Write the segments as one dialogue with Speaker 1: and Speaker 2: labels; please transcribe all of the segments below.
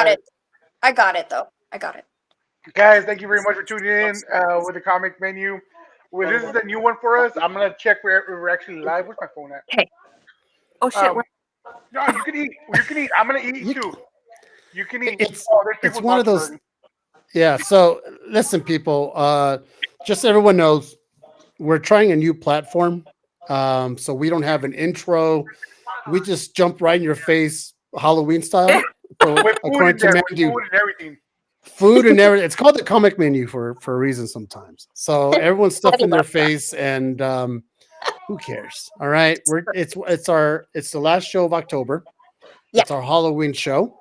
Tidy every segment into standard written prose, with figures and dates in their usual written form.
Speaker 1: got it. I got it though. I got it.
Speaker 2: Guys, thank you very much for tuning in with the comic menu. Well, this is a new one for us. I'm gonna check where we're actually live. Where's my phone at?
Speaker 1: Okay. Oh shit.
Speaker 2: Um, no, you can eat. You can eat. I'm gonna eat
Speaker 3: You,
Speaker 2: too. You can eat.
Speaker 3: it's
Speaker 2: Oh, there's
Speaker 3: it's
Speaker 2: people
Speaker 3: one of
Speaker 2: watching
Speaker 3: those.
Speaker 2: already.
Speaker 3: Yeah. So listen, people. Just so everyone knows, we're trying a new platform. So we don't have an intro. We just jump right in your face, Halloween style. So
Speaker 2: With food
Speaker 3: according
Speaker 2: in
Speaker 3: to
Speaker 2: there, with
Speaker 3: Mandy,
Speaker 2: food and everything.
Speaker 3: food and everything. It's called the comic menu for a reason sometimes. So everyone's
Speaker 1: I
Speaker 3: stuffing their
Speaker 1: love that.
Speaker 3: face, and who cares? All right, it's the last show of October.
Speaker 1: Yeah.
Speaker 3: It's our Halloween show.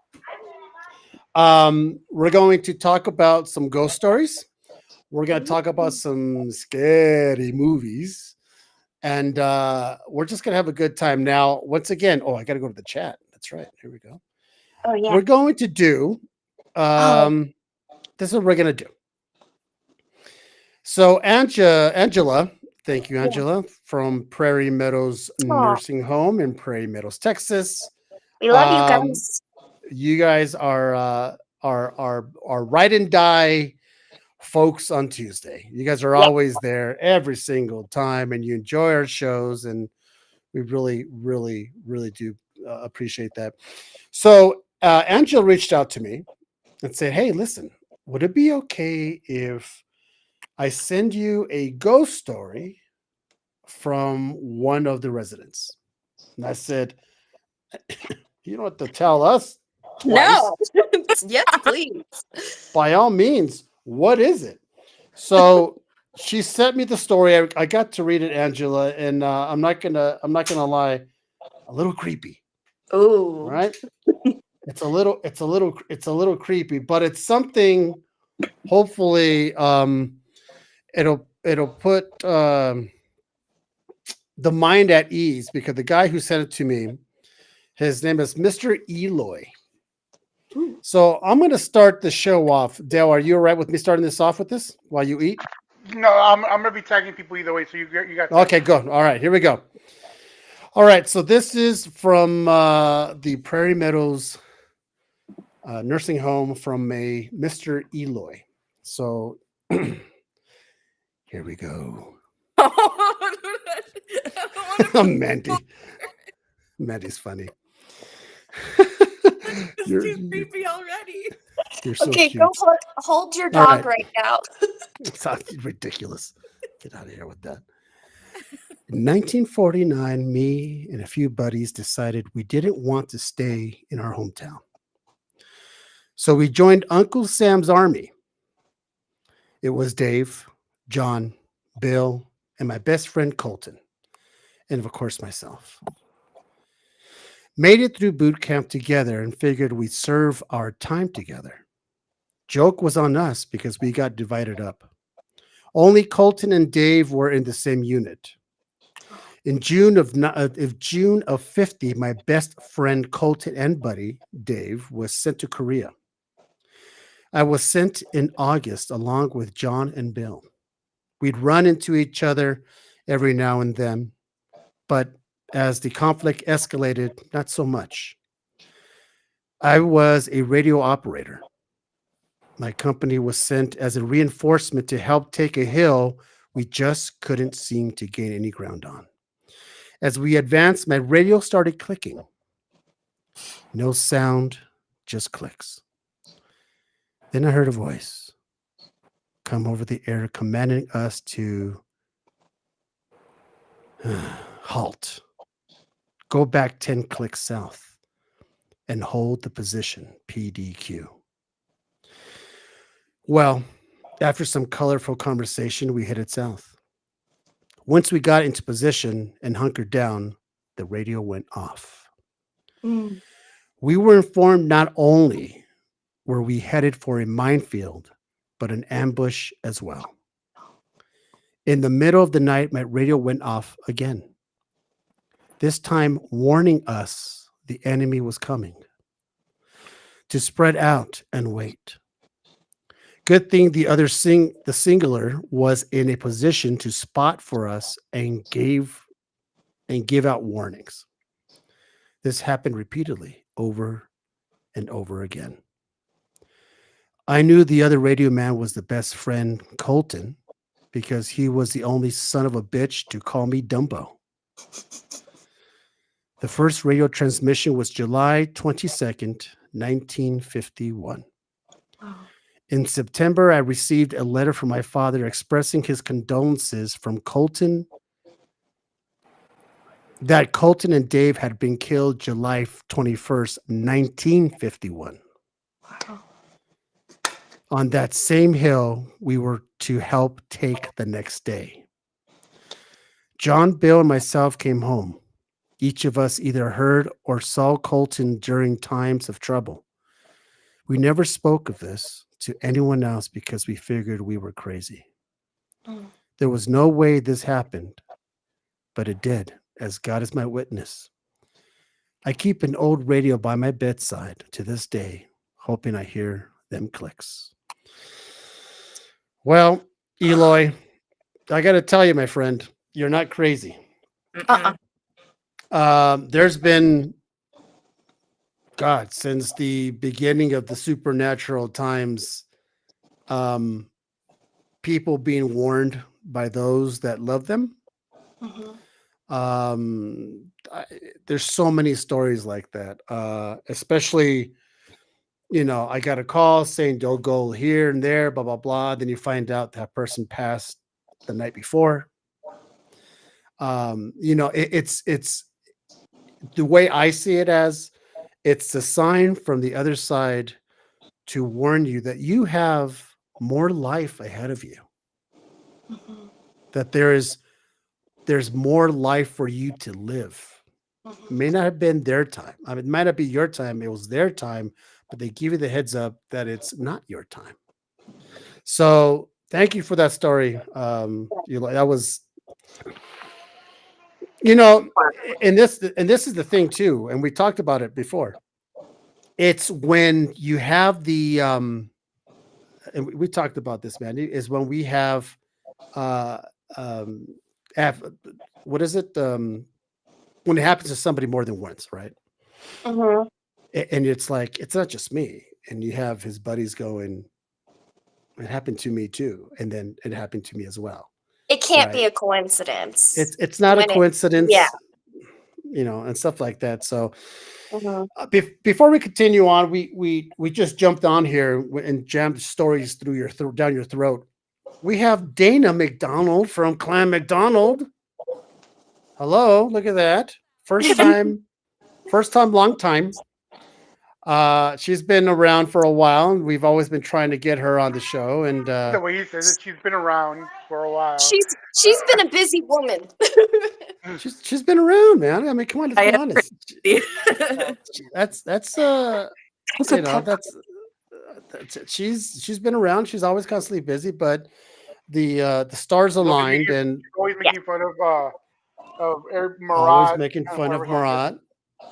Speaker 3: We're going to talk about some ghost stories. We're going to talk about some scary movies, and we're just going to have a good time. Now, once again, oh, I got to go to the chat. That's right. Here we go.
Speaker 1: Oh yeah.
Speaker 3: We're going to do.
Speaker 1: Oh.
Speaker 3: This is what we're going to do. So, Angela, thank you,
Speaker 1: Yeah.
Speaker 3: Angela, from Prairie Meadows
Speaker 1: Oh,
Speaker 3: Nursing Home in Prairie Meadows, Texas.
Speaker 1: we love you
Speaker 3: Um,
Speaker 1: guys.
Speaker 3: you guys are ride and die folks on Tuesday. You guys are
Speaker 1: Yeah.
Speaker 3: always there every single time, and you enjoy our shows, and we really, really, really do appreciate that. So, Angela reached out to me and said, "Hey, listen, would it be okay if I send you a ghost story from one of the residents?" And I said, "You don't have to tell us twice.
Speaker 1: No. Yes, please.
Speaker 3: By all means, what is it?" So she sent me the story. I got to read it, Angela, and I'm not gonna lie, a little creepy,
Speaker 1: Ooh.
Speaker 3: right? It's a little creepy, but it's something. Hopefully, it'll put the mind at ease, because the guy who sent it to me, his name is Mr. Eloy.
Speaker 1: Ooh.
Speaker 3: So I'm going to start the show off. Dale, are you all right with me starting this off with this while you eat?
Speaker 2: No, I'm gonna be tagging people either way. So you got that.
Speaker 3: Okay, good. All right, here we go. All right, so this is from the Prairie Meadows nursing home from a Mr. Eloy. So here we go. Mandy. Mandy's funny.
Speaker 4: It's
Speaker 3: you're,
Speaker 4: too
Speaker 3: you're
Speaker 4: creepy already.
Speaker 3: you're so
Speaker 1: Okay, go
Speaker 3: cute.
Speaker 1: hold your
Speaker 3: All
Speaker 1: dog
Speaker 3: right.
Speaker 1: right now.
Speaker 3: It's ridiculous. Get out of here with that. In 1949, me and a few buddies decided we didn't want to stay in our hometown. So we joined Uncle Sam's army. It was Dave, John, Bill, and my best friend Colton, and of course myself. Made it through boot camp together and figured we'd serve our time together. Joke was on us because we got divided up. Only Colton and Dave were in the same unit. In June of 50, my best friend Colton and buddy Dave was sent to Korea. I was sent in August along with John and Bill. We'd run into each other every now and then, but as the conflict escalated, not so much. I was a radio operator. My company was sent as a reinforcement to help take a hill we just couldn't seem to gain any ground on. As we advanced, my radio started clicking. No sound, just clicks. Then I heard a voice come over the air commanding us to halt, go back 10 clicks south, and hold the position PDQ. Well, after some colorful conversation, we headed south. Once we got into position and hunkered down, the radio went off.
Speaker 1: Mm.
Speaker 3: We were informed not only were we headed for a minefield, but an ambush as well. In the middle of the night, my radio went off again, this time warning us the enemy was coming, to spread out and wait. Good thing the singular was in a position to spot for us and give out warnings. This happened repeatedly over and over again. I knew the other radio man was the best friend, Colton, because he was the only son of a bitch to call me Dumbo. The first radio transmission was July 22nd, 1951.
Speaker 1: Wow.
Speaker 3: In September, I received a letter from my father expressing his condolences from Colton that Colton and Dave had been killed July 21st, 1951.
Speaker 1: Wow.
Speaker 3: On that same hill, we were to help take the next day. John, Bill, and myself came home. Each of us either heard or saw Colton during times of trouble. We never spoke of this to anyone else because we figured we were crazy.
Speaker 1: Mm.
Speaker 3: There was no way this happened, but it did, as God is my witness. I keep an old radio by my bedside to this day, hoping I hear them clicks. Well, Eloy, I got to tell you, my friend, you're not crazy. There's been, God, since the beginning of the supernatural times, people being warned by those that love them.
Speaker 1: Mhm.
Speaker 3: There's so many stories like that, especially, I got a call saying don't go here and there, blah, blah, blah. Then you find out that person passed the night before. It's the way I see it as it's a sign from the other side to warn you that you have more life ahead of you,
Speaker 1: Mhm.
Speaker 3: that there's more life for you to live. It
Speaker 1: Mhm.
Speaker 3: may not have been their time. I mean, it might not be your time. It was their time, but they give you the heads up that it's not your time. So thank you for that story. That was, you know, and this is the thing too, and we talked about it before. It's when you have the and we talked about this, man, is when we have uh um have, what is it? When it happens to somebody more than once, right?
Speaker 1: Mhm.
Speaker 3: And it's like it's not just me. And you have his buddies going, it happened to me too, and then it happened to me as well,
Speaker 1: It can't
Speaker 3: right?
Speaker 1: be a coincidence
Speaker 3: It's not a
Speaker 1: when it. Yeah.
Speaker 3: coincidence, and stuff like that. So
Speaker 1: Mhm.
Speaker 3: before we continue on, we just jumped on here and jammed stories through down your throat. We have Dana McDonald from Clan McDonald. Hello, look at that. First time, long time. She's been around for a while, and we've always been trying to get her on the show. And
Speaker 2: The way he says it, she's been around for a while.
Speaker 1: She's been a busy woman.
Speaker 3: she's been around, man. I mean, come on, let's
Speaker 4: I
Speaker 3: be
Speaker 4: am
Speaker 3: honest. That's
Speaker 1: It's a pep.
Speaker 3: she's been around. She's always constantly busy, but the stars aligned, and
Speaker 2: Always
Speaker 1: Yeah.
Speaker 2: making fun of Eric
Speaker 3: always
Speaker 2: Marat
Speaker 3: making
Speaker 2: and
Speaker 3: fun of
Speaker 2: whoever's on here.
Speaker 3: Marat.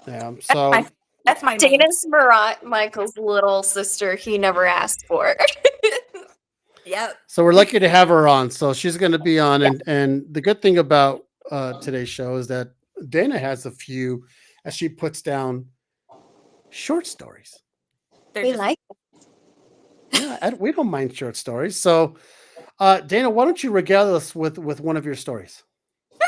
Speaker 3: Yeah. So
Speaker 4: That's my main.
Speaker 1: Dana's Marat, Michael's little sister. He never asked for.
Speaker 4: Yep.
Speaker 3: So we're lucky to have her on. So she's going to be on, and the good thing about today's show is that Dana has a few, as she puts down, short stories.
Speaker 4: They're
Speaker 1: We
Speaker 4: just
Speaker 1: like.
Speaker 3: Yeah, we don't mind short stories. So, Dana, why don't you regale us with one of your stories?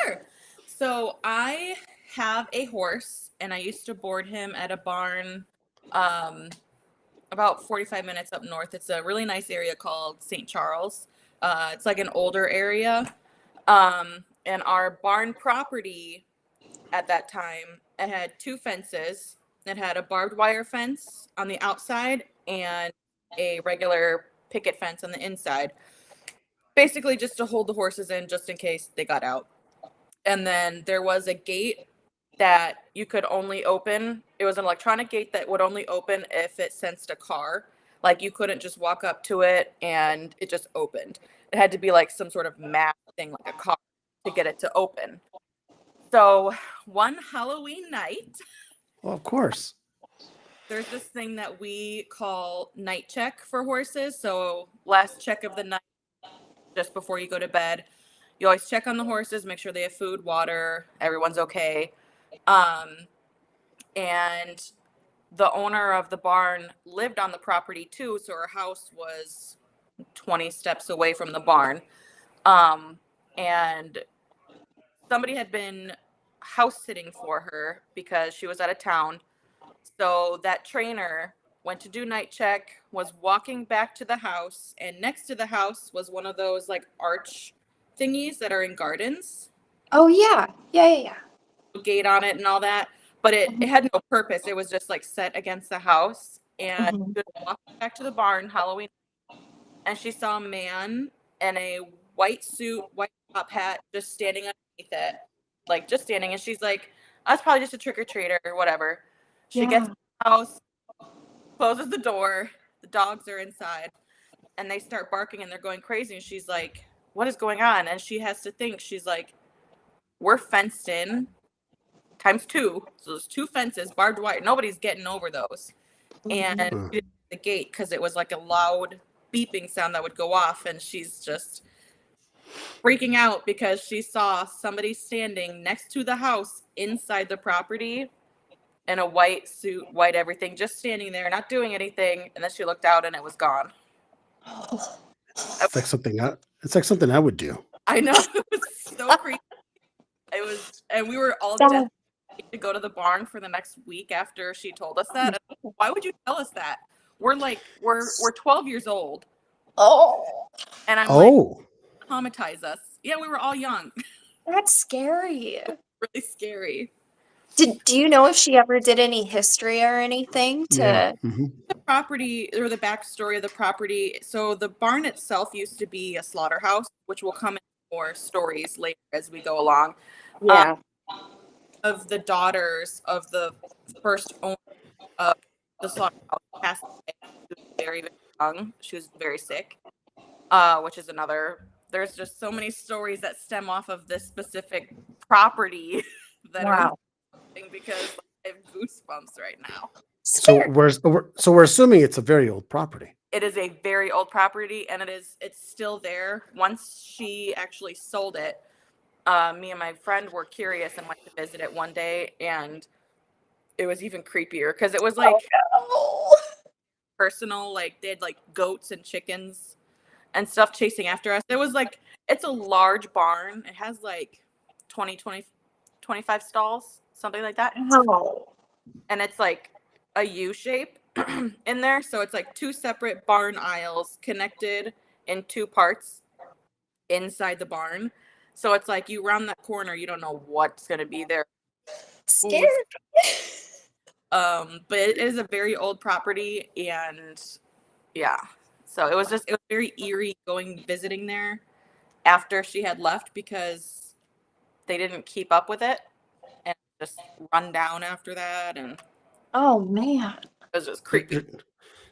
Speaker 4: sure. So I have a horse, and I used to board him at a barn, about 45 minutes up north. It's a really nice area called St. Charles. It's like an older area, and our barn property at that time, it had two fences. It had a barbed wire fence on the outside and a regular picket fence on the inside, basically just to hold the horses in just in case they got out. And then there was a gate that you could only open. It was an electronic gate that would only open if it sensed a car. Like you couldn't just walk up to it and it just opened. It had to be like some sort of map thing, like a car, to get it to open. So one Halloween night,
Speaker 3: Well, of course.
Speaker 4: there's this thing that we call night check for horses. So last check of the night, just before you go to bed, you always check on the horses, make sure they have food, water, everyone's okay. And the owner of the barn lived on the property too, so her house was 20 steps away from the barn. And somebody had been house sitting for her because she was out of town. So that trainer went to do night check, was walking back to the house, and next to the house was one of those like arch thingies that are in gardens,
Speaker 1: Oh yeah. Yeah.
Speaker 4: gate on it and all that. But it had no purpose. It was just like set against the house. And
Speaker 1: Mhm.
Speaker 4: she was walking back to the barn Halloween, and she saw a man in a white suit, white top hat, just standing underneath it, like just standing. And she's like, "That's probably just a trick or treater or whatever." She gets
Speaker 1: Yeah.
Speaker 4: to the house, closes the door. The dogs are inside, and they start barking and they're going crazy. And she's like, "What is going on?" And she has to think. She's like, "We're fenced in times two, so there's two fences, barbed wire. Nobody's getting over those." And
Speaker 1: Mhm.
Speaker 3: Huh.
Speaker 4: she didn't hit the gate because it was like a loud beeping sound that would go off, and she's just freaking out because she saw somebody standing next to the house inside the property in a white suit, white everything, just standing there, not doing anything. And then she looked out and it was gone.
Speaker 3: It's like something. It's like something I would do.
Speaker 4: I know. It was so creepy. It was, and we were all
Speaker 1: Yeah.
Speaker 4: desperate to go to the barn for the next week after she told us that. And why would you tell us that? We're like, we're 12 years old.
Speaker 1: Oh,
Speaker 4: And I'm like,
Speaker 3: Oh,
Speaker 4: traumatize us. Yeah, we were all young.
Speaker 1: that's scary.
Speaker 4: Really scary.
Speaker 1: Do you know if she ever did any history or anything
Speaker 3: yeah.
Speaker 1: to?
Speaker 3: Mhm.
Speaker 4: The property or the backstory of the property. So the barn itself used to be a slaughterhouse, which will come in more stories later as we go along.
Speaker 1: Yeah.
Speaker 4: Of the daughters of the first owner of the slaughterhouse passed away. She was very, very young. She was very sick, which is another. There's just so many stories that stem off of this specific property that are
Speaker 1: Wow.
Speaker 4: interesting because I have goosebumps right now.
Speaker 3: So
Speaker 1: Scary.
Speaker 3: we're assuming it's a very old property.
Speaker 4: It is a very old property, and it's still there. Once she actually sold it, me and my friend were curious and went to visit it one day, and it was even creepier because it was like
Speaker 1: Oh,
Speaker 4: personal. Like they had like goats and chickens and stuff chasing after us. It was like it's a large barn. It has like 25 stalls, something like that,
Speaker 1: no.
Speaker 4: and it's like a U shape in there. So it's like two separate barn aisles connected in two parts inside the barn. So it's like you round that corner, you don't know what's gonna be there.
Speaker 1: Scary.
Speaker 4: But it is a very old property, and yeah. So it was very eerie going visiting there after she had left because they didn't keep up with it and just run down after that, and it
Speaker 1: Oh man.
Speaker 4: was just creepy.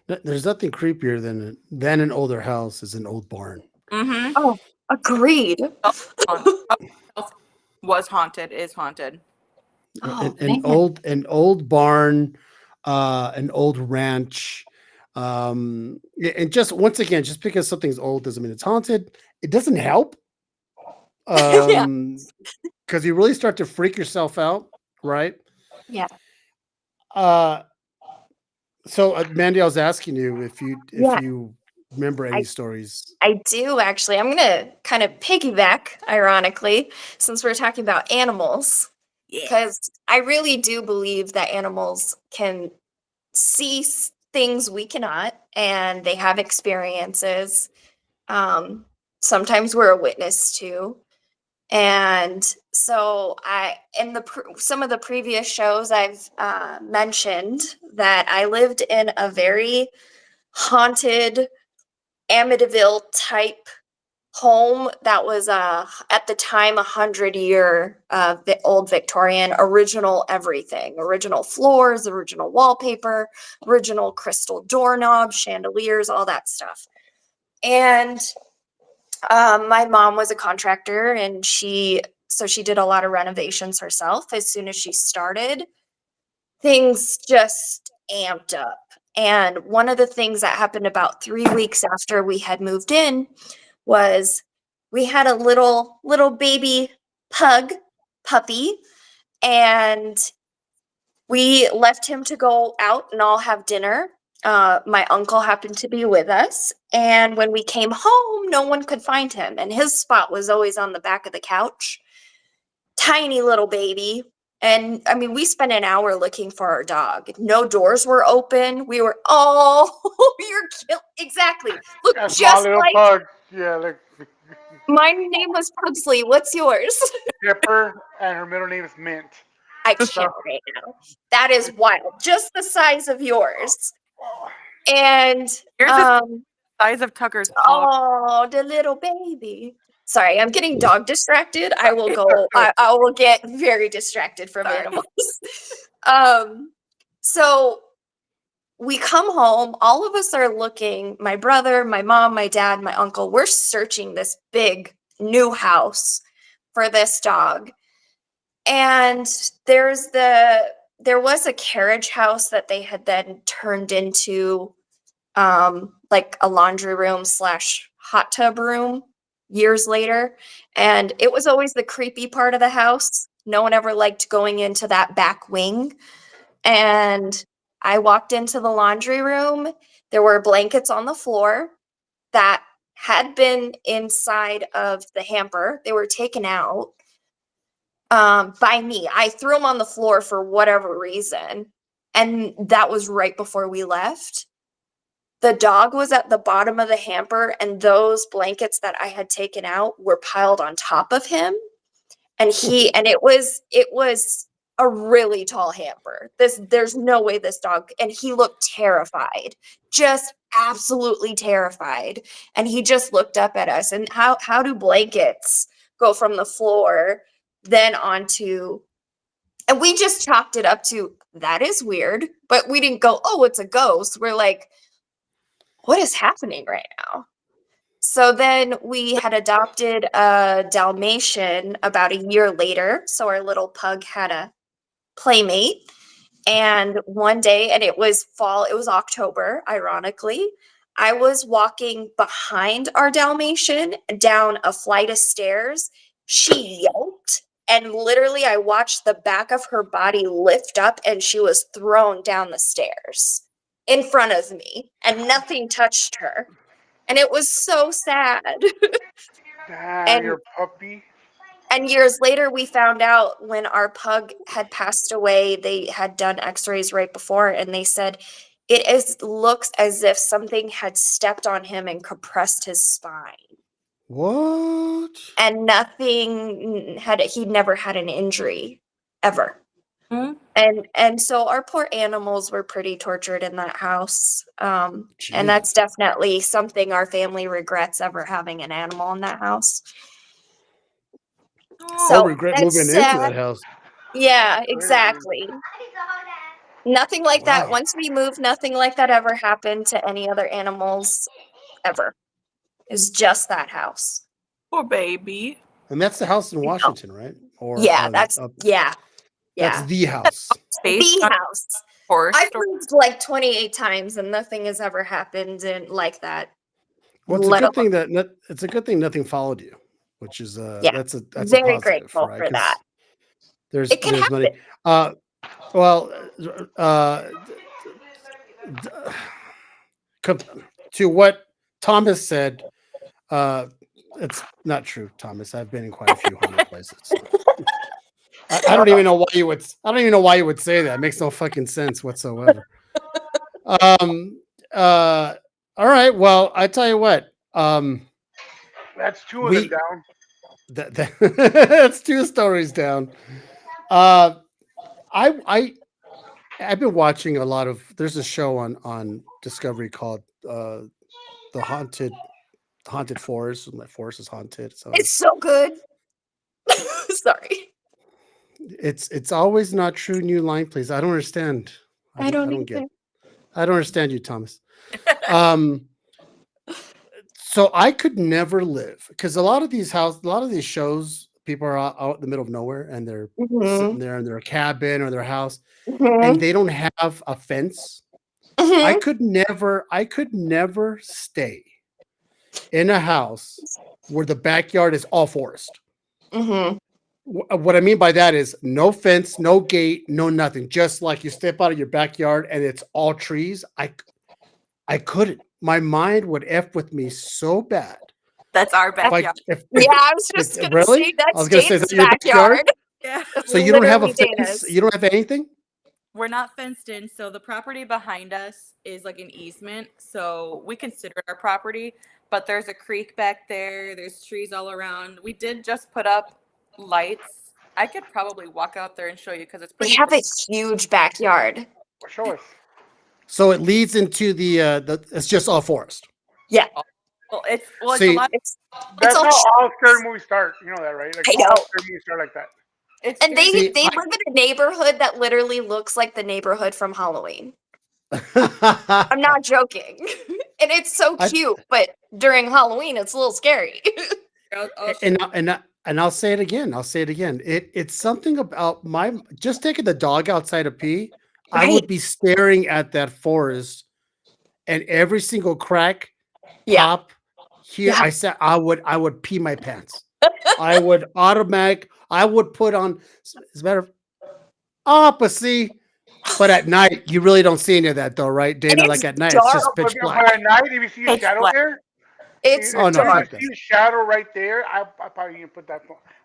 Speaker 3: There's nothing creepier than an older house is an old barn.
Speaker 4: Mm-hmm.
Speaker 1: Oh, agreed.
Speaker 4: Was haunted, is haunted.
Speaker 1: Oh
Speaker 3: An
Speaker 1: man.
Speaker 3: old barn, an old ranch. And just once again, just because something's old doesn't mean it's haunted. It doesn't help.
Speaker 1: Yeah.
Speaker 3: Because you really start to freak yourself out, right?
Speaker 1: Yeah.
Speaker 3: So Mandy, I was asking you if
Speaker 1: Yeah.
Speaker 3: you remember any stories.
Speaker 1: I do actually. I'm gonna kind of piggyback, ironically, since we're talking about animals,
Speaker 4: Yeah.
Speaker 1: because I really do believe that animals can see things we cannot, and they have experiences. Sometimes we're a witness to. And so in some of the previous shows, I've mentioned that I lived in a very haunted Amityville type home that was at the time 100-year old Victorian, original everything, original floors, original wallpaper, original crystal doorknobs, chandeliers, all that stuff. And my mom was a contractor, and she did a lot of renovations herself. As soon as she started, things just amped up. And one of the things that happened about 3 weeks after we had moved in was we had a little baby puppy, and We left him to go out and all have dinner. My uncle happened to be with us. And when we came home, no one could find him. And his spot was always on the back of the couch. Tiny little baby. And I mean, we spent an hour looking for our dog. No doors were open. We were, oh, exactly. Look,
Speaker 2: A small
Speaker 1: just
Speaker 2: little
Speaker 1: like
Speaker 2: pug. Yeah, like
Speaker 1: my name was Pugsley. What's yours?
Speaker 2: Pepper, and her middle name is Mint.
Speaker 1: I can't right now. That is wild. Just the size of yours. And
Speaker 4: Yours is the size of Tucker's paw.
Speaker 1: oh, the little baby. Sorry, I'm getting dog distracted. I will go. I will get very distracted from
Speaker 4: Sorry.
Speaker 1: animals. So we come home. All of us are looking. My brother, my mom, my dad, my uncle. We're searching this big new house for this dog. And there was a carriage house that they had then turned into like a laundry room / hot tub room years later. And it was always the creepy part of the house. No one ever liked going into that back wing. And I walked into the laundry room. There were blankets on the floor that had been inside of the hamper. They were taken out by me. I threw them on the floor for whatever reason. And that was right before we left. The dog was at the bottom of the hamper, and those blankets that I had taken out were piled on top of him. And it was a really tall hamper. There's no way this dog, and he looked terrified, just absolutely terrified. And he just looked up at us. And how do blankets go from the floor then onto, and we just chalked it up to, that is weird, but we didn't go, oh, it's a ghost. We're like, what is happening right now? So then we had adopted a Dalmatian about a year later. So our little pug had a playmate. And one day, and it was fall, it was October, ironically, I was walking behind our Dalmatian down a flight of stairs. She yelped, and literally I watched the back of her body lift up, and she was thrown down the stairs in front of me, and nothing touched her. And it was so sad.
Speaker 2: Damn,
Speaker 1: and
Speaker 2: your puppy.
Speaker 1: and years later we found out when our pug had passed away, they had done x-rays right before, and they said looks as if something had stepped on him and compressed his spine.
Speaker 3: What?
Speaker 1: And he'd never had an injury ever.
Speaker 4: Hmm?
Speaker 1: And so our poor animals were pretty tortured in that house. And
Speaker 3: Jeez.
Speaker 1: that's definitely something our family regrets, ever having an animal in that house.
Speaker 3: I'll
Speaker 1: So
Speaker 3: regret
Speaker 1: that's
Speaker 3: moving into
Speaker 1: sad.
Speaker 3: that house.
Speaker 1: Yeah, exactly. Nothing like that.
Speaker 3: Wow.
Speaker 1: Once we moved, nothing like that ever happened to any other animals ever. It's just that house.
Speaker 4: Poor baby.
Speaker 3: And that's the house in Washington, right? Or
Speaker 1: Yeah, that's
Speaker 3: that's
Speaker 1: yeah.
Speaker 3: the house.
Speaker 4: Based
Speaker 1: The
Speaker 4: on
Speaker 1: house.
Speaker 4: horror
Speaker 1: I've
Speaker 4: story.
Speaker 1: moved like 28 times and nothing has ever happened like that.
Speaker 3: Well, it's a
Speaker 1: Let
Speaker 3: good
Speaker 1: alone-
Speaker 3: thing it's a good thing nothing followed you, which is
Speaker 1: Yeah,
Speaker 3: that's a
Speaker 1: very
Speaker 3: positive,
Speaker 1: grateful
Speaker 3: right?
Speaker 1: for
Speaker 3: 'Cause
Speaker 1: that.
Speaker 3: There's
Speaker 1: It can
Speaker 3: money.
Speaker 1: happen.
Speaker 3: Well, to what Thomas said, it's not true, Thomas. I've been in quite a few haunted places. I don't even know why you would. I don't even know why you would say that. It makes no fucking sense whatsoever. All right. Well, I tell you what.
Speaker 2: That's two of them down.
Speaker 3: That's 2 stories down. I've been watching a lot of. There's a show on Discovery called the Haunted Forest. My forest is haunted. So
Speaker 1: It's so good. Sorry.
Speaker 3: it's always not true. New line, please. I don't understand.
Speaker 1: I don't
Speaker 3: get.
Speaker 1: either.
Speaker 3: I don't understand you, Thomas. So I could never live because a lot of these shows, people are out in the middle of nowhere and they're sitting there in their cabin or their house, and they don't have a fence. I could never stay in a house where the backyard is all forest. What I mean by that is no fence, no gate, no nothing. Just like you step out of your backyard and it's all trees. I couldn't. My mind would f with me so bad.
Speaker 4: That's our
Speaker 3: If I
Speaker 4: backyard.
Speaker 3: if,
Speaker 1: Yeah, I was
Speaker 3: if
Speaker 1: just gonna
Speaker 3: really,
Speaker 1: say
Speaker 3: I
Speaker 1: that's
Speaker 3: was gonna say, is
Speaker 1: Dana's
Speaker 3: that your backyard?
Speaker 1: backyard.
Speaker 4: Yeah.
Speaker 1: That's
Speaker 3: So you don't have a
Speaker 1: literally
Speaker 3: fence.
Speaker 1: Dana's.
Speaker 3: You don't have anything.
Speaker 4: We're not fenced in, so the property behind us is like an easement, so we consider it our property. But there's a creek back there. There's trees all around. We did just put up lights. I could probably walk out there and show you because it's
Speaker 1: They
Speaker 4: pretty.
Speaker 1: have a huge backyard.
Speaker 2: Show us.
Speaker 3: So it leads into the it's just all forest.
Speaker 1: Yeah,
Speaker 4: It's a
Speaker 3: See,
Speaker 4: lot.
Speaker 1: it's
Speaker 2: That's
Speaker 1: all
Speaker 2: how all scary movies start. You know that, right? Like
Speaker 1: I know.
Speaker 2: all scary movies start like that.
Speaker 4: It's
Speaker 1: and they
Speaker 3: See,
Speaker 1: they live in a neighborhood that literally looks like the neighborhood from Halloween. I'm not joking. And it's so
Speaker 3: I-
Speaker 1: cute, but during Halloween it's a little scary.
Speaker 3: and I'll say it again. I'll say it again. It's something about just taking the dog outside of pee. I would
Speaker 1: Right.
Speaker 3: be staring at that forest, and every single crack,
Speaker 1: Yeah.
Speaker 3: pop here.
Speaker 1: Yeah.
Speaker 3: I said I would pee my pants. I would I would put on. As a matter of opposite. But at night, you really don't see any of that, though, right, Dana?
Speaker 1: it's
Speaker 3: Like at night, it's just
Speaker 1: dark.
Speaker 3: pitch
Speaker 2: But
Speaker 3: black.
Speaker 2: at night, if you see a
Speaker 4: Pitch
Speaker 2: shadow
Speaker 4: black.
Speaker 2: there,
Speaker 1: It's
Speaker 3: Oh, no,
Speaker 2: if
Speaker 1: dark.
Speaker 3: fuck
Speaker 2: you see a shadow right there, I probably gonna put that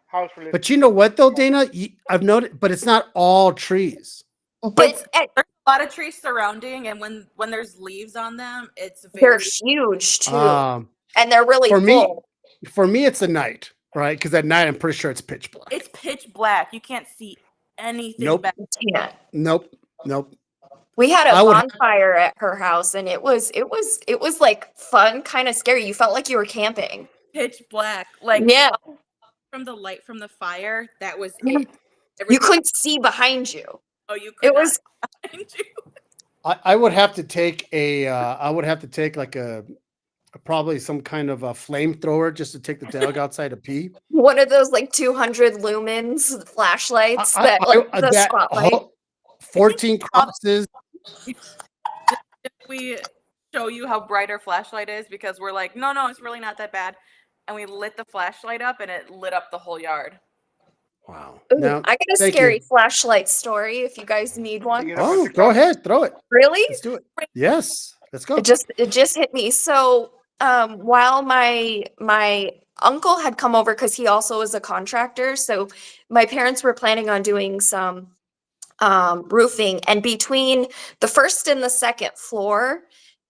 Speaker 2: house for.
Speaker 3: But you know what, though, Dana? I've noticed, but it's not all trees.
Speaker 1: But
Speaker 4: there's a lot of trees surrounding, and when there's leaves on them, it's
Speaker 1: they're
Speaker 4: very.
Speaker 1: huge too.
Speaker 3: Um,
Speaker 1: And they're really
Speaker 3: for me,
Speaker 1: full.
Speaker 3: it's a night, right? Because at night, I'm pretty sure it's pitch black.
Speaker 4: It's pitch black. You can't see anything.
Speaker 3: Nope.
Speaker 4: Back.
Speaker 1: Yeah.
Speaker 3: Nope.
Speaker 1: We had a
Speaker 3: I would-
Speaker 1: bonfire at her house and it was like fun, kind of scary. You felt like you were camping.
Speaker 4: Pitch black. Like
Speaker 1: Yeah.
Speaker 4: from the light from the fire, that was
Speaker 1: Yeah.
Speaker 4: it.
Speaker 1: You
Speaker 4: Everything-
Speaker 1: couldn't see behind you.
Speaker 4: Oh, you could
Speaker 1: It was
Speaker 4: not find you.
Speaker 3: I would have to take like probably some kind of a flamethrower just to take the dog outside to pee.
Speaker 1: one of those like 200 lumens flashlights that the
Speaker 3: that
Speaker 1: spotlight.
Speaker 3: whole 14 crosses.
Speaker 4: We show you how bright our flashlight is because we're like, no, it's really not that bad. And we lit the flashlight up and it lit up the whole yard.
Speaker 3: Wow.
Speaker 1: Ooh,
Speaker 3: Now,
Speaker 1: I got a
Speaker 3: thank
Speaker 1: scary
Speaker 3: you.
Speaker 1: flashlight story if you guys need one.
Speaker 2: Yeah.
Speaker 3: Oh, go ahead, throw it.
Speaker 1: Really?
Speaker 3: Let's do it. Yes, let's go.
Speaker 1: It just hit me. So while my uncle had come over because he also is a contractor, so my parents were planning on doing some roofing, and between the first and the second floor,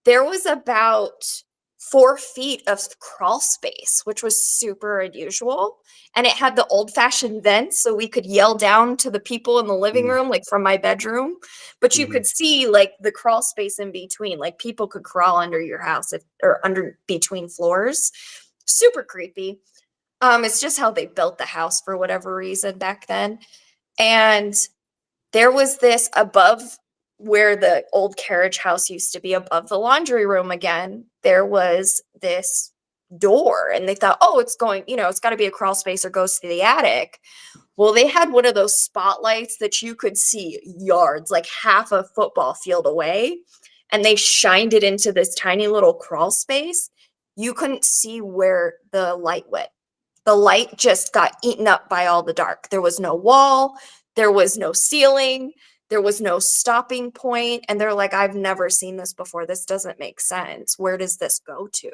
Speaker 1: there was about 4 feet of crawl space, which was super unusual. And it had the old-fashioned vents, so we could yell down to the people in the living
Speaker 3: Mm.
Speaker 1: room, like from my bedroom. But you
Speaker 3: Mhm.
Speaker 1: could see like the crawl space in between, like people could crawl under your house or under between floors. Super creepy. It's just how they built the house for whatever reason back then. And there was this above where the old carriage house used to be, above the laundry room again, there was this door, and they thought, oh, it's going, it's got to be a crawl space or goes to the attic. Well, they had one of those spotlights that you could see yards, like half a football field away, and they shined it into this tiny little crawl space. You couldn't see where the light went. The light just got eaten up by all the dark. There was no wall, there was no ceiling, there was no stopping point. And they're like, I've never seen this before. This doesn't make sense. Where does this go to?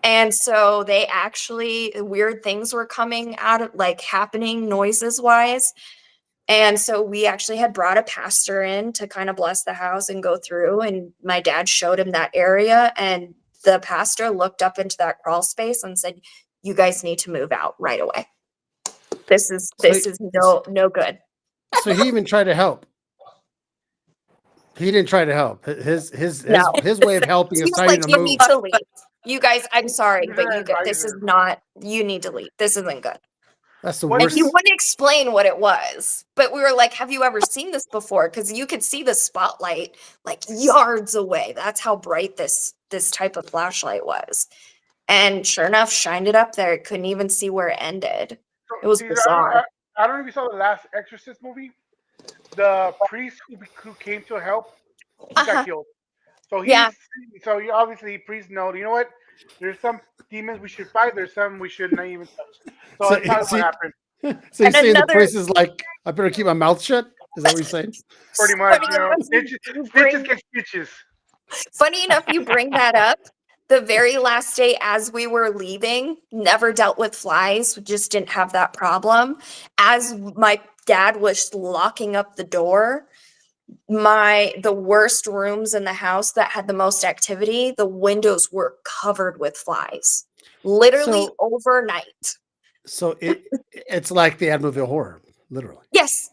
Speaker 1: And so they actually, weird things were coming out of, like, happening noises wise. And so we actually had brought a pastor in to kind of bless the house and go through. And my dad showed him that area. And the pastor looked up into that crawl space and said, you guys need to move out right away. This is no good.
Speaker 3: So he even tried to help. He didn't try to help. His way of helping
Speaker 1: He
Speaker 3: is
Speaker 1: was
Speaker 3: telling
Speaker 1: like,
Speaker 3: you to
Speaker 1: you
Speaker 3: move.
Speaker 1: need to leave. You guys, I'm sorry,
Speaker 2: You're
Speaker 1: but
Speaker 2: an
Speaker 1: this is
Speaker 2: advisor.
Speaker 1: not, you need to leave. This isn't good.
Speaker 3: That's the
Speaker 2: What-
Speaker 1: And
Speaker 3: worst.
Speaker 1: he wouldn't explain what it was. But we were like, have you ever seen this before? Because you could see the spotlight like yards away. That's how bright this type of flashlight was. And sure enough, shined it up there. Couldn't even see where it ended.
Speaker 2: So,
Speaker 1: It was
Speaker 2: Caesar,
Speaker 1: bizarre.
Speaker 2: I don't know if you saw the last Exorcist movie. The priest who came to help, he
Speaker 1: Uh-huh.
Speaker 2: got killed. So
Speaker 1: Yeah.
Speaker 2: obviously priests know. You know what? There's some demons we should fight. There's some we should not even touch. So
Speaker 3: So,
Speaker 2: that's probably
Speaker 3: see-
Speaker 2: what happened.
Speaker 3: So you're
Speaker 1: And
Speaker 3: saying the
Speaker 1: another
Speaker 3: priest is like, I better keep my mouth shut? Is that what you're saying?
Speaker 2: Pretty much,
Speaker 1: funny
Speaker 2: you know,
Speaker 1: enough,
Speaker 2: stitches,
Speaker 1: you
Speaker 2: stitches
Speaker 1: bring
Speaker 2: get stitches.
Speaker 1: funny enough, you bring that up. The very last day as we were leaving, never dealt with flies, just didn't have that problem. As my dad was locking up the door, the worst rooms in the house that had the most activity, the windows were covered with flies. Literally
Speaker 3: So
Speaker 1: overnight.
Speaker 3: so it's like the Amityville Horror, literally.
Speaker 1: Yes.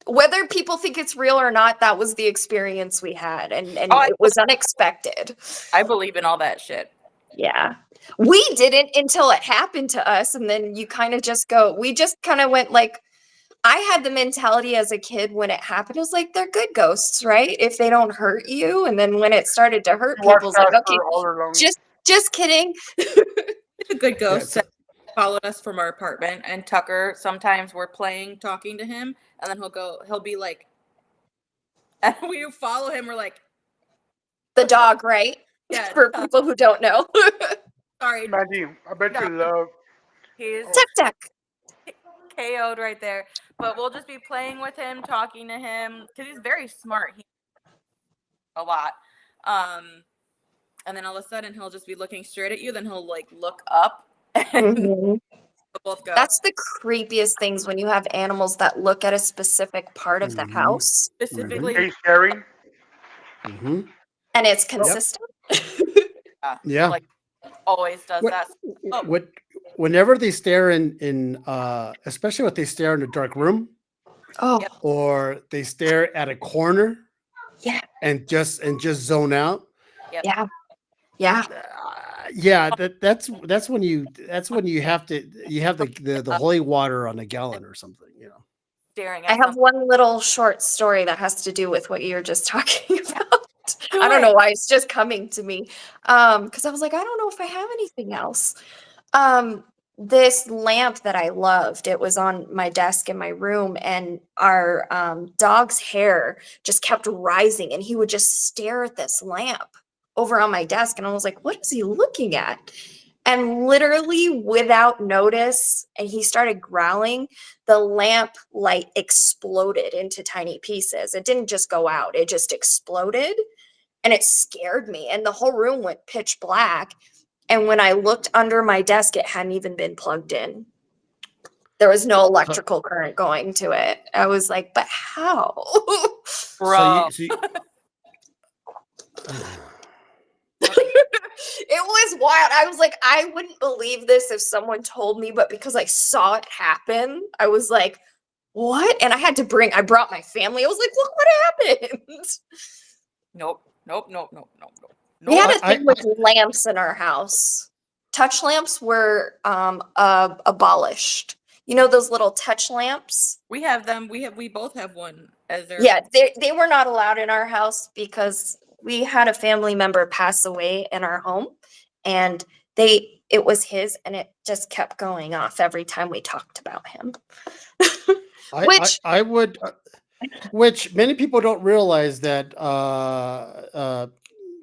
Speaker 1: Whether people think it's real or not, that was the experience we had, and
Speaker 4: Oh,
Speaker 1: it was unexpected.
Speaker 4: I believe in all that shit.
Speaker 1: Yeah. We didn't until it happened to us, and then you kind of just go, we just kind of went like, I had the mentality as a kid when it happened, it was like, they're good ghosts, right? If they don't hurt you. And then when it started to hurt
Speaker 2: You watch
Speaker 1: people, it's like, okay,
Speaker 2: Casper all year long.
Speaker 1: just kidding.
Speaker 4: It's a good
Speaker 3: Yeah,
Speaker 4: ghost that followed us from our apartment, and Tucker, sometimes we're playing, talking to him, and then he'll be like, and we follow him, we're like,
Speaker 1: The dog, right?
Speaker 4: yeah,
Speaker 1: For people who don't know.
Speaker 4: sorry,
Speaker 2: Mandy, I bet you
Speaker 4: No.
Speaker 2: love.
Speaker 4: he's
Speaker 2: Oh,
Speaker 1: Tuck tuck.
Speaker 4: KO'd right there. But we'll just be playing with him, talking to him, because he's very smart. He a lot. And then all of a sudden he'll just be looking straight at you, then he'll like look up and
Speaker 1: Mhm.
Speaker 4: we'll both go.
Speaker 1: That's the creepiest things when you have animals that look at a specific part of the
Speaker 3: Mhm.
Speaker 1: house
Speaker 4: Specifically,
Speaker 2: hey, Sherry.
Speaker 3: hmm
Speaker 1: and it's consistent.
Speaker 3: Yeah.
Speaker 4: like always does
Speaker 3: What,
Speaker 4: that. Oh.
Speaker 3: what, whenever they stare in especially when they stare in a dark room
Speaker 1: Oh,
Speaker 4: Yep.
Speaker 3: or they stare at a corner
Speaker 1: yeah,
Speaker 3: and just zone out.
Speaker 1: yeah, yeah.
Speaker 3: Yeah, that's when you have the holy water on a gallon or something, you know.
Speaker 4: Staring
Speaker 1: I
Speaker 4: at
Speaker 1: have one little short story that has to do with what you're just talking about.
Speaker 4: Do
Speaker 1: I don't
Speaker 4: it.
Speaker 1: know why it's just coming to me. Because I was like, I don't know if I have anything else. This lamp that I loved, it was on my desk in my room, and our dog's hair just kept rising, and he would just stare at this lamp over on my desk, and I was like, what is he looking at? And literally without notice, and he started growling, the lamp light exploded into tiny pieces. It didn't just go out, it just exploded, and it scared me, and the whole room went pitch black. And when I looked under my desk, it hadn't even been plugged in. There was no electrical current going to it. I was like, but how?
Speaker 4: Bro.
Speaker 1: It was wild. I was like, I wouldn't believe this if someone told me, but because I saw it happen, I was like, what? And I brought my family. I was like, look what happened.
Speaker 4: Nope. Nope. Nope. Nope. Nope. Nope.
Speaker 1: We had
Speaker 4: Nope.
Speaker 1: a thing with lamps in our house. Touch lamps were abolished. You know those little touch lamps?
Speaker 4: We have them. We both have one as their
Speaker 1: Yeah, they were not allowed in our house because we had a family member pass away in our home, and it was his, and it just kept going off every time we talked about him. Which
Speaker 3: I would which many people don't realize that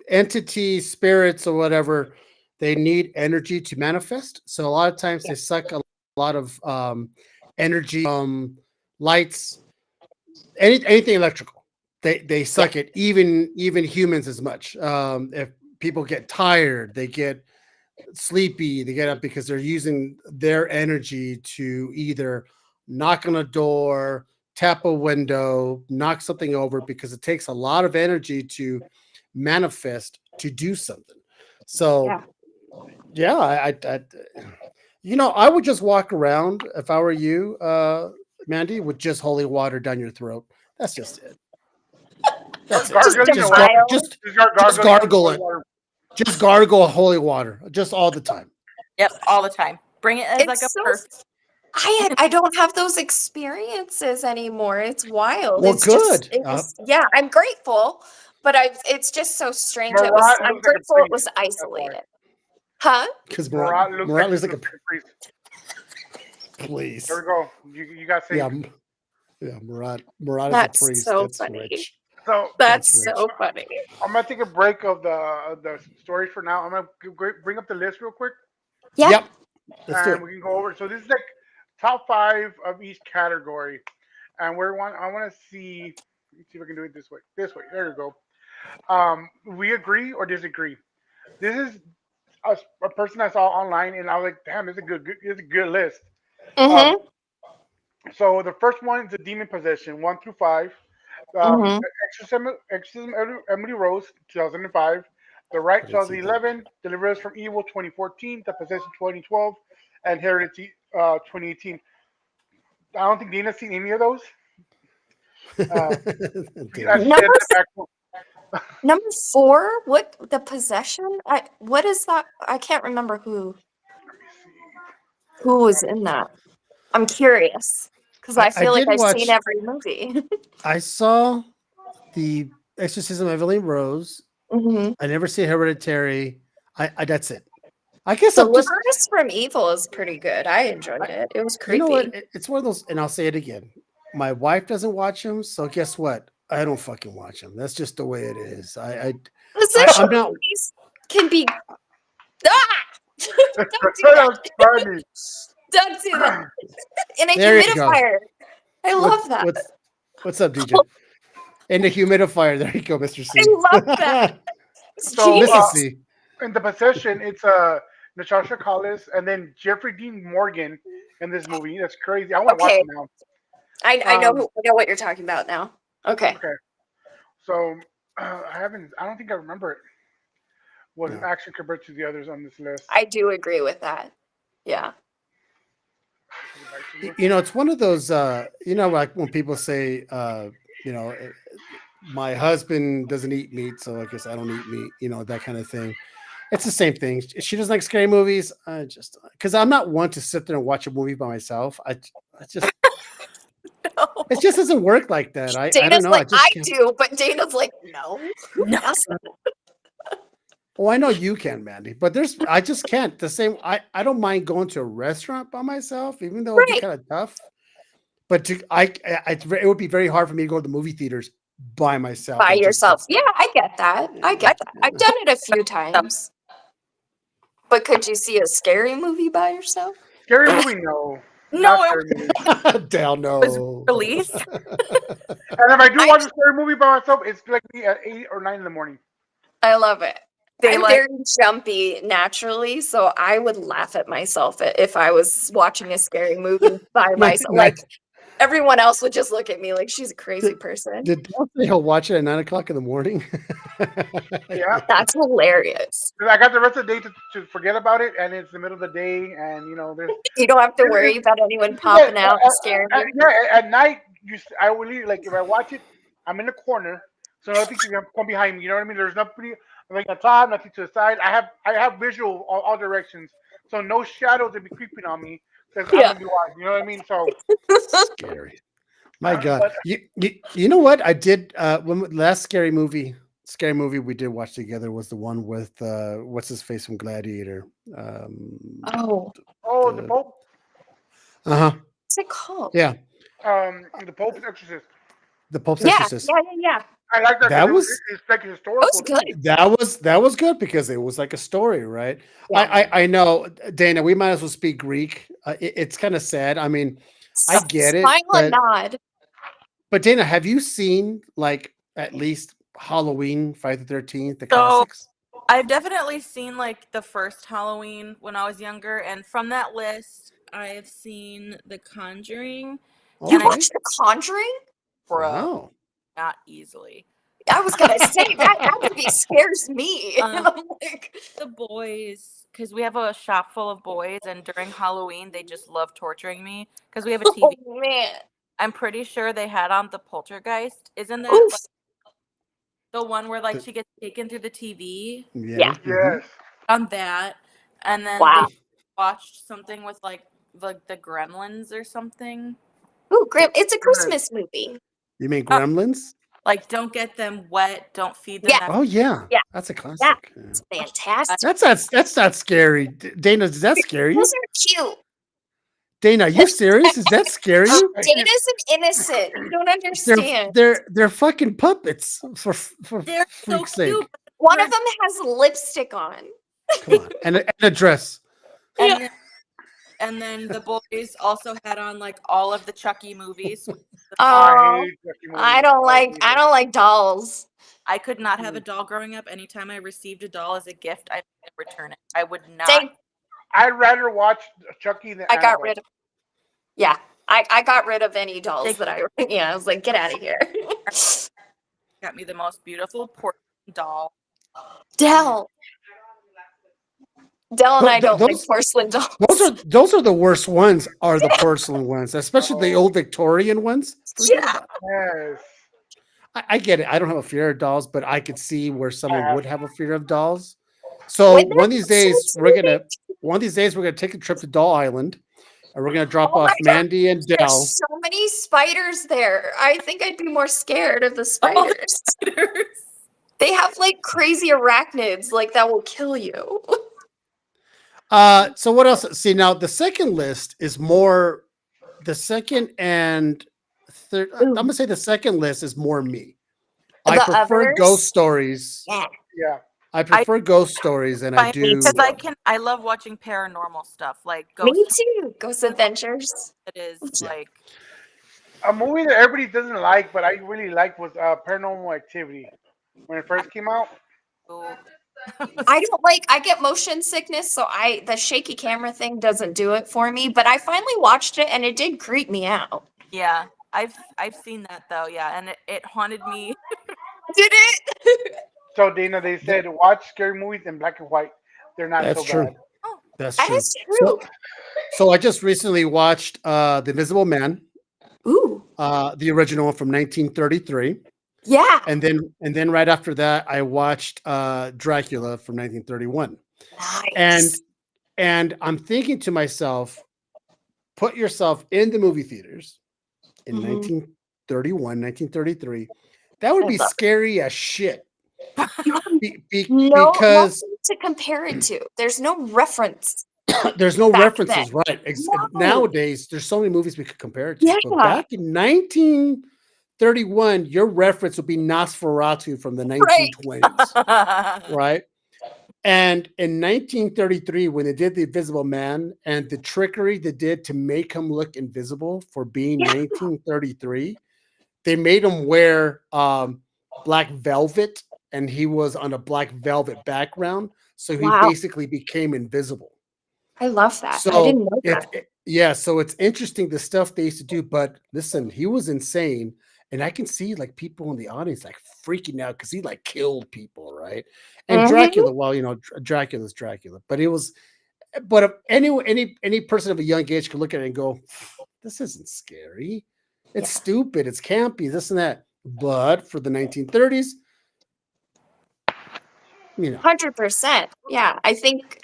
Speaker 3: entities, spirits, or whatever, they need energy to manifest. So a lot of times they suck a lot of energy from lights, anything electrical. They suck it. Even humans as much. If people get tired, they get sleepy, they get up because they're using their energy to either knock on a door, tap a window, knock something over, because it takes a lot of energy to manifest to do something. So yeah, I would just walk around if I were you, Mandy, with just holy water down your throat. That's just it. That's it.
Speaker 2: Gargling
Speaker 1: Just
Speaker 2: the water.
Speaker 3: Just
Speaker 2: Just
Speaker 3: gargle
Speaker 2: the
Speaker 3: it.
Speaker 2: water.
Speaker 3: Just gargle holy water, just all the time.
Speaker 4: Yep, all the time. Bring it as
Speaker 1: it's
Speaker 4: like a
Speaker 1: so
Speaker 4: perfect.
Speaker 1: I don't have those experiences anymore. It's wild.
Speaker 3: Well,
Speaker 1: It's just
Speaker 3: good.
Speaker 1: yeah, I'm grateful, but it's just so strange.
Speaker 2: Marat
Speaker 1: I'm
Speaker 2: looks like a
Speaker 1: grateful it
Speaker 2: priest.
Speaker 1: was
Speaker 2: That's why.
Speaker 1: isolated. Huh?
Speaker 3: Because
Speaker 2: Marat
Speaker 3: Marat looks
Speaker 2: looks
Speaker 3: like a
Speaker 2: priest.
Speaker 3: please.
Speaker 2: There we go. You got saved.
Speaker 3: Yeah, Marat is a
Speaker 1: That's
Speaker 3: priest.
Speaker 1: so
Speaker 3: That's
Speaker 1: funny.
Speaker 3: rich.
Speaker 2: So
Speaker 1: That's
Speaker 3: rich.
Speaker 1: so funny.
Speaker 2: I'm gonna take a break of the stories for now. I'm gonna bring up the list real quick,
Speaker 1: Yeah.
Speaker 3: Yep. Let's do
Speaker 2: and
Speaker 3: it.
Speaker 2: we can go over. So this is like top 5 of each category, and I want to see. Let's see if I can do it this way. This way. There you go. We agree or disagree. This is a person I saw online, and I was like, "Damn, it's a good list." Um,
Speaker 1: Mm-hmm.
Speaker 2: so the first one is the demon possession, 1 through 5.
Speaker 1: Mm-hmm.
Speaker 2: Exorcism Emily Rose, 2005. The Right,
Speaker 3: I didn't see that.
Speaker 2: 2011. Deliverance from Evil, 2014. The Possession, 2012. And Heredity, 2018. I don't think Dana's seen any of those. Uh,
Speaker 3: Damn.
Speaker 2: she said
Speaker 1: Number
Speaker 2: that back.
Speaker 1: number 4. What the possession? What is that? I can't remember who
Speaker 2: Let me see.
Speaker 1: was in that. I'm curious because I
Speaker 3: I
Speaker 1: feel like
Speaker 3: did
Speaker 1: I've seen
Speaker 3: watch.
Speaker 1: every movie.
Speaker 3: I saw the Exorcism of Emily Rose.
Speaker 1: Mm-hmm.
Speaker 3: I never see Hereditary. I that's it. I guess I'm just.
Speaker 1: Deliverance from Evil is pretty good. I enjoyed it. It was
Speaker 3: You know
Speaker 1: creepy.
Speaker 3: what? It's one of those, and I'll say it again. My wife doesn't watch them, so guess what? I don't fucking watch them. That's just the way it is.
Speaker 1: Possession
Speaker 3: I'm not.
Speaker 1: movies can be. Ah! Don't do that.
Speaker 2: That's funny.
Speaker 1: Don't do that. In a
Speaker 3: There you go.
Speaker 1: humidifier. I love that.
Speaker 3: What's up, DJ? In the humidifier. There you go, Mr. C.
Speaker 1: I love that. It's
Speaker 2: So,
Speaker 1: genius.
Speaker 3: Mrs. C.
Speaker 2: In the Possession, it's Natasha Collis and then Jeffrey Dean Morgan in this movie. That's crazy. I want to watch
Speaker 1: Okay.
Speaker 2: it now.
Speaker 1: I know what you're talking about now. Okay.
Speaker 2: Okay. So I don't think I remember it. Was an
Speaker 3: No.
Speaker 2: action compared to the others on this list.
Speaker 1: I do agree with that. Yeah.
Speaker 3: You know, it's one of those. Like when people say, my husband doesn't eat meat, so I guess I don't eat meat. You know, that kind of thing. It's the same thing. She doesn't like scary movies. I just because I'm not one to sit there and watch a movie by myself. I just
Speaker 1: No.
Speaker 3: it just doesn't work like that. I don't
Speaker 1: Dana's
Speaker 3: know.
Speaker 1: like,
Speaker 3: just
Speaker 1: I
Speaker 3: can't.
Speaker 1: do, but Dana's like, no.
Speaker 4: No.
Speaker 3: Oh, I know you can, Mandy, but I just can't. The same. I don't mind going to a restaurant by myself, even though it'd be
Speaker 1: Right.
Speaker 3: kind of tough. But it would be very hard for me to go to the movie theaters by myself.
Speaker 1: By
Speaker 3: and just
Speaker 1: yourself.
Speaker 3: sit
Speaker 1: Yeah,
Speaker 3: there.
Speaker 1: I get that. I get that. I've done it a few times. But could you see a scary movie by yourself?
Speaker 2: Scary movie, no.
Speaker 4: No,
Speaker 2: Not
Speaker 4: it
Speaker 2: scary movie.
Speaker 3: Down
Speaker 4: was
Speaker 3: no.
Speaker 4: released.
Speaker 2: And if I do watch a scary movie by myself, it's like me at 8 or 9 in the morning.
Speaker 1: I love it. I'm
Speaker 4: Daylight.
Speaker 1: very jumpy naturally, so I would laugh at myself if I was watching a scary movie by myself. Like everyone else would just look at me like she's a crazy person.
Speaker 3: Did Dale say he'll watch it at 9:00 in the morning?
Speaker 2: Yeah.
Speaker 1: That's hilarious.
Speaker 2: 'Cause I got the rest of the day to forget about it, and it's the middle of the day, and there's
Speaker 1: You don't have to worry about anyone popping out and scaring you.
Speaker 2: At night, I will leave, like if I watch it, I'm in the corner, so nothing can come behind me. You know what I mean? There's nothing like on top, nothing to the side. I have visual all directions, so no shadows to be creeping on me because I'm
Speaker 1: Yeah.
Speaker 2: gonna be watching. You know what I mean? So
Speaker 3: Scary. My God. You know what? I did when last scary movie we did watch together was the one with what's his face from Gladiator.
Speaker 1: Oh,
Speaker 2: the Pope,
Speaker 3: Uh-huh.
Speaker 1: what's it called?
Speaker 3: Yeah.
Speaker 2: the Pope's Exorcist.
Speaker 3: The Pope's
Speaker 1: Yeah,
Speaker 3: Exorcist.
Speaker 1: yeah.
Speaker 2: I like that.
Speaker 3: That
Speaker 2: 'Cause
Speaker 3: was-
Speaker 2: it's like historical.
Speaker 1: That was good.
Speaker 3: That was good because it was like a story, right?
Speaker 1: Yeah.
Speaker 3: I know, Dana. We might as well speak Greek. It's kind of sad. I mean, I get it,
Speaker 1: Smile and
Speaker 3: but-
Speaker 1: nod.
Speaker 3: but Dana, have you seen like at least Halloween, Friday the 13th, the
Speaker 4: So-
Speaker 3: classics?
Speaker 4: I've definitely seen like the first Halloween when I was younger, and from that list, I've seen The Conjuring.
Speaker 1: You
Speaker 3: Okay.
Speaker 1: watched The Conjuring?
Speaker 4: Bro,
Speaker 3: Wow.
Speaker 4: not easily.
Speaker 1: I was gonna say that movie scares me.
Speaker 4: Um,
Speaker 1: I'm like,
Speaker 4: The boys, because we have a shop full of boys, and during Halloween, they just love torturing me because we have a TV.
Speaker 1: oh man.
Speaker 4: I'm pretty sure they had on the Poltergeist. Isn't that
Speaker 1: Oof.
Speaker 4: like, the one where like she gets taken through the TV?
Speaker 1: Yeah.
Speaker 3: Mhm.
Speaker 2: Yes.
Speaker 4: On that, and then
Speaker 1: Wow.
Speaker 4: they watched something with like the Gremlins or something.
Speaker 1: Ooh, Grim. It's a Christmas movie.
Speaker 3: You mean Gremlins?
Speaker 4: Like, don't get them wet, don't feed them.
Speaker 1: Yeah.
Speaker 4: that-
Speaker 3: Oh yeah.
Speaker 1: Yeah.
Speaker 3: That's a classic. Yeah.
Speaker 1: It's fantastic.
Speaker 3: That's not scary. Dana, does that scare you?
Speaker 1: Those are cute.
Speaker 3: Dana, are you serious? Does that scare you?
Speaker 1: Dana's an innocent. You don't understand.
Speaker 3: They're fucking puppets for
Speaker 4: They're so
Speaker 3: freak's sake.
Speaker 4: cute.
Speaker 1: One of them has lipstick on.
Speaker 3: Come on. And a dress.
Speaker 4: And,
Speaker 1: Yeah.
Speaker 4: then, And then the boys also had on like all of the Chucky movies.
Speaker 2: I
Speaker 1: Oh,
Speaker 2: hate Chucky movies.
Speaker 1: I don't like dolls.
Speaker 4: I could not have a doll growing up. Anytime I received a doll as a gift, I would return it. I would not.
Speaker 1: Same.
Speaker 2: I'd rather watch Chucky than
Speaker 1: I got
Speaker 2: Annabelle.
Speaker 1: rid of. Yeah, I got rid of any dolls
Speaker 4: Take-
Speaker 1: that I. Yeah, I was like, get out of here.
Speaker 4: Got me the most beautiful porcelain doll.
Speaker 1: Dell. Dell and I don't like
Speaker 3: Those
Speaker 1: porcelain dolls.
Speaker 3: those are the worst ones. Are the porcelain ones, especially the old Victorian ones. Forget
Speaker 1: Yeah.
Speaker 3: about it.
Speaker 2: Yes.
Speaker 3: I get it. I don't have a fear of dolls, but I could see where someone
Speaker 2: have-
Speaker 3: would have a fear of dolls. So
Speaker 1: When they're
Speaker 3: one of these
Speaker 1: so
Speaker 3: days
Speaker 1: cute.
Speaker 3: we're gonna take a trip to Doll Island, and we're gonna drop
Speaker 1: Oh my
Speaker 3: off
Speaker 1: God,
Speaker 3: Mandy and Dell.
Speaker 1: There's so many spiders there. I think I'd be more scared of the spiders. They have like crazy arachnids, like that will kill you.
Speaker 3: So what else? See, now the second list is more. The second and third. I'm gonna say the second list is more me. I
Speaker 1: The
Speaker 3: prefer
Speaker 1: others?
Speaker 3: ghost stories.
Speaker 1: Yeah.
Speaker 2: Yeah.
Speaker 3: I prefer ghost stories than I do.
Speaker 4: Because I love watching paranormal stuff like
Speaker 1: Me
Speaker 4: Ghost.
Speaker 1: too. Ghost Adventures.
Speaker 4: It is
Speaker 3: Yeah.
Speaker 4: like
Speaker 2: A movie that everybody doesn't like, but I really like was Paranormal Activity. When it first came out,
Speaker 4: ooh.
Speaker 1: I get motion sickness, so the shaky camera thing doesn't do it for me, but I finally watched it and it did creep me out.
Speaker 4: Yeah, I've seen that though. Yeah, and it haunted me.
Speaker 1: Did it?
Speaker 2: so Dana, they said watch scary movies in black and white. They're not
Speaker 3: That's
Speaker 2: so
Speaker 3: true.
Speaker 2: bad.
Speaker 3: That's
Speaker 1: That
Speaker 3: true.
Speaker 1: is true.
Speaker 3: So I just recently watched The Invisible Man,
Speaker 1: Ooh.
Speaker 3: the original one from 1933,
Speaker 1: Yeah.
Speaker 3: and then right after that I watched Dracula from 1931.
Speaker 1: Nice.
Speaker 3: And I'm thinking to myself, put yourself in the movie theaters in
Speaker 1: Mhm.
Speaker 3: 1931, 1933. That would
Speaker 1: I
Speaker 3: be
Speaker 1: love it.
Speaker 3: scary as shit.
Speaker 1: No,
Speaker 3: Because
Speaker 1: nothing to compare it to. There's no reference.
Speaker 3: there's no
Speaker 1: Back
Speaker 3: references,
Speaker 1: then.
Speaker 3: right?
Speaker 1: No.
Speaker 3: Nowadays, there's so many movies we could compare it to.
Speaker 1: Yeah.
Speaker 3: But back in 1931, your reference would be Nosferatu from the 1920s, right? And in 1933, when they did The Invisible Man and the trickery they did to make him look invisible for being
Speaker 1: Yeah.
Speaker 3: 1933, they made him wear black velvet, and he was on a black velvet background. So he
Speaker 1: Wow.
Speaker 3: basically became invisible.
Speaker 1: I love that. I
Speaker 3: So
Speaker 1: didn't know that.
Speaker 3: so it's interesting the stuff they used to do. But listen, he was insane, and I can see like people in the audience like freaking out because he like killed people, right? And
Speaker 1: Mhm.
Speaker 3: Dracula, well, Dracula's Dracula, but it was, but if any person of a young age could look at it and go, "This isn't scary. It's
Speaker 1: Yeah.
Speaker 3: stupid. It's campy. This and that." But for the 1930s,
Speaker 1: 100%. Yeah. I think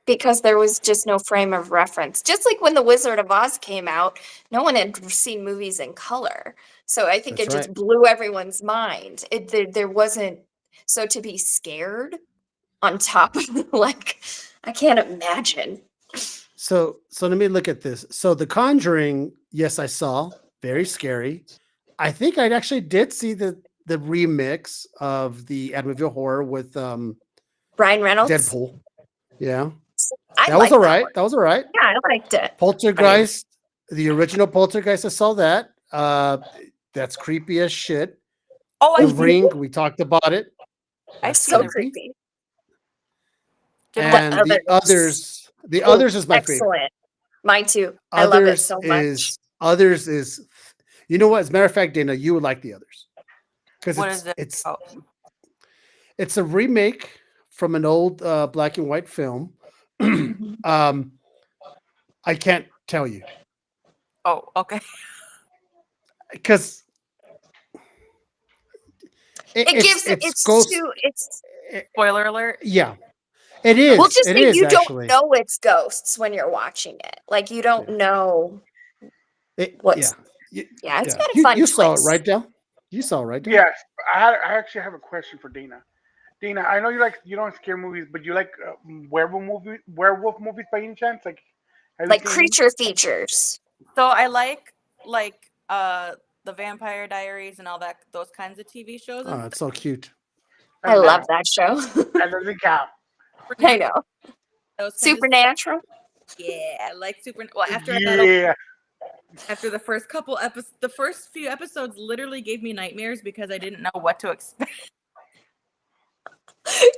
Speaker 1: because there was just no frame of reference. Just like when The Wizard of Oz came out, no one had seen movies in color. So I think
Speaker 3: That's
Speaker 1: it just
Speaker 3: right.
Speaker 1: blew everyone's mind. There wasn't, so to be scared on top of like, I can't imagine.
Speaker 3: So let me look at this. So The Conjuring, yes, I saw. Very scary. I think I actually did see the remix of the Amityville Horror with
Speaker 1: Ryan Reynolds.
Speaker 3: Deadpool. Yeah,
Speaker 1: I
Speaker 3: that was
Speaker 1: liked
Speaker 3: all
Speaker 1: that
Speaker 3: right.
Speaker 1: one.
Speaker 3: That was all right.
Speaker 1: Yeah, I liked it.
Speaker 3: Poltergeist, the original Poltergeist. I saw that. That's creepy as shit.
Speaker 4: Oh,
Speaker 3: The
Speaker 4: I've seen
Speaker 3: Ring, we talked about it.
Speaker 4: I've
Speaker 3: That's
Speaker 4: seen
Speaker 1: So
Speaker 4: the
Speaker 1: creepy.
Speaker 3: And the others is my favorite.
Speaker 1: Excellent. Mine too. I love it so much.
Speaker 3: Others is, you know what? As a matter of fact, Dana, you would like the others because
Speaker 4: What is it?
Speaker 3: it's a remake from an old black and white film.
Speaker 1: Mhm.
Speaker 3: I can't tell you
Speaker 4: Oh, okay.
Speaker 3: because
Speaker 1: It's
Speaker 4: Spoiler alert.
Speaker 3: yeah, it is.
Speaker 1: we'll just
Speaker 3: It
Speaker 1: say
Speaker 3: is
Speaker 1: you
Speaker 3: actually.
Speaker 1: don't know it's ghosts when you're watching it. Like you don't know what's
Speaker 3: Yeah,
Speaker 1: it's got a fun
Speaker 3: you saw it,
Speaker 1: twist.
Speaker 3: right, Del? You saw it, right, Del?
Speaker 2: Yes, I actually have a question for Dana. Dana, I know you don't scare movies, but you like werewolf movies by any chance? Like, have you
Speaker 1: Like
Speaker 2: seen any?
Speaker 1: creature features.
Speaker 4: So I like the Vampire Diaries and all that, those kinds of TV shows.
Speaker 3: Oh, it's so cute.
Speaker 1: I love that show.
Speaker 2: That doesn't count.
Speaker 1: I know.
Speaker 4: Those kinds of-
Speaker 1: Supernatural.
Speaker 4: Yeah, like super. Well, after I got
Speaker 2: Yeah.
Speaker 4: after the first couple episodes, the first few episodes literally gave me nightmares because I didn't know what to expect.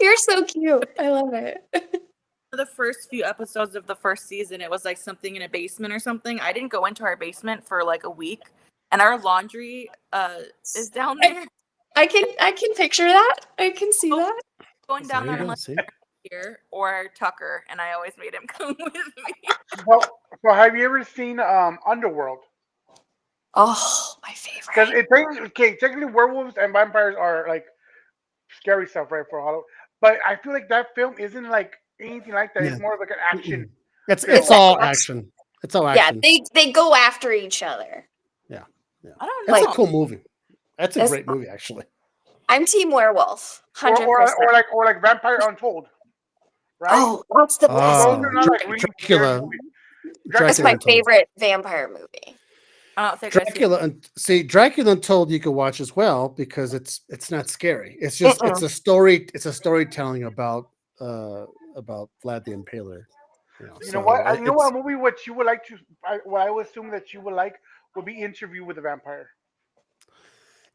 Speaker 1: You're so cute. I love it.
Speaker 4: The first few episodes of the first season, it was like something in a basement or something. I didn't go into our basement for like a week, and our laundry is down there.
Speaker 1: I can picture that. I can see that.
Speaker 4: Going down
Speaker 3: There you
Speaker 4: there
Speaker 3: go.
Speaker 4: unless
Speaker 3: See?
Speaker 4: here or Tucker, and I always made him come with me.
Speaker 2: Well, so have you ever seen Underworld?
Speaker 1: Oh, my
Speaker 2: Because
Speaker 1: favorite.
Speaker 2: technically werewolves and vampires are like scary stuff, right? For Halloween, but I feel like that film isn't like anything like that.
Speaker 3: Yeah.
Speaker 2: It's more of like an action.
Speaker 3: Mm-mm. It's
Speaker 2: film.
Speaker 3: all action. It's all
Speaker 1: Yeah,
Speaker 3: action.
Speaker 1: they go after each other.
Speaker 3: Yeah.
Speaker 4: I don't
Speaker 3: That's
Speaker 4: know.
Speaker 3: a cool movie. That's a
Speaker 1: It's-
Speaker 3: great movie, actually.
Speaker 1: I'm Team Werewolf,
Speaker 2: Or,
Speaker 1: 100%.
Speaker 2: or like Vampire Untold, right?
Speaker 1: Oh, that's the best.
Speaker 2: Those
Speaker 3: Oh,
Speaker 2: are not like really scary
Speaker 3: Dracula.
Speaker 2: movies.
Speaker 1: That's
Speaker 3: Dracula
Speaker 1: my
Speaker 3: Untold.
Speaker 1: favorite vampire movie.
Speaker 4: I don't think I see.
Speaker 3: Dracula. See, Dracula Untold you can watch as well because it's not scary. It's just it's a story. It's a storytelling about Vlad the Impaler.
Speaker 2: You know what? You know what movie? What you would like to? What I would assume that you would like would be Interview with a Vampire.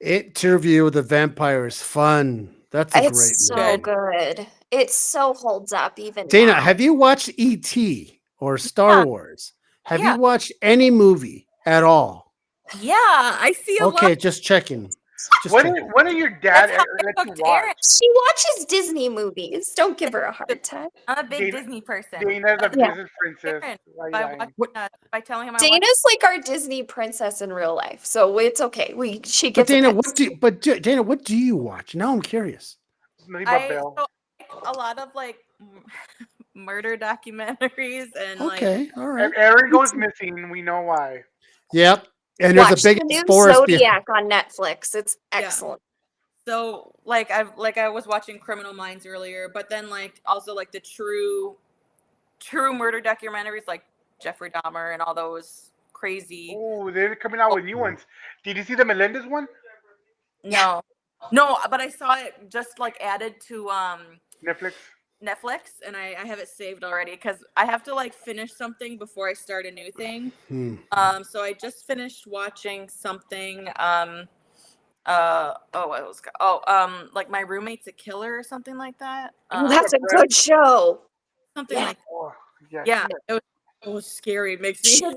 Speaker 3: Interview with the Vampire is fun. That's a great
Speaker 1: It's so
Speaker 3: movie.
Speaker 1: good. It so holds up even
Speaker 3: Dana,
Speaker 1: now.
Speaker 3: have you watched E.T. or Star
Speaker 4: Yeah.
Speaker 3: Wars? Have
Speaker 4: Yeah.
Speaker 3: you watched any movie at all?
Speaker 4: Yeah, I see a lot.
Speaker 3: Okay, just checking. Just
Speaker 2: When
Speaker 3: checking.
Speaker 2: did your dad
Speaker 4: That's how
Speaker 2: let
Speaker 4: I
Speaker 2: you
Speaker 4: hooked
Speaker 2: watch?
Speaker 4: Aaron.
Speaker 1: She watches Disney movies. Don't give her a hard time.
Speaker 4: I'm a big
Speaker 2: Dana-
Speaker 4: Disney person.
Speaker 2: Dana's a
Speaker 1: Yeah.
Speaker 2: business princess.
Speaker 4: Aaron,
Speaker 2: Why you
Speaker 4: by,
Speaker 2: lying?
Speaker 4: watching, by telling him I watched
Speaker 1: Dana's like our Disney princess in real life, so it's okay. She
Speaker 3: But
Speaker 1: gets a
Speaker 3: Dana,
Speaker 1: pass.
Speaker 3: Dana, what do you watch? Now I'm curious.
Speaker 2: Nothing but Belle.
Speaker 4: so a lot of like murder documentaries and like
Speaker 3: Okay, all right.
Speaker 2: If Aaron goes missing, we know why.
Speaker 3: Yep. And there's
Speaker 1: Watch
Speaker 3: a big
Speaker 1: the new
Speaker 3: forest behind.
Speaker 1: Zodiac on Netflix. It's excellent.
Speaker 4: so like I was watching Criminal Minds earlier, but then like also like the true murder documentaries like Jeffrey Dahmer and all those crazy.
Speaker 2: Oh, they're coming out with new ones. Did you see the Melendez one?
Speaker 4: No, but I saw it just like added to
Speaker 2: Netflix.
Speaker 4: and I have it saved already because I have to like finish something before I start a new thing.
Speaker 3: Hmm.
Speaker 4: So I just finished watching something. Like My Roommate's a Killer or something like that.
Speaker 1: Oh, that's a good show.
Speaker 4: Something
Speaker 1: yeah.
Speaker 4: like
Speaker 2: Oh, yeah.
Speaker 4: yeah. It was scary. It makes me
Speaker 1: Should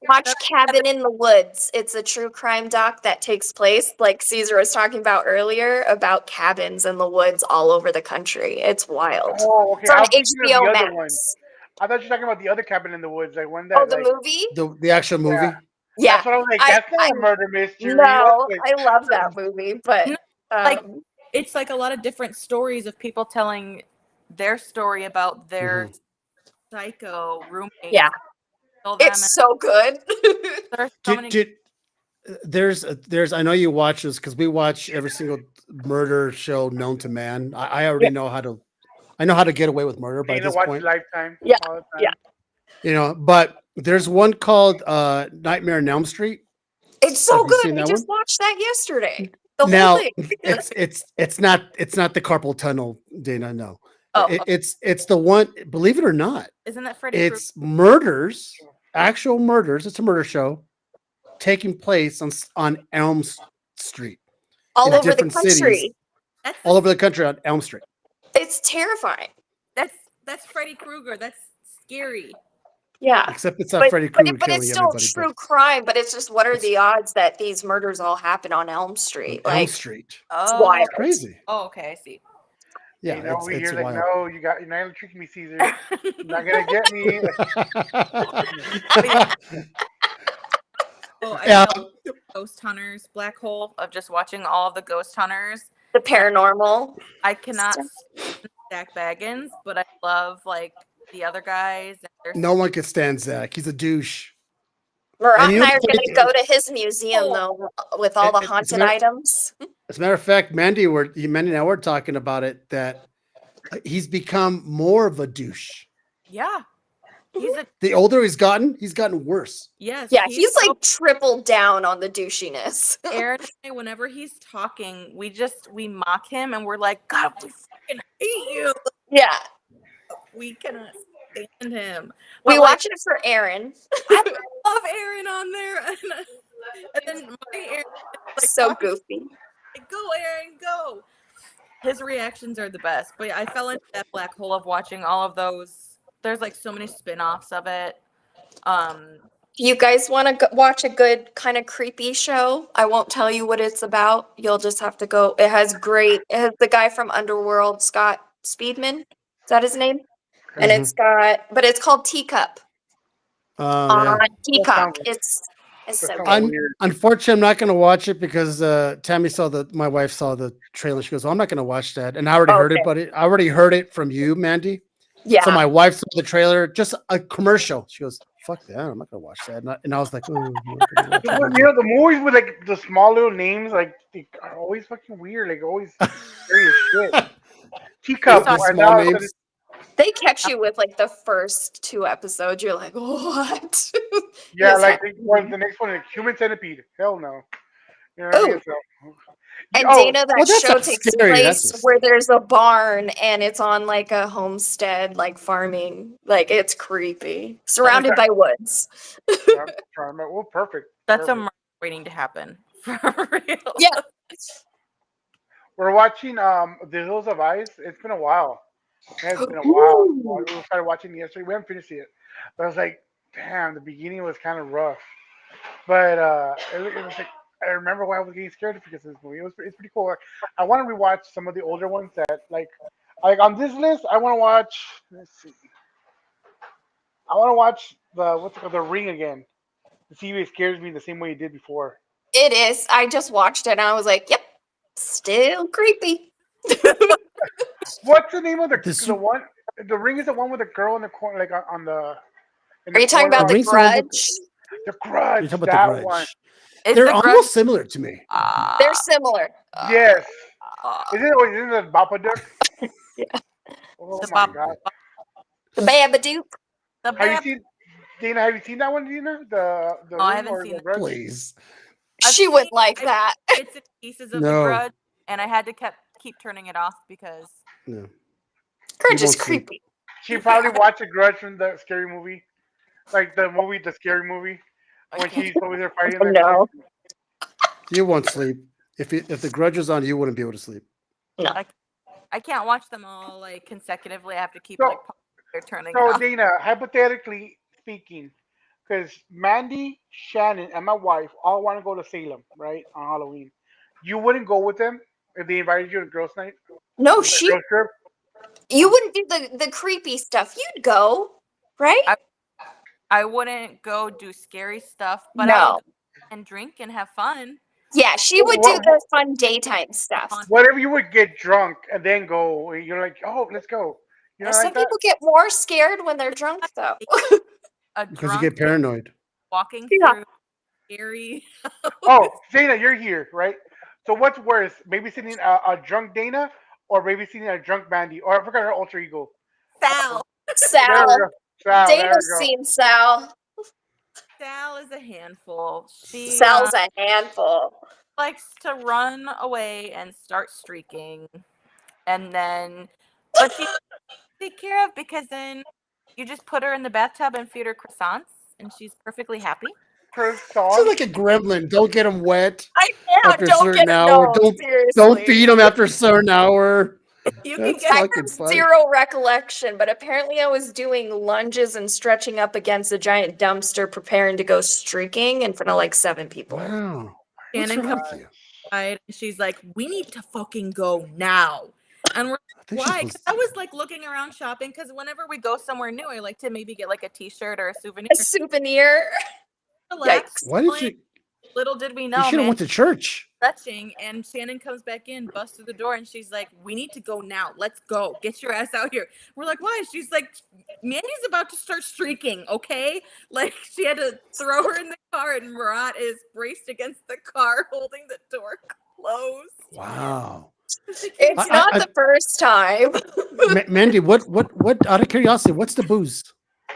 Speaker 1: watch Cabin in the Woods. It's a true crime doc that takes place, like Caesar was talking about earlier, about cabins in the woods all over the country. It's wild.
Speaker 2: Oh, okay.
Speaker 1: It's on
Speaker 2: I was thinking of
Speaker 1: HBO
Speaker 2: the other one.
Speaker 1: Max.
Speaker 2: I thought you were talking about the other Cabin in the Woods, like one that.
Speaker 1: Oh, the
Speaker 2: like,
Speaker 1: movie?
Speaker 3: The actual movie.
Speaker 1: Yeah.
Speaker 2: That's what I was like.
Speaker 1: I-
Speaker 2: That's not a murder mystery.
Speaker 1: No,
Speaker 2: That's like-
Speaker 1: I love that movie, but
Speaker 4: No, like, it's like a lot of different stories of people telling their story about their psycho roommate.
Speaker 1: Yeah.
Speaker 4: Kill them,
Speaker 1: it's so good.
Speaker 4: and there's so many.
Speaker 3: There's I know you watch this because we watch every single murder show known to man. I already know how to get away with murder by
Speaker 2: Dana
Speaker 3: this
Speaker 2: watch
Speaker 3: point.
Speaker 2: Lifetime.
Speaker 1: Yeah,
Speaker 2: All the time.
Speaker 1: yeah.
Speaker 3: But there's one called Nightmare on Elm Street.
Speaker 1: It's so
Speaker 3: Have you
Speaker 1: good.
Speaker 3: seen
Speaker 1: We
Speaker 3: that
Speaker 1: just
Speaker 3: one?
Speaker 1: watched that yesterday. The
Speaker 3: Now
Speaker 1: whole thing.
Speaker 3: it's not the carpal tunnel, Dana. No,
Speaker 4: Oh,
Speaker 3: it's the one. Believe it or not,
Speaker 4: isn't that Freddy Krueger?
Speaker 3: it's murders, actual murders. It's a murder show taking place on Elm Street,
Speaker 1: All
Speaker 3: in
Speaker 1: over the
Speaker 3: different
Speaker 1: country.
Speaker 3: cities. all over the country on Elm Street.
Speaker 1: It's terrifying.
Speaker 4: That's Freddy Krueger. That's scary.
Speaker 1: Yeah.
Speaker 3: Except it's not Freddy Krueger
Speaker 1: But
Speaker 3: killing
Speaker 1: it's still
Speaker 3: everybody.
Speaker 1: true crime. But it's just what are the odds that these murders all happen on Elm Street?
Speaker 3: Elm
Speaker 1: Like,
Speaker 3: Street.
Speaker 1: it's wild.
Speaker 3: Crazy.
Speaker 4: Oh, okay, I see.
Speaker 3: Yeah,
Speaker 2: You know,
Speaker 3: it's
Speaker 2: you're like,
Speaker 3: wild.
Speaker 2: no, you're not tricking me, Caesar. You're not gonna get me.
Speaker 4: Oh, I
Speaker 3: Yeah.
Speaker 4: feel Ghost Hunters black hole of just watching all of the Ghost Hunters.
Speaker 1: The paranormal.
Speaker 4: I cannot stand Zach Baggins, but I love like the other guys.
Speaker 3: No one can stand Zach. He's a douche.
Speaker 1: Murat
Speaker 3: And
Speaker 1: and,
Speaker 3: you
Speaker 1: I
Speaker 3: know
Speaker 1: are going to
Speaker 3: what-
Speaker 1: go to his museum though, with all the
Speaker 3: It's
Speaker 1: haunted
Speaker 3: not-
Speaker 1: items.
Speaker 3: As a matter of fact, Mandy and I were talking about it, that he's become more of a douche.
Speaker 4: Yeah, he's a
Speaker 3: The older he's gotten worse.
Speaker 4: yes.
Speaker 1: Yeah, he's
Speaker 4: so-
Speaker 1: like tripled down on the douchiness.
Speaker 4: Aaron and I, whenever he's talking, we mock him and we're like, God, we fucking hate you.
Speaker 1: Yeah.
Speaker 4: We cannot. stand him.
Speaker 1: We
Speaker 4: But like,
Speaker 1: watch it for Aaron.
Speaker 4: I love Aaron on there, and then my Aaron is like
Speaker 1: So
Speaker 4: talking,
Speaker 1: goofy.
Speaker 4: like, "Go, Aaron, go!" His reactions are the best. But yeah, I fell into that black hole of watching all of those. There's like so many spin-offs of it.
Speaker 1: You guys want to watch a good kind of creepy show? I won't tell you what it's about. You'll just have to go. It has the guy from Underworld, Scott Speedman. Is that his name? And
Speaker 3: Mhm.
Speaker 1: but it's called Teacup
Speaker 3: Oh
Speaker 1: on
Speaker 3: yeah.
Speaker 1: Peacock.
Speaker 2: sounds-
Speaker 1: It's
Speaker 2: that
Speaker 1: so
Speaker 2: sounds
Speaker 1: good.
Speaker 2: weird.
Speaker 3: Unfortunately, I'm not going to watch it because Tammy my wife saw the trailer. She goes, "Oh, I'm not going to watch that." And I already heard it,
Speaker 1: Okay.
Speaker 3: but I already heard it from you, Mandy.
Speaker 1: Yeah.
Speaker 3: So my wife saw the trailer, just a commercial. She goes, "Fuck that! I'm not going to watch that." And I was like, "Oh, I'm not gonna watch it
Speaker 2: You
Speaker 3: either."
Speaker 2: know, the movies with like the small little names, like they are always fucking weird. Like always scary as shit. Teacup.
Speaker 3: The
Speaker 4: saw-
Speaker 2: I
Speaker 3: small
Speaker 2: thought that
Speaker 3: names.
Speaker 1: They catch you with like the first 2 episodes. You're like, what?
Speaker 2: yeah,
Speaker 1: Yes,
Speaker 2: like the next one, like Human Centipede. Hell no. You know what I mean?
Speaker 1: Oh,
Speaker 2: So,
Speaker 1: and
Speaker 2: oh,
Speaker 1: Dana, that
Speaker 3: Well, that's
Speaker 1: show
Speaker 3: not
Speaker 1: takes
Speaker 3: scary. That's
Speaker 1: place
Speaker 3: just
Speaker 1: where there's a barn and it's on like a homestead, like farming. Like it's creepy, surrounded by woods.
Speaker 2: I'm trying to. Oh, perfect.
Speaker 4: That's a
Speaker 2: Perfect.
Speaker 4: murder waiting to happen for real.
Speaker 1: Yeah.
Speaker 2: We're watching The Hills of Ice. It's been a while. It has been a while.
Speaker 1: Ooh.
Speaker 2: We started watching it yesterday. We haven't finished it. But I was like, damn, the beginning was kind of rough. But it was like I remember why I was getting scared because of this movie. It's pretty cool. I want to rewatch some of the older ones that like on this list. I want to watch. Let's see. I want to watch the what's it called, The Ring again. To see if it scares me the same way it did before.
Speaker 1: It is. I just watched it and I was like, yep, still creepy.
Speaker 2: What's the name of
Speaker 3: this.
Speaker 2: the one? The Ring is the one with the girl in the corner, like on the in
Speaker 1: Are
Speaker 2: the
Speaker 1: you talking
Speaker 2: corner.
Speaker 3: The
Speaker 1: about The
Speaker 3: Ring's the one with.
Speaker 1: Grudge?
Speaker 2: The
Speaker 3: You're
Speaker 2: Grudge.
Speaker 3: talking about
Speaker 2: That
Speaker 3: the
Speaker 2: one.
Speaker 3: Grudge.
Speaker 4: Is
Speaker 3: They're
Speaker 4: the grudge?
Speaker 3: almost similar to me.
Speaker 1: They're similar.
Speaker 2: Yes.
Speaker 4: Uh,
Speaker 2: Isn't it Babadook?
Speaker 1: Yeah.
Speaker 2: Oh
Speaker 4: the
Speaker 2: my
Speaker 4: Bob,
Speaker 2: god.
Speaker 1: The Babadook.
Speaker 4: the
Speaker 2: Have you
Speaker 4: Bab.
Speaker 2: seen Dana? Have you seen that one, Dina? The
Speaker 4: No, I
Speaker 2: Ring
Speaker 4: haven't
Speaker 2: or
Speaker 4: seen
Speaker 2: the
Speaker 4: it.
Speaker 2: Grudge?
Speaker 3: Please.
Speaker 4: I've
Speaker 1: She would
Speaker 4: seen
Speaker 1: like
Speaker 4: I-
Speaker 1: that.
Speaker 4: bits and pieces of the
Speaker 3: No.
Speaker 4: grudge, and I had to keep turning it off because
Speaker 3: No.
Speaker 1: Grudge is
Speaker 3: won't sleep.
Speaker 1: creepy.
Speaker 2: She probably watched a Grudge from the scary movie, like the scary movie,
Speaker 4: I
Speaker 2: when
Speaker 4: can't.
Speaker 2: she's over there fighting that
Speaker 1: No.
Speaker 2: shit.
Speaker 3: You won't sleep. If the Grudge is on, you wouldn't be able to sleep.
Speaker 1: No.
Speaker 4: I can't watch them all like consecutively. I have to keep
Speaker 2: So,
Speaker 4: like pausing or turning it
Speaker 2: so
Speaker 4: off.
Speaker 2: Dana, hypothetically speaking, because Mandy, Shannon, and my wife all want to go to Salem, right, on Halloween. You wouldn't go with them if they invited you to girls' night,
Speaker 1: No,
Speaker 2: girls' trip.
Speaker 1: you wouldn't do the creepy stuff. You'd go, right?
Speaker 4: I wouldn't go do scary stuff, but I would
Speaker 1: No.
Speaker 4: go and drink and have fun.
Speaker 1: Yeah, she would do the fun daytime stuff.
Speaker 2: Whatever you would get drunk and then go, you're like, oh, let's go. You know,
Speaker 1: Some
Speaker 2: like that.
Speaker 1: people get more scared when they're drunk, though.
Speaker 4: A
Speaker 3: Because you
Speaker 4: drunk
Speaker 3: get paranoid.
Speaker 4: walking
Speaker 1: Yeah.
Speaker 4: through scary.
Speaker 2: Oh, Dana, you're here, right? So what's worse, babysitting a drunk Dana or babysitting a drunk Mandy? Or I forgot her alter ego.
Speaker 4: Sal.
Speaker 2: There we
Speaker 1: Sal.
Speaker 2: go. Sal, there
Speaker 1: Dana's
Speaker 2: we go.
Speaker 1: seen Sal.
Speaker 4: Sal is a handful. She
Speaker 1: Sal's a handful.
Speaker 4: likes to run away and start streaking, and then, but she take care of because then you just put her in the bathtub and feed her croissants, and she's perfectly happy.
Speaker 3: Sounds
Speaker 2: Croissant.
Speaker 3: like a gremlin. Don't get them wet
Speaker 1: Yeah,
Speaker 3: after a
Speaker 1: don't
Speaker 3: certain
Speaker 1: get
Speaker 3: hour.
Speaker 1: no,
Speaker 3: Don't
Speaker 1: seriously.
Speaker 3: feed them after a certain hour.
Speaker 4: You can
Speaker 3: That's
Speaker 4: get
Speaker 1: I
Speaker 3: fucking
Speaker 1: have
Speaker 3: funny.
Speaker 1: zero recollection, but apparently I was doing lunges and stretching up against a giant dumpster, preparing to go streaking in front of like 7 people.
Speaker 3: Wow. What's
Speaker 4: Shannon
Speaker 3: wrong
Speaker 4: comes
Speaker 3: with you?
Speaker 4: inside, and she's like, "We need to fucking go now." And we're
Speaker 3: I think she's
Speaker 4: why?
Speaker 3: supposed
Speaker 4: Because I was like looking around shopping. Because whenever we go somewhere new, I like to maybe get like a T-shirt or a souvenir.
Speaker 1: A souvenir.
Speaker 4: Relax.
Speaker 1: Yikes.
Speaker 3: Why did you?
Speaker 4: Little did we
Speaker 3: You
Speaker 4: know,
Speaker 3: should have
Speaker 4: man.
Speaker 3: went to church.
Speaker 4: Stretching, and Shannon comes back in, busts through the door, and she's like, "We need to go now. Let's go. Get your ass out here." We're like, "Why?" She's like, "Mandy's about to start streaking, okay?" Like she had to throw her in the car, and Murat is braced against the car, holding the door closed.
Speaker 3: Wow.
Speaker 1: It's not the first time.
Speaker 3: Mandy, what? Out of curiosity, what's the booze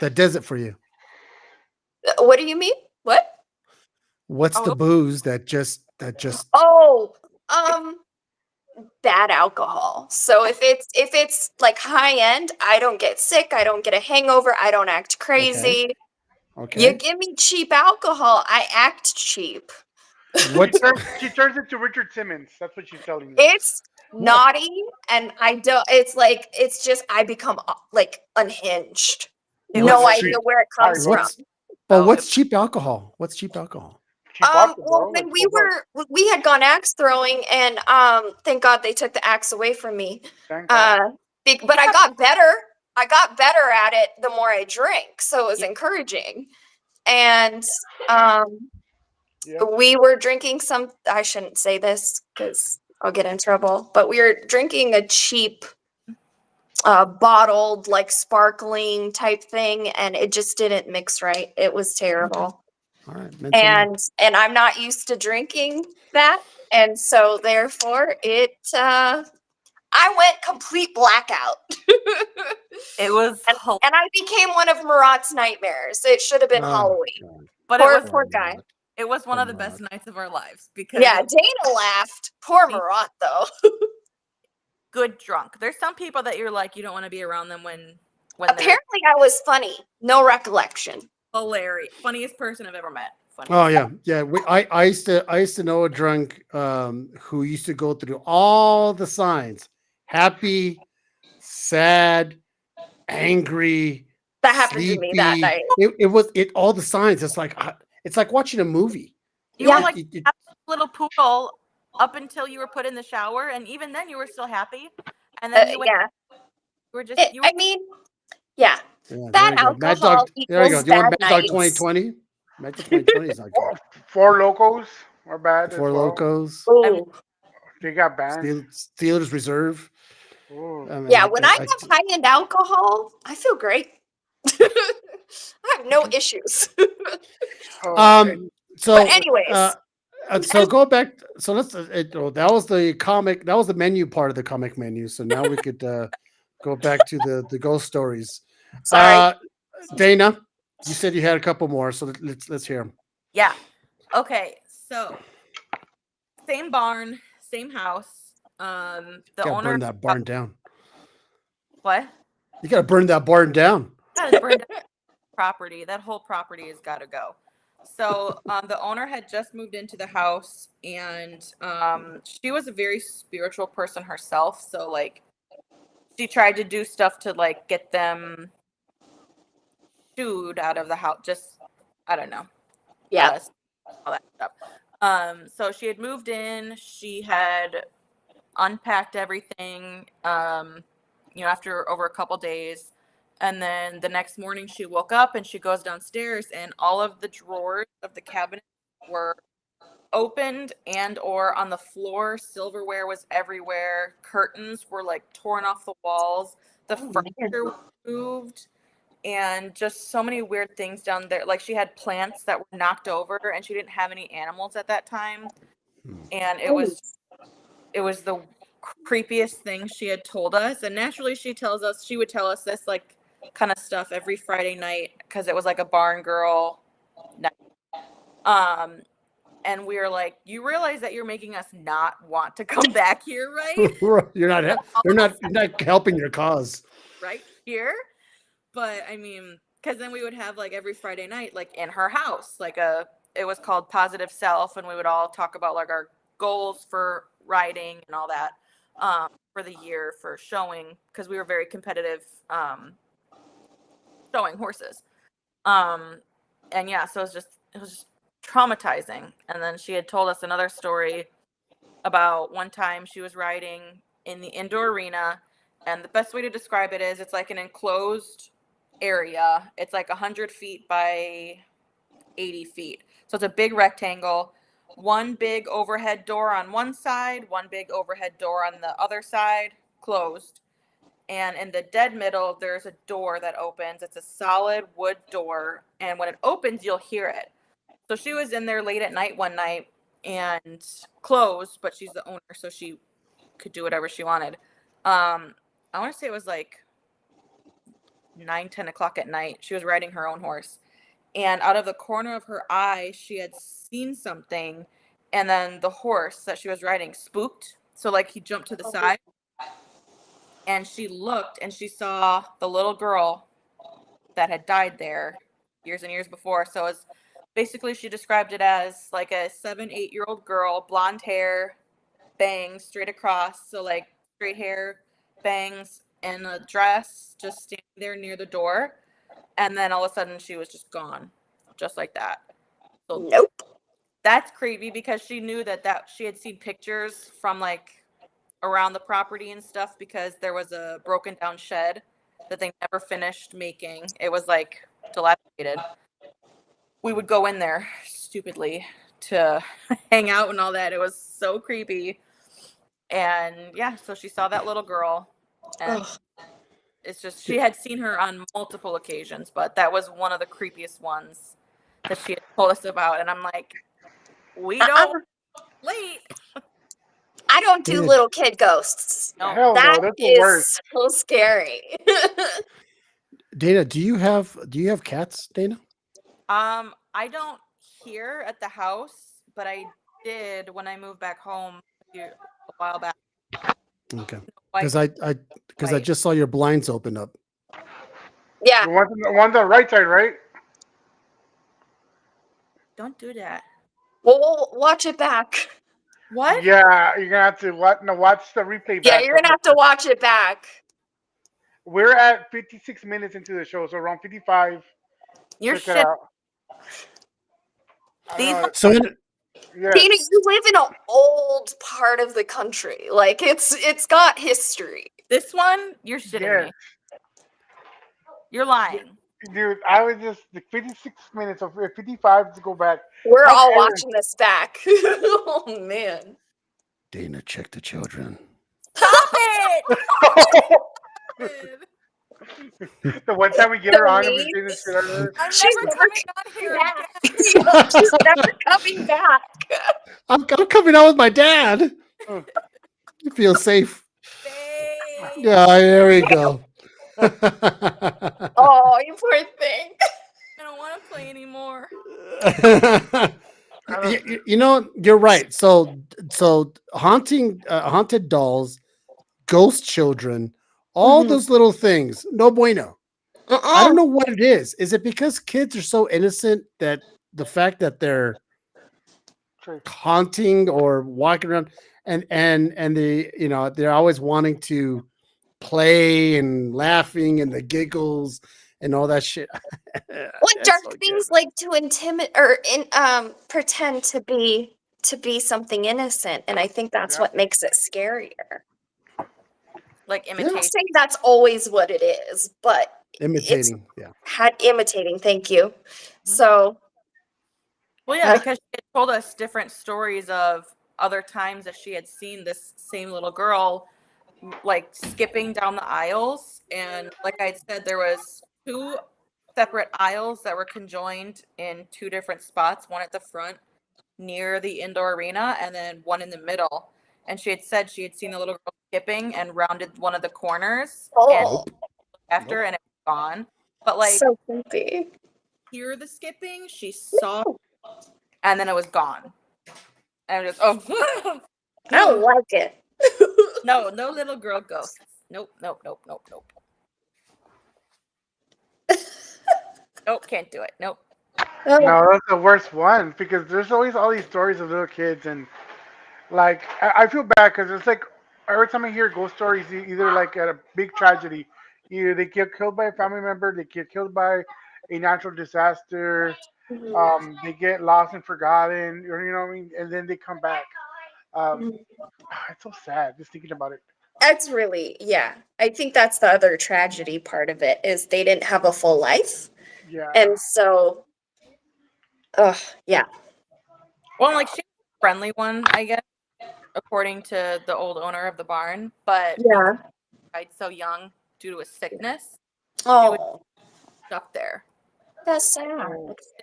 Speaker 3: that does it for you?
Speaker 1: What do you mean? What?
Speaker 3: What's the
Speaker 4: Oh.
Speaker 3: booze that just?
Speaker 1: Oh, bad alcohol. So if it's like high end, I don't get sick, I don't get a hangover, I don't act crazy. You
Speaker 3: Okay.
Speaker 1: give me cheap alcohol, I act cheap.
Speaker 3: What's
Speaker 2: She turns into Richard Simmons. That's what she's telling you.
Speaker 1: It's naughty, and I don't. It's just I become like unhinged.
Speaker 4: It
Speaker 1: No
Speaker 4: was
Speaker 1: idea where it comes from.
Speaker 3: what's but
Speaker 4: Oh,
Speaker 3: what's cheap alcohol? What's cheap alcohol?
Speaker 2: Cheap vodka,
Speaker 1: Well,
Speaker 2: bro.
Speaker 1: when
Speaker 2: Like
Speaker 1: we had gone axe throwing, and thank God they took the axe away from me.
Speaker 2: thank God.
Speaker 1: But I got better. I got better at it the more I drank, so it was
Speaker 4: Yeah.
Speaker 1: encouraging. And um,
Speaker 2: Yeah.
Speaker 1: we were drinking some. I shouldn't say this because I'll get in trouble. But we were drinking a cheap, bottled, like sparkling type thing, and it just didn't mix right. It was terrible.
Speaker 3: All right. Meant to know.
Speaker 1: And I'm not used to drinking that, and so therefore I went complete blackout.
Speaker 4: It was,
Speaker 1: and I became one of Murat's nightmares. It should have been
Speaker 3: Oh,
Speaker 1: Halloween.
Speaker 3: God.
Speaker 4: but
Speaker 1: Poor,
Speaker 4: it was
Speaker 1: poor guy.
Speaker 4: it was one
Speaker 3: Poor
Speaker 4: of the best
Speaker 3: Murat.
Speaker 4: nights of our lives because
Speaker 1: Yeah,
Speaker 4: it was
Speaker 1: Dana laughed. Poor Murat though.
Speaker 4: good drunk. There's some people that you're like you don't want to be around them when they're
Speaker 1: Apparently I was funny. No recollection.
Speaker 4: hilarious. Funniest person I've ever met. Funniest.
Speaker 3: Oh yeah, yeah. I used to know a drunk who used to go through all the signs: happy, sad, angry,
Speaker 1: That happened to me that
Speaker 3: sleepy.
Speaker 1: night.
Speaker 3: It was all the signs. It's like watching a movie.
Speaker 4: You were
Speaker 1: Yeah.
Speaker 4: like a little poodle up until you were put in the shower, and even then you were still happy. And then you
Speaker 1: Yeah.
Speaker 4: were just you were
Speaker 1: I mean, yeah.
Speaker 3: Yeah, there
Speaker 1: Bad
Speaker 3: you go. Mad
Speaker 1: alcohol
Speaker 3: Dog. There you go.
Speaker 1: equals
Speaker 3: Do you want
Speaker 1: bad
Speaker 3: Mad Dog
Speaker 1: nights.
Speaker 3: 2020? Mad Dog 2020 is not good.
Speaker 2: Four Locos are bad as
Speaker 3: Four
Speaker 2: well.
Speaker 3: Locos,
Speaker 1: Ooh.
Speaker 2: They got banned.
Speaker 3: Steelers Reserve.
Speaker 2: Ooh.
Speaker 3: I mean,
Speaker 1: Yeah, when I have high-end alcohol, I feel great. I have no issues.
Speaker 2: So,
Speaker 3: So,
Speaker 1: But anyways,
Speaker 3: so go back. So let's. That was the comic. That was the menu part of the comic menu. So now we could go back to the ghost stories.
Speaker 1: sorry.
Speaker 3: Dana, you said you had a couple more. So let's hear them.
Speaker 4: Yeah. Okay. So same barn, same house. The
Speaker 3: Gotta
Speaker 4: owner
Speaker 3: burn that barn down.
Speaker 4: what?
Speaker 3: You gotta burn that barn down.
Speaker 4: Gotta burn down property. That whole property has got to go. So the owner had just moved into the house, and she was a very spiritual person herself. So like, she tried to do stuff to like get them shooed out of the house. Just I don't know.
Speaker 1: Yeah.
Speaker 4: All that stuff. So she had moved in. She had unpacked everything. After over a couple days. And then the next morning she woke up and she goes downstairs and all of the drawers of the cabinet were opened and or on the floor. Silverware was everywhere. Curtains were like torn off the walls. The furniture was moved and just so many weird things down there. Like she had plants that were knocked over and she didn't have any animals at that time. And it was the creepiest thing she had told us. And naturally she would tell us this like kind of stuff every Friday night because it was like a barn girl night. And we were like, you realize that you're making us not want to come back here, right?
Speaker 3: You're not helping your cause.
Speaker 4: Right here. But I mean, because then we would have like every Friday night, like in her house, it was called Positive Self, and we would all talk about like our goals for riding and all that for the year for showing, because we were very competitive showing horses. And yeah, so it was just traumatizing. And then she had told us another story about one time she was riding in the indoor arena, and the best way to describe it is it's like an enclosed area. It's like 100 feet by 80 feet. So it's a big rectangle, one big overhead door on one side, one big overhead door on the other side, closed. And in the dead middle, there's a door that opens. It's a solid wood door. And when it opens, you'll hear it. So she was in there late at night one night and closed, but she's the owner, so she could do whatever she wanted. I want to say it was like 9-10 o'clock at night. She was riding her own horse. And out of the corner of her eye, she had seen something. And then the horse that she was riding spooked So like he jumped to the side, and she looked and she saw the little girl that had died there years and years before. So it's basically, she described it as like a 7, 8-year-old girl, blonde hair, bangs straight across. So like straight hair, bangs, and a dress, just standing there near the door. And then all of a sudden she was just gone, just like that. So
Speaker 1: Nope.
Speaker 4: that's creepy because she knew that she had seen pictures from like around the property and stuff, because there was a broken down shed that they never finished making. It was like dilapidated. We would go in there stupidly to hang out and all that. It was so creepy. And yeah, so she saw that little girl, and
Speaker 1: Ugh.
Speaker 4: it's just, she had seen her on multiple occasions, but that was one of the creepiest ones that she had told us about. And I'm like, we don't late.
Speaker 1: I don't do
Speaker 3: Dana,
Speaker 1: little kid ghosts.
Speaker 4: No.
Speaker 2: Hell
Speaker 1: That
Speaker 2: no, that's the
Speaker 1: is
Speaker 2: worst.
Speaker 1: so scary.
Speaker 3: Dana, do you have cats, Dana?
Speaker 4: I don't here at the house, but I did when I moved back home a while back.
Speaker 3: Okay.
Speaker 4: White,
Speaker 3: Because I just saw your blinds open up.
Speaker 1: Yeah.
Speaker 2: The one's on the right side, right?
Speaker 4: don't do that.
Speaker 1: Well, we'll watch it back.
Speaker 4: What?
Speaker 2: Yeah, you're gonna have to watch the replay
Speaker 1: Yeah,
Speaker 2: back.
Speaker 1: you're gonna have to watch it back.
Speaker 2: We're at 56 minutes into the show, so around 55.
Speaker 4: You're
Speaker 2: Check it
Speaker 4: shit.
Speaker 2: out. I
Speaker 4: These
Speaker 2: know,
Speaker 3: So
Speaker 2: yes.
Speaker 1: Tina, you live in an old part of the country. Like it's got history.
Speaker 4: This one, you're shitting
Speaker 2: Yes.
Speaker 4: me. You're lying.
Speaker 2: Dude, I was just the 56 minutes of 55 to go back.
Speaker 1: We're
Speaker 2: How
Speaker 1: all
Speaker 2: Aaron-
Speaker 1: watching this back. Oh man.
Speaker 3: Dana, check the children.
Speaker 4: Stop it!
Speaker 2: The one time we get her on and we say this shit on her.
Speaker 4: I'm
Speaker 1: She's
Speaker 4: never
Speaker 1: never
Speaker 4: coming on here
Speaker 1: Yeah.
Speaker 4: again.
Speaker 1: She's never coming back.
Speaker 3: I'm coming out with my dad. You feel safe.
Speaker 4: Babe.
Speaker 3: Yeah, there we go.
Speaker 1: Oh, you poor thing.
Speaker 4: I don't want to play anymore.
Speaker 3: You know, you're right. So haunted dolls, ghost children, all
Speaker 1: Mhm.
Speaker 3: those little things, no bueno. I
Speaker 1: Uh-uh.
Speaker 3: don't know what it is. Is it because kids are so innocent that the fact that they're haunting or walking around and the, you know, they're always wanting to play and laughing and the giggles and all that shit.
Speaker 1: What
Speaker 3: That's
Speaker 1: dark
Speaker 3: so good.
Speaker 1: things like to intimidate or pretend to be something innocent, and I think that's
Speaker 2: Yeah.
Speaker 1: what makes it scarier.
Speaker 4: Like
Speaker 1: I'm not
Speaker 4: imitation.
Speaker 1: saying that's always what it is, but
Speaker 3: Imitating, yeah.
Speaker 1: imitating. Thank you. So
Speaker 4: Well, yeah, because she had told us different stories of other times that she had seen this same little girl like skipping down the aisles. And like I said, there was 2 separate aisles that were conjoined in 2 different spots, one at the front near the indoor arena and then one in the middle. And she had said she had seen the little girl skipping and rounded one of the corners and after and it was gone. But like
Speaker 1: so creepy.
Speaker 4: hear the skipping, she saw and then it was gone. And I was just, oh,
Speaker 1: I don't like it.
Speaker 4: no little girl ghosts. Nope. Nope, can't do it. Nope.
Speaker 1: Oh,
Speaker 2: No, that's the worst one because there's always all these stories of little kids and like I feel bad because it's like every time I hear ghost stories, either like at a big tragedy, either they get killed by a family member, they get killed by a natural disaster, they get lost and forgotten, or you know what I mean, and then they come back. It's so sad just thinking about it.
Speaker 1: That's really, yeah. I think that's the other tragedy part of it is they didn't have a full life.
Speaker 2: Yeah.
Speaker 1: And so, yeah.
Speaker 4: Well, like she's a friendly one, I guess, according to the old owner of the barn, but
Speaker 1: Yeah.
Speaker 4: died so young due to a sickness,
Speaker 1: Oh,
Speaker 4: stuck there.
Speaker 1: that's sad.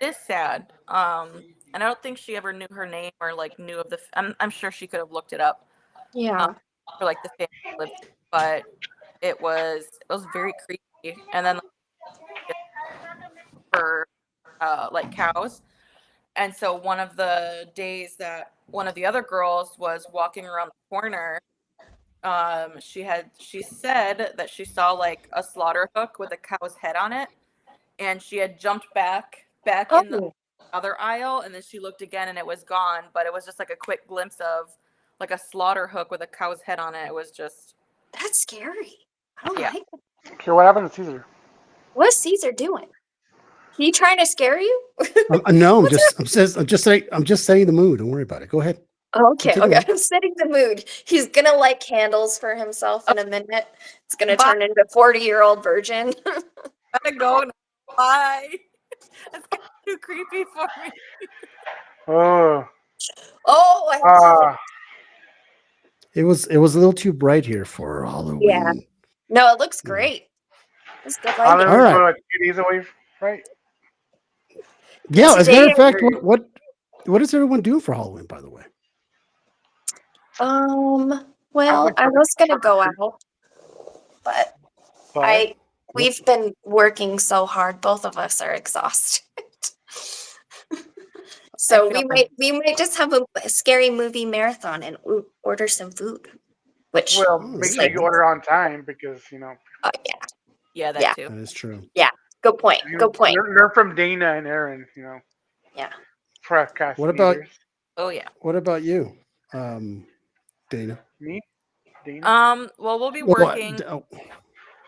Speaker 4: It is sad. And I don't think she ever knew her name or like knew of the. I'm sure she could have looked it up
Speaker 1: Yeah.
Speaker 4: for like the family that lived, but it was very creepy. And then for like cows, and so one of the days that one of the other girls was walking around the corner. She said that she saw like a slaughter hook with a cow's head on it, and she had jumped back in the
Speaker 1: Oh,
Speaker 4: other aisle, and then she looked again and it was gone, but it was just like a quick glimpse of like a slaughter hook with a cow's head on it. It was just
Speaker 1: that's scary. I don't
Speaker 4: Yeah.
Speaker 1: like it.
Speaker 2: Okay, what happened to Caesar?
Speaker 1: What's Caesar doing? He trying to scare you?
Speaker 3: No,
Speaker 1: What's
Speaker 3: I'm just setting the mood. Don't worry about it. Go ahead.
Speaker 1: Okay,
Speaker 3: Continue
Speaker 1: okay.
Speaker 3: on.
Speaker 1: I'm setting the mood. He's gonna light candles for himself in a minute. It's gonna turn into 40-year-old virgin.
Speaker 4: gotta go now. Bye. That's getting too creepy for me.
Speaker 2: Oh,
Speaker 1: Oh, I
Speaker 2: ah,
Speaker 3: It was a little too bright here for Halloween.
Speaker 1: no, it looks
Speaker 3: Yeah.
Speaker 1: great. It's good
Speaker 2: I
Speaker 1: lighting.
Speaker 2: live
Speaker 3: All right.
Speaker 2: like 2 days away, right?
Speaker 3: Yeah, as a matter of
Speaker 1: Today-
Speaker 3: fact, what is everyone doing for Halloween, by the way?
Speaker 1: Well,
Speaker 2: like
Speaker 1: I was gonna go
Speaker 2: trick-or-treat.
Speaker 1: out, but
Speaker 2: But
Speaker 1: we've been working so hard. Both of us are exhausted. So
Speaker 4: feel
Speaker 1: we might just have a scary movie marathon and order some food. Which
Speaker 2: well,
Speaker 3: Oh,
Speaker 2: make
Speaker 1: is
Speaker 2: sure
Speaker 1: like,
Speaker 2: you order on time because
Speaker 1: yeah,
Speaker 4: Yeah, that
Speaker 1: Yeah.
Speaker 4: too.
Speaker 3: That is true.
Speaker 1: good point. Good point.
Speaker 2: learn from Dana and Aaron.
Speaker 1: Yeah.
Speaker 2: Procrastinators.
Speaker 4: Oh yeah.
Speaker 3: What about you, Dana?
Speaker 2: Me, Dana.
Speaker 4: Well, we'll be
Speaker 3: What?
Speaker 4: working.
Speaker 3: Oh,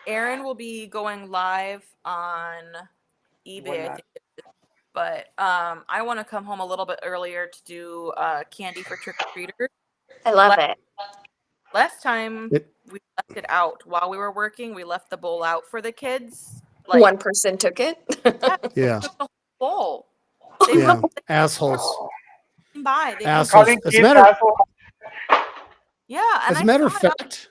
Speaker 4: Aaron will be going live on eBay, I
Speaker 2: Whatnot.
Speaker 4: think. But I want to come home a little bit earlier to do candy for trick or treaters.
Speaker 1: I love it.
Speaker 4: Last time
Speaker 3: It-
Speaker 4: we left it out while we were working. We left the bowl out for the kids. Like
Speaker 1: One person took it.
Speaker 3: yeah,
Speaker 4: took the whole bowl. They
Speaker 3: yeah,
Speaker 4: were
Speaker 3: assholes.
Speaker 4: by. They
Speaker 3: Assholes.
Speaker 2: Calling
Speaker 3: As a
Speaker 2: kids
Speaker 3: matter,
Speaker 2: assholes.
Speaker 4: yeah, and
Speaker 3: as
Speaker 4: I
Speaker 3: a matter of
Speaker 4: saw it.
Speaker 3: fact,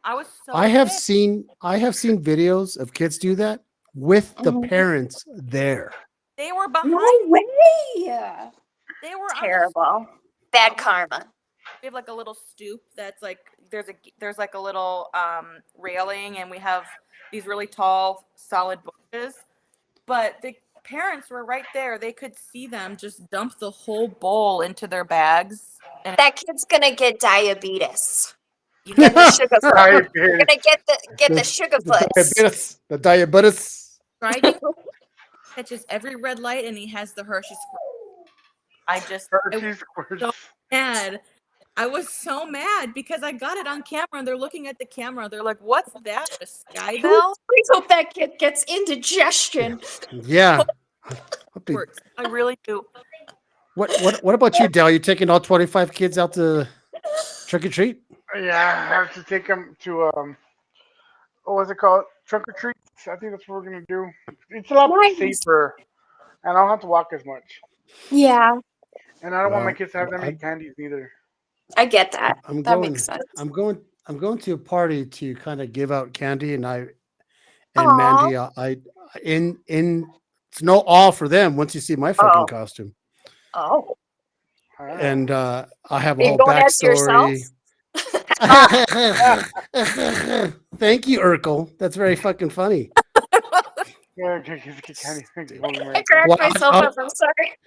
Speaker 4: I was so
Speaker 3: I have
Speaker 4: pissed.
Speaker 3: seen videos of kids do that with the
Speaker 1: Mhm.
Speaker 3: parents there.
Speaker 4: They were behind.
Speaker 1: No way.
Speaker 4: They were on the
Speaker 1: Terrible. Bad karma.
Speaker 4: we have like a little stoop that's like there's like a little railing, and we have these really tall solid bushes, but the parents were right there. They could see them just dump the whole bowl into their bags, and
Speaker 1: That kid's gonna get diabetes.
Speaker 4: you know,
Speaker 1: Get the sugar foot.
Speaker 2: Diabetes.
Speaker 1: Gonna get the sugar foots.
Speaker 3: The diabetes.
Speaker 4: driving catches every red light, and he has the Hershey squirt. I was
Speaker 2: Hershey's squirts.
Speaker 4: so mad. I was so mad because I got it on camera, and they're looking at the camera. They're like, "What's that? A sky bell?"
Speaker 1: Please hope that kid gets indigestion.
Speaker 3: Yeah. Hope they-
Speaker 4: Works. I really do.
Speaker 3: What about you, Dal? You taking all 25 kids out to trick or treat?
Speaker 2: Yeah, I have to take them to what was it called? Trunk or treats. I think that's what we're gonna do. It's a lot
Speaker 1: Nice.
Speaker 2: safer, and I don't have to walk as much.
Speaker 1: Yeah,
Speaker 2: And I don't want my
Speaker 3: Well,
Speaker 2: kids to have that many
Speaker 3: I-
Speaker 2: candies either.
Speaker 1: I get that.
Speaker 3: I'm
Speaker 1: That
Speaker 3: going.
Speaker 1: makes sense.
Speaker 3: I'm going to a party to kind of give out candy, and
Speaker 1: Aw.
Speaker 3: Mandy, in it's no all for them once you see my fucking
Speaker 1: Oh.
Speaker 3: costume,
Speaker 1: Oh,
Speaker 3: and I have a
Speaker 1: are you
Speaker 3: whole
Speaker 1: going as yourself?
Speaker 3: backstory. Thank you, Urkel. That's very fucking funny.
Speaker 2: Yeah, candy.
Speaker 1: I cracked
Speaker 3: Well,
Speaker 1: myself up. I'm sorry.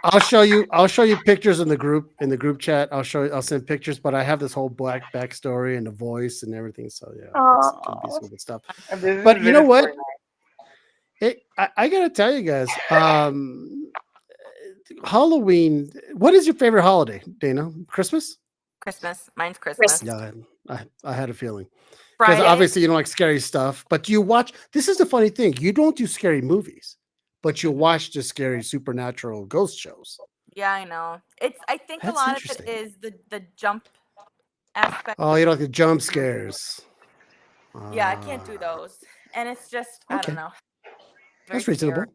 Speaker 3: I'll show you. I'll show you pictures in the group chat. I'll send pictures, but I have this whole black backstory and the voice and everything. So yeah, it's gonna be some good stuff. But you know what? I gotta tell you guys, Halloween. What is your favorite holiday, Dana? Christmas?
Speaker 4: Christmas. Mine's Christmas.
Speaker 3: Yeah, I had a feeling. Because
Speaker 4: Friday.
Speaker 3: obviously you don't like scary stuff, but you watch. This is the funny thing: you don't do scary movies, but you watch the scary supernatural ghost shows.
Speaker 4: Yeah, I know. I think
Speaker 3: That's
Speaker 4: a lot of it
Speaker 3: interesting.
Speaker 4: is the jump aspect.
Speaker 3: Oh, you don't like the jump scares.
Speaker 4: Yeah, I can't do those. And it's just I
Speaker 3: Okay.
Speaker 4: don't know.
Speaker 3: That's
Speaker 4: Very
Speaker 3: reasonable.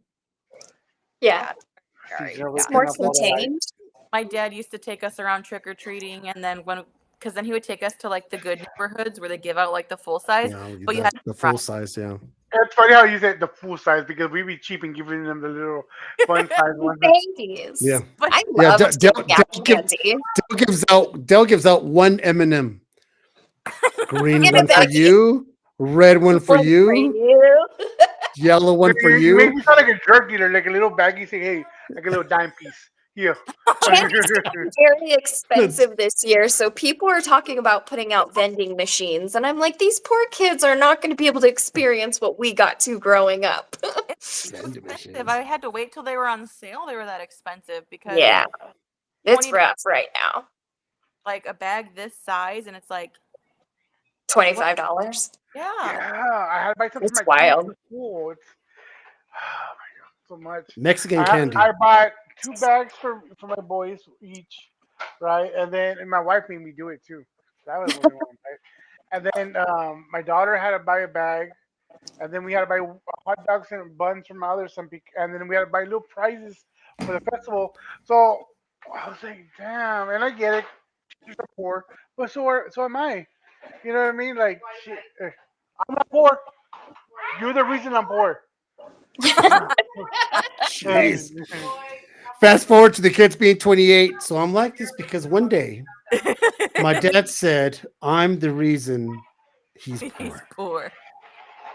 Speaker 1: Yeah,
Speaker 4: scary.
Speaker 2: Caesar,
Speaker 1: it's
Speaker 2: we
Speaker 1: more
Speaker 2: can upload a light.
Speaker 1: contained.
Speaker 4: My dad used to take us around trick or treating, and then because then he would take us to like the good neighborhoods where they give out like the full size.
Speaker 3: Yeah,
Speaker 4: but you
Speaker 3: the,
Speaker 4: had
Speaker 3: the
Speaker 4: to try.
Speaker 3: full size. Yeah.
Speaker 2: It's funny how you said the full size because we be cheap and giving them the little fun size ones.
Speaker 1: Babies.
Speaker 3: Yeah.
Speaker 4: But
Speaker 1: I
Speaker 3: Yeah,
Speaker 1: love
Speaker 3: Del
Speaker 1: candy.
Speaker 3: Dell gives out one M&M. Green
Speaker 1: In a
Speaker 3: one for
Speaker 1: baggie.
Speaker 3: you, red one for
Speaker 1: One
Speaker 3: you, yellow one for
Speaker 2: You make
Speaker 3: you.
Speaker 2: me sound like a drug dealer, like a little baggie saying, "Hey, like a little dime piece." Yeah.
Speaker 1: Candy's gotten very expensive this year, so people are talking about putting out vending machines, and I'm like, these poor kids are not going to be able to experience what we got to growing up.
Speaker 3: Vending machines.
Speaker 4: Expensive. I had to wait till they were on sale. They were that expensive because
Speaker 1: Yeah, it's
Speaker 4: 20
Speaker 1: rough right now.
Speaker 4: like a bag this size, and it's like,
Speaker 1: $25.
Speaker 4: yeah.
Speaker 2: I had to buy something
Speaker 1: It's
Speaker 2: for my kids
Speaker 1: wild.
Speaker 2: for school. It's oh my god, so much.
Speaker 3: Mexican candy.
Speaker 2: I bought 2 bags for my boys each, right? And my wife made me do it too. That was really one, right? And then my daughter had to buy a bag, and then we had to buy hot dogs and buns from and then we had to buy little prizes for the festival. So I was like, damn, and I get it, kids are poor, but so am I. You know what I mean? Like, shit, I'm not poor. You're the reason I'm poor.
Speaker 3: Jeez. Fast forward to the kids being 28. So I'm like this because one day my dad said, I'm the reason he's
Speaker 4: He's
Speaker 3: poor.
Speaker 4: poor.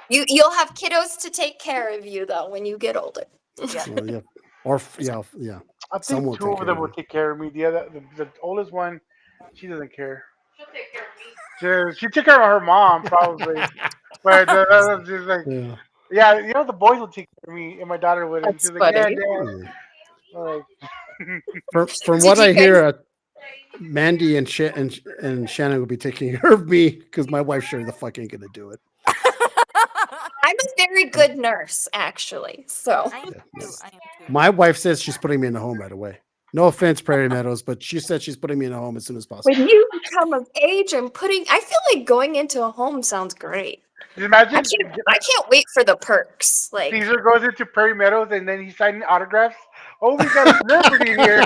Speaker 1: You'll have kiddos to take care of you though when you get older.
Speaker 4: Yeah.
Speaker 3: Well, yeah. Or, yeah.
Speaker 2: I
Speaker 3: Some
Speaker 2: think
Speaker 3: will
Speaker 2: 2
Speaker 3: take
Speaker 2: of
Speaker 3: care
Speaker 2: them
Speaker 3: of
Speaker 2: will
Speaker 3: you.
Speaker 2: take care of me. The oldest one, she doesn't care.
Speaker 5: She'll take care of me.
Speaker 2: She took care of her mom probably, but that's just like,
Speaker 3: Yeah.
Speaker 2: yeah, the boys will take care of me, and my daughter wouldn't.
Speaker 1: That's
Speaker 2: She's like, yeah,
Speaker 1: funny.
Speaker 2: dad. I'm like,
Speaker 3: From
Speaker 1: Did
Speaker 3: what
Speaker 1: you
Speaker 3: I
Speaker 1: guys-
Speaker 3: hear, Mandy and Shannon will be taking care of me because my wife sure the fuck ain't gonna do it.
Speaker 1: I'm a very good nurse, actually. So
Speaker 4: I am too.
Speaker 3: Yeah.
Speaker 4: I am too.
Speaker 3: My wife says she's putting me in the home right away. No offense, Prairie Meadows, but she said she's putting me in the home as soon as possible.
Speaker 1: when you become of age and I feel like going into a home sounds great.
Speaker 2: just imagine
Speaker 1: I can't wait for the perks. Like,
Speaker 2: Caesar goes into Prairie Meadows and then he's signing autographs. Oh, we got a celebrity here.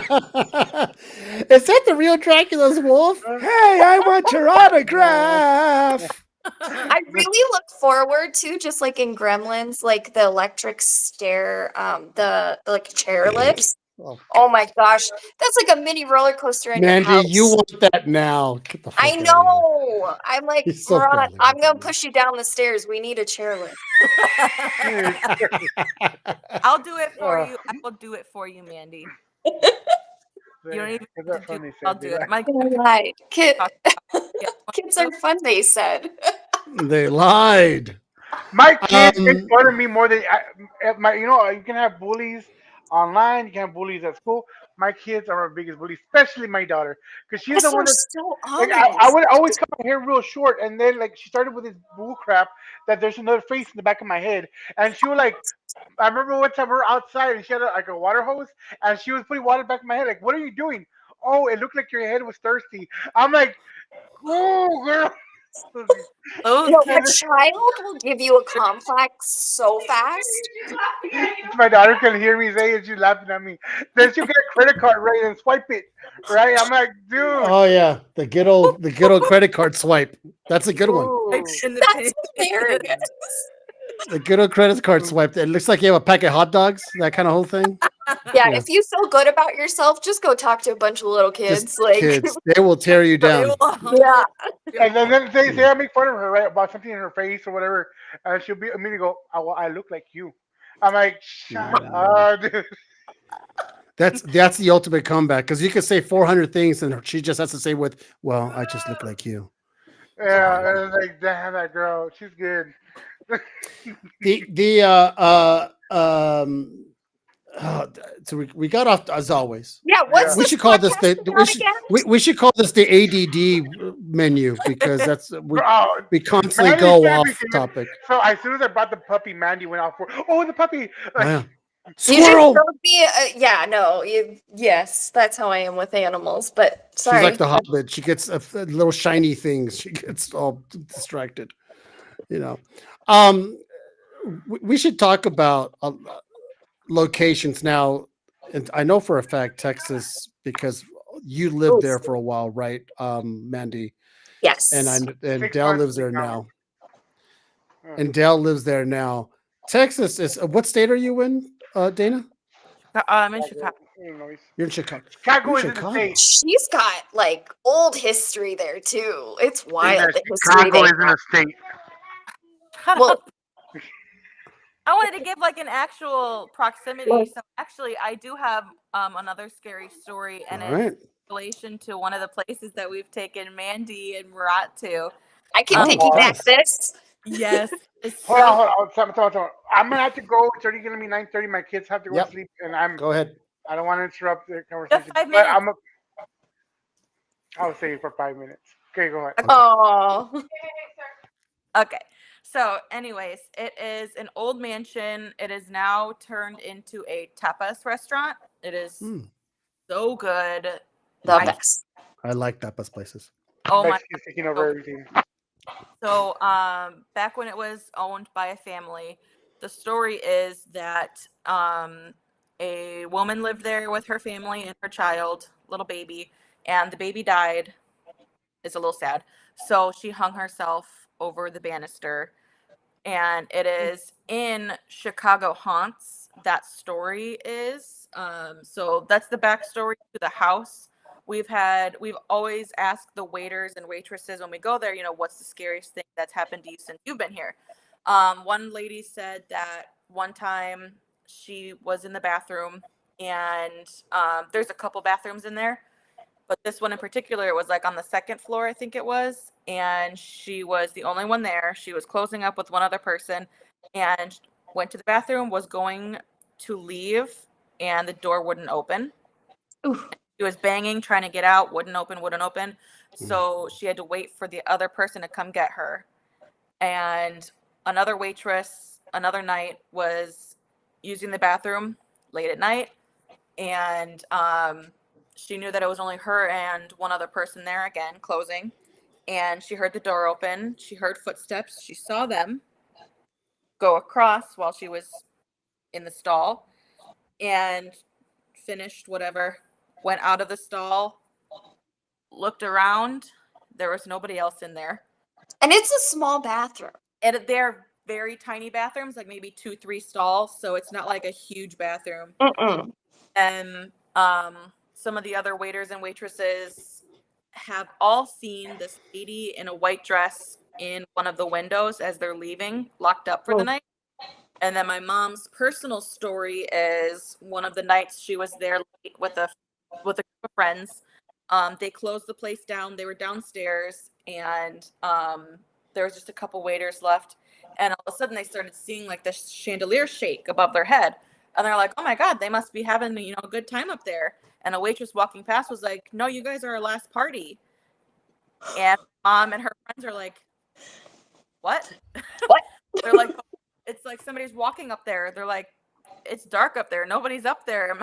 Speaker 3: Is that the real Dracula's wolf? Hey, I want your autograph.
Speaker 1: I really look forward to, just like in Gremlins, like the electric stair, the like chairlifts.
Speaker 3: Oh,
Speaker 1: Oh my gosh, that's like a mini roller coaster in your
Speaker 3: Mandy,
Speaker 1: house.
Speaker 3: you want that now. Get the fuck
Speaker 1: I
Speaker 3: outta here.
Speaker 1: know. I'm like,
Speaker 3: He's so
Speaker 1: Ron,
Speaker 3: badly
Speaker 1: I'm gonna
Speaker 3: written.
Speaker 1: push you down the stairs. We need a chairlift.
Speaker 4: I'll do it for
Speaker 2: Uh.
Speaker 4: you. I will do it for you, Mandy.
Speaker 2: You
Speaker 4: don't even
Speaker 2: Is
Speaker 4: have
Speaker 2: that
Speaker 4: to
Speaker 2: funny?
Speaker 4: do it. I'll
Speaker 2: Said,
Speaker 4: do
Speaker 2: yeah.
Speaker 4: it. My
Speaker 1: Right.
Speaker 4: yeah.
Speaker 1: Kids are fun, they said.
Speaker 3: They lied.
Speaker 2: My kids make
Speaker 3: Um,
Speaker 2: fun of me more than you can have bullies online, you can have bullies at school. My kids are my biggest bullies, especially my daughter, because she's
Speaker 1: Because
Speaker 2: the one
Speaker 1: they're
Speaker 2: that's
Speaker 1: so
Speaker 2: like
Speaker 1: honest.
Speaker 2: I would always cut my hair real short, and then like she started with this bull crap that there's another face in the back of my head, and she was like, I remember one time we were outside and she had like a water hose, and she was putting water back in my head. Like, what are you doing? Oh, it looked like your head was thirsty. I'm like, oh girl.
Speaker 4: Those
Speaker 1: No, a
Speaker 4: kids.
Speaker 1: child will give you a complex so fast.
Speaker 2: My daughter can hear me say it. She's laughing at me. Then she'll get a credit card right and swipe it. Right? I'm like, dude.
Speaker 3: oh yeah, the good old credit card swipe. That's a good one.
Speaker 1: Ooh,
Speaker 4: In the
Speaker 1: that's
Speaker 4: pit.
Speaker 1: hilarious.
Speaker 3: The good old credit card swipe. It looks like you have a pack of hot dogs. That kind of whole thing.
Speaker 1: Yeah,
Speaker 3: Yeah.
Speaker 1: if you feel good about yourself, just go talk to a bunch of little kids.
Speaker 3: Just
Speaker 1: Like,
Speaker 3: kids, they will tear you
Speaker 4: They
Speaker 3: down.
Speaker 4: will
Speaker 1: yeah,
Speaker 2: And then say I make fun of her, right? About something in her face or whatever. And she'll be immediately go, oh, well, I look like you. I'm like, shut up, dude.
Speaker 3: That's the ultimate comeback because you can say 400 things and she just has to say well, I just look like you.
Speaker 2: Yeah, and it's like, damn, that girl. She's good.
Speaker 3: So we got off as always.
Speaker 1: yeah. What's
Speaker 3: We
Speaker 1: this
Speaker 3: should call this
Speaker 1: podcast
Speaker 3: the
Speaker 1: about again?
Speaker 3: we should call this the ADD menu because that's
Speaker 2: Oh,
Speaker 3: we constantly
Speaker 2: Mandy
Speaker 3: go
Speaker 2: said
Speaker 3: off
Speaker 2: everything.
Speaker 3: topic.
Speaker 2: So as soon as I brought the puppy, Mandy went off for, oh, the puppy.
Speaker 3: Oh, yeah.
Speaker 1: You just
Speaker 3: Squirrel.
Speaker 1: showed me. Yeah, no. Yes, that's how I am with animals. But sorry.
Speaker 3: She's like the Hobbit. She gets little shiny things. She gets all distracted. We should talk about locations now. And I know for a fact Texas because you lived there for a while, right, Mandy?
Speaker 1: Yes.
Speaker 3: And
Speaker 2: 6
Speaker 3: Dale
Speaker 2: months
Speaker 3: lives there
Speaker 2: now.
Speaker 3: now.
Speaker 2: Yeah.
Speaker 3: And Dale lives there now. Texas is what state are you in, Dana?
Speaker 4: I'm in Chicago.
Speaker 2: Illinois.
Speaker 3: You're in Chicago.
Speaker 2: Chicago
Speaker 3: You're
Speaker 2: is
Speaker 3: in
Speaker 2: in the
Speaker 3: Chicago.
Speaker 2: state.
Speaker 1: She's got like old history there too. It's wild the history
Speaker 2: Chicago
Speaker 1: they
Speaker 2: is in
Speaker 1: have.
Speaker 2: a state.
Speaker 4: Shut
Speaker 1: Well,
Speaker 4: up. I wanted to give like an actual proximity. So actually, I do have another scary story, and
Speaker 3: All
Speaker 4: it's
Speaker 3: right.
Speaker 4: in relation to one of the places that we've taken Mandy and Murat to.
Speaker 1: I can
Speaker 3: Oh,
Speaker 1: piggyback
Speaker 3: yes.
Speaker 1: this.
Speaker 4: Yes, it's
Speaker 2: Hold on,
Speaker 4: so
Speaker 2: hold on. Stop. I'm gonna have to go. It's already gonna be 9:30. My kids have to go
Speaker 3: Yep.
Speaker 2: to sleep, and
Speaker 3: Go ahead.
Speaker 2: I don't want to interrupt the
Speaker 4: just
Speaker 2: conversation.
Speaker 4: 5
Speaker 2: But
Speaker 4: minutes.
Speaker 2: I'll say it for 5 minutes. Okay, go ahead.
Speaker 1: Oh,
Speaker 4: Okay. So, anyways, it is an old mansion. It is now turned into a tapas restaurant. It is
Speaker 3: Mm.
Speaker 4: so good.
Speaker 1: the
Speaker 4: I-
Speaker 1: best.
Speaker 3: I like tapas places.
Speaker 4: Oh my
Speaker 2: Mexicans taking over everything.
Speaker 4: So, back when it was owned by a family, the story is that a woman lived there with her family and her child, little baby, and the baby died. It's a little sad. So she hung herself over the banister, and it is in Chicago Haunts. That story is. So that's the backstory to the house. We've always asked the waiters and waitresses when we go there, what's the scariest thing that's happened to you since you've been here? One lady said that one time she was in the bathroom, and there's a couple bathrooms in there, but this one in particular, it was like on the second floor, I think it was, and she was the only one there. She was closing up with one other person, and went to the bathroom, was going to leave, and the door wouldn't open.
Speaker 1: Ooh.
Speaker 4: She was banging, trying to get out, wouldn't open. So she had to wait for the other person to come get her. And another waitress, another night, was using the bathroom late at night, and she knew that it was only her and one other person there, again closing, and she heard the door open. She heard footsteps. She saw them go across while she was in the stall, and finished whatever, went out of the stall, looked around. There was nobody else in there,
Speaker 1: And it's a small bathroom.
Speaker 4: and they're very tiny bathrooms, like maybe 2-3 stalls, so it's not like a huge bathroom.
Speaker 1: Mm-mm.
Speaker 4: And some of the other waiters and waitresses have all seen this lady in a white dress in one of the windows as they're leaving, locked up for the
Speaker 1: Oh.
Speaker 4: night. And then my mom's personal story is one of the nights she was there late with a group of friends. They closed the place down. They were downstairs, and there was just a couple waiters left. And all of a sudden, they started seeing like this chandelier shake above their head, and they're like, "Oh my god, they must be having a good time up there." And a waitress walking past was like, "No, you guys are our last party." And mom and her friends are like, "What?"
Speaker 1: What?
Speaker 4: They're like, "It's like somebody's walking up there." They're like, "It's dark up there. Nobody's up there."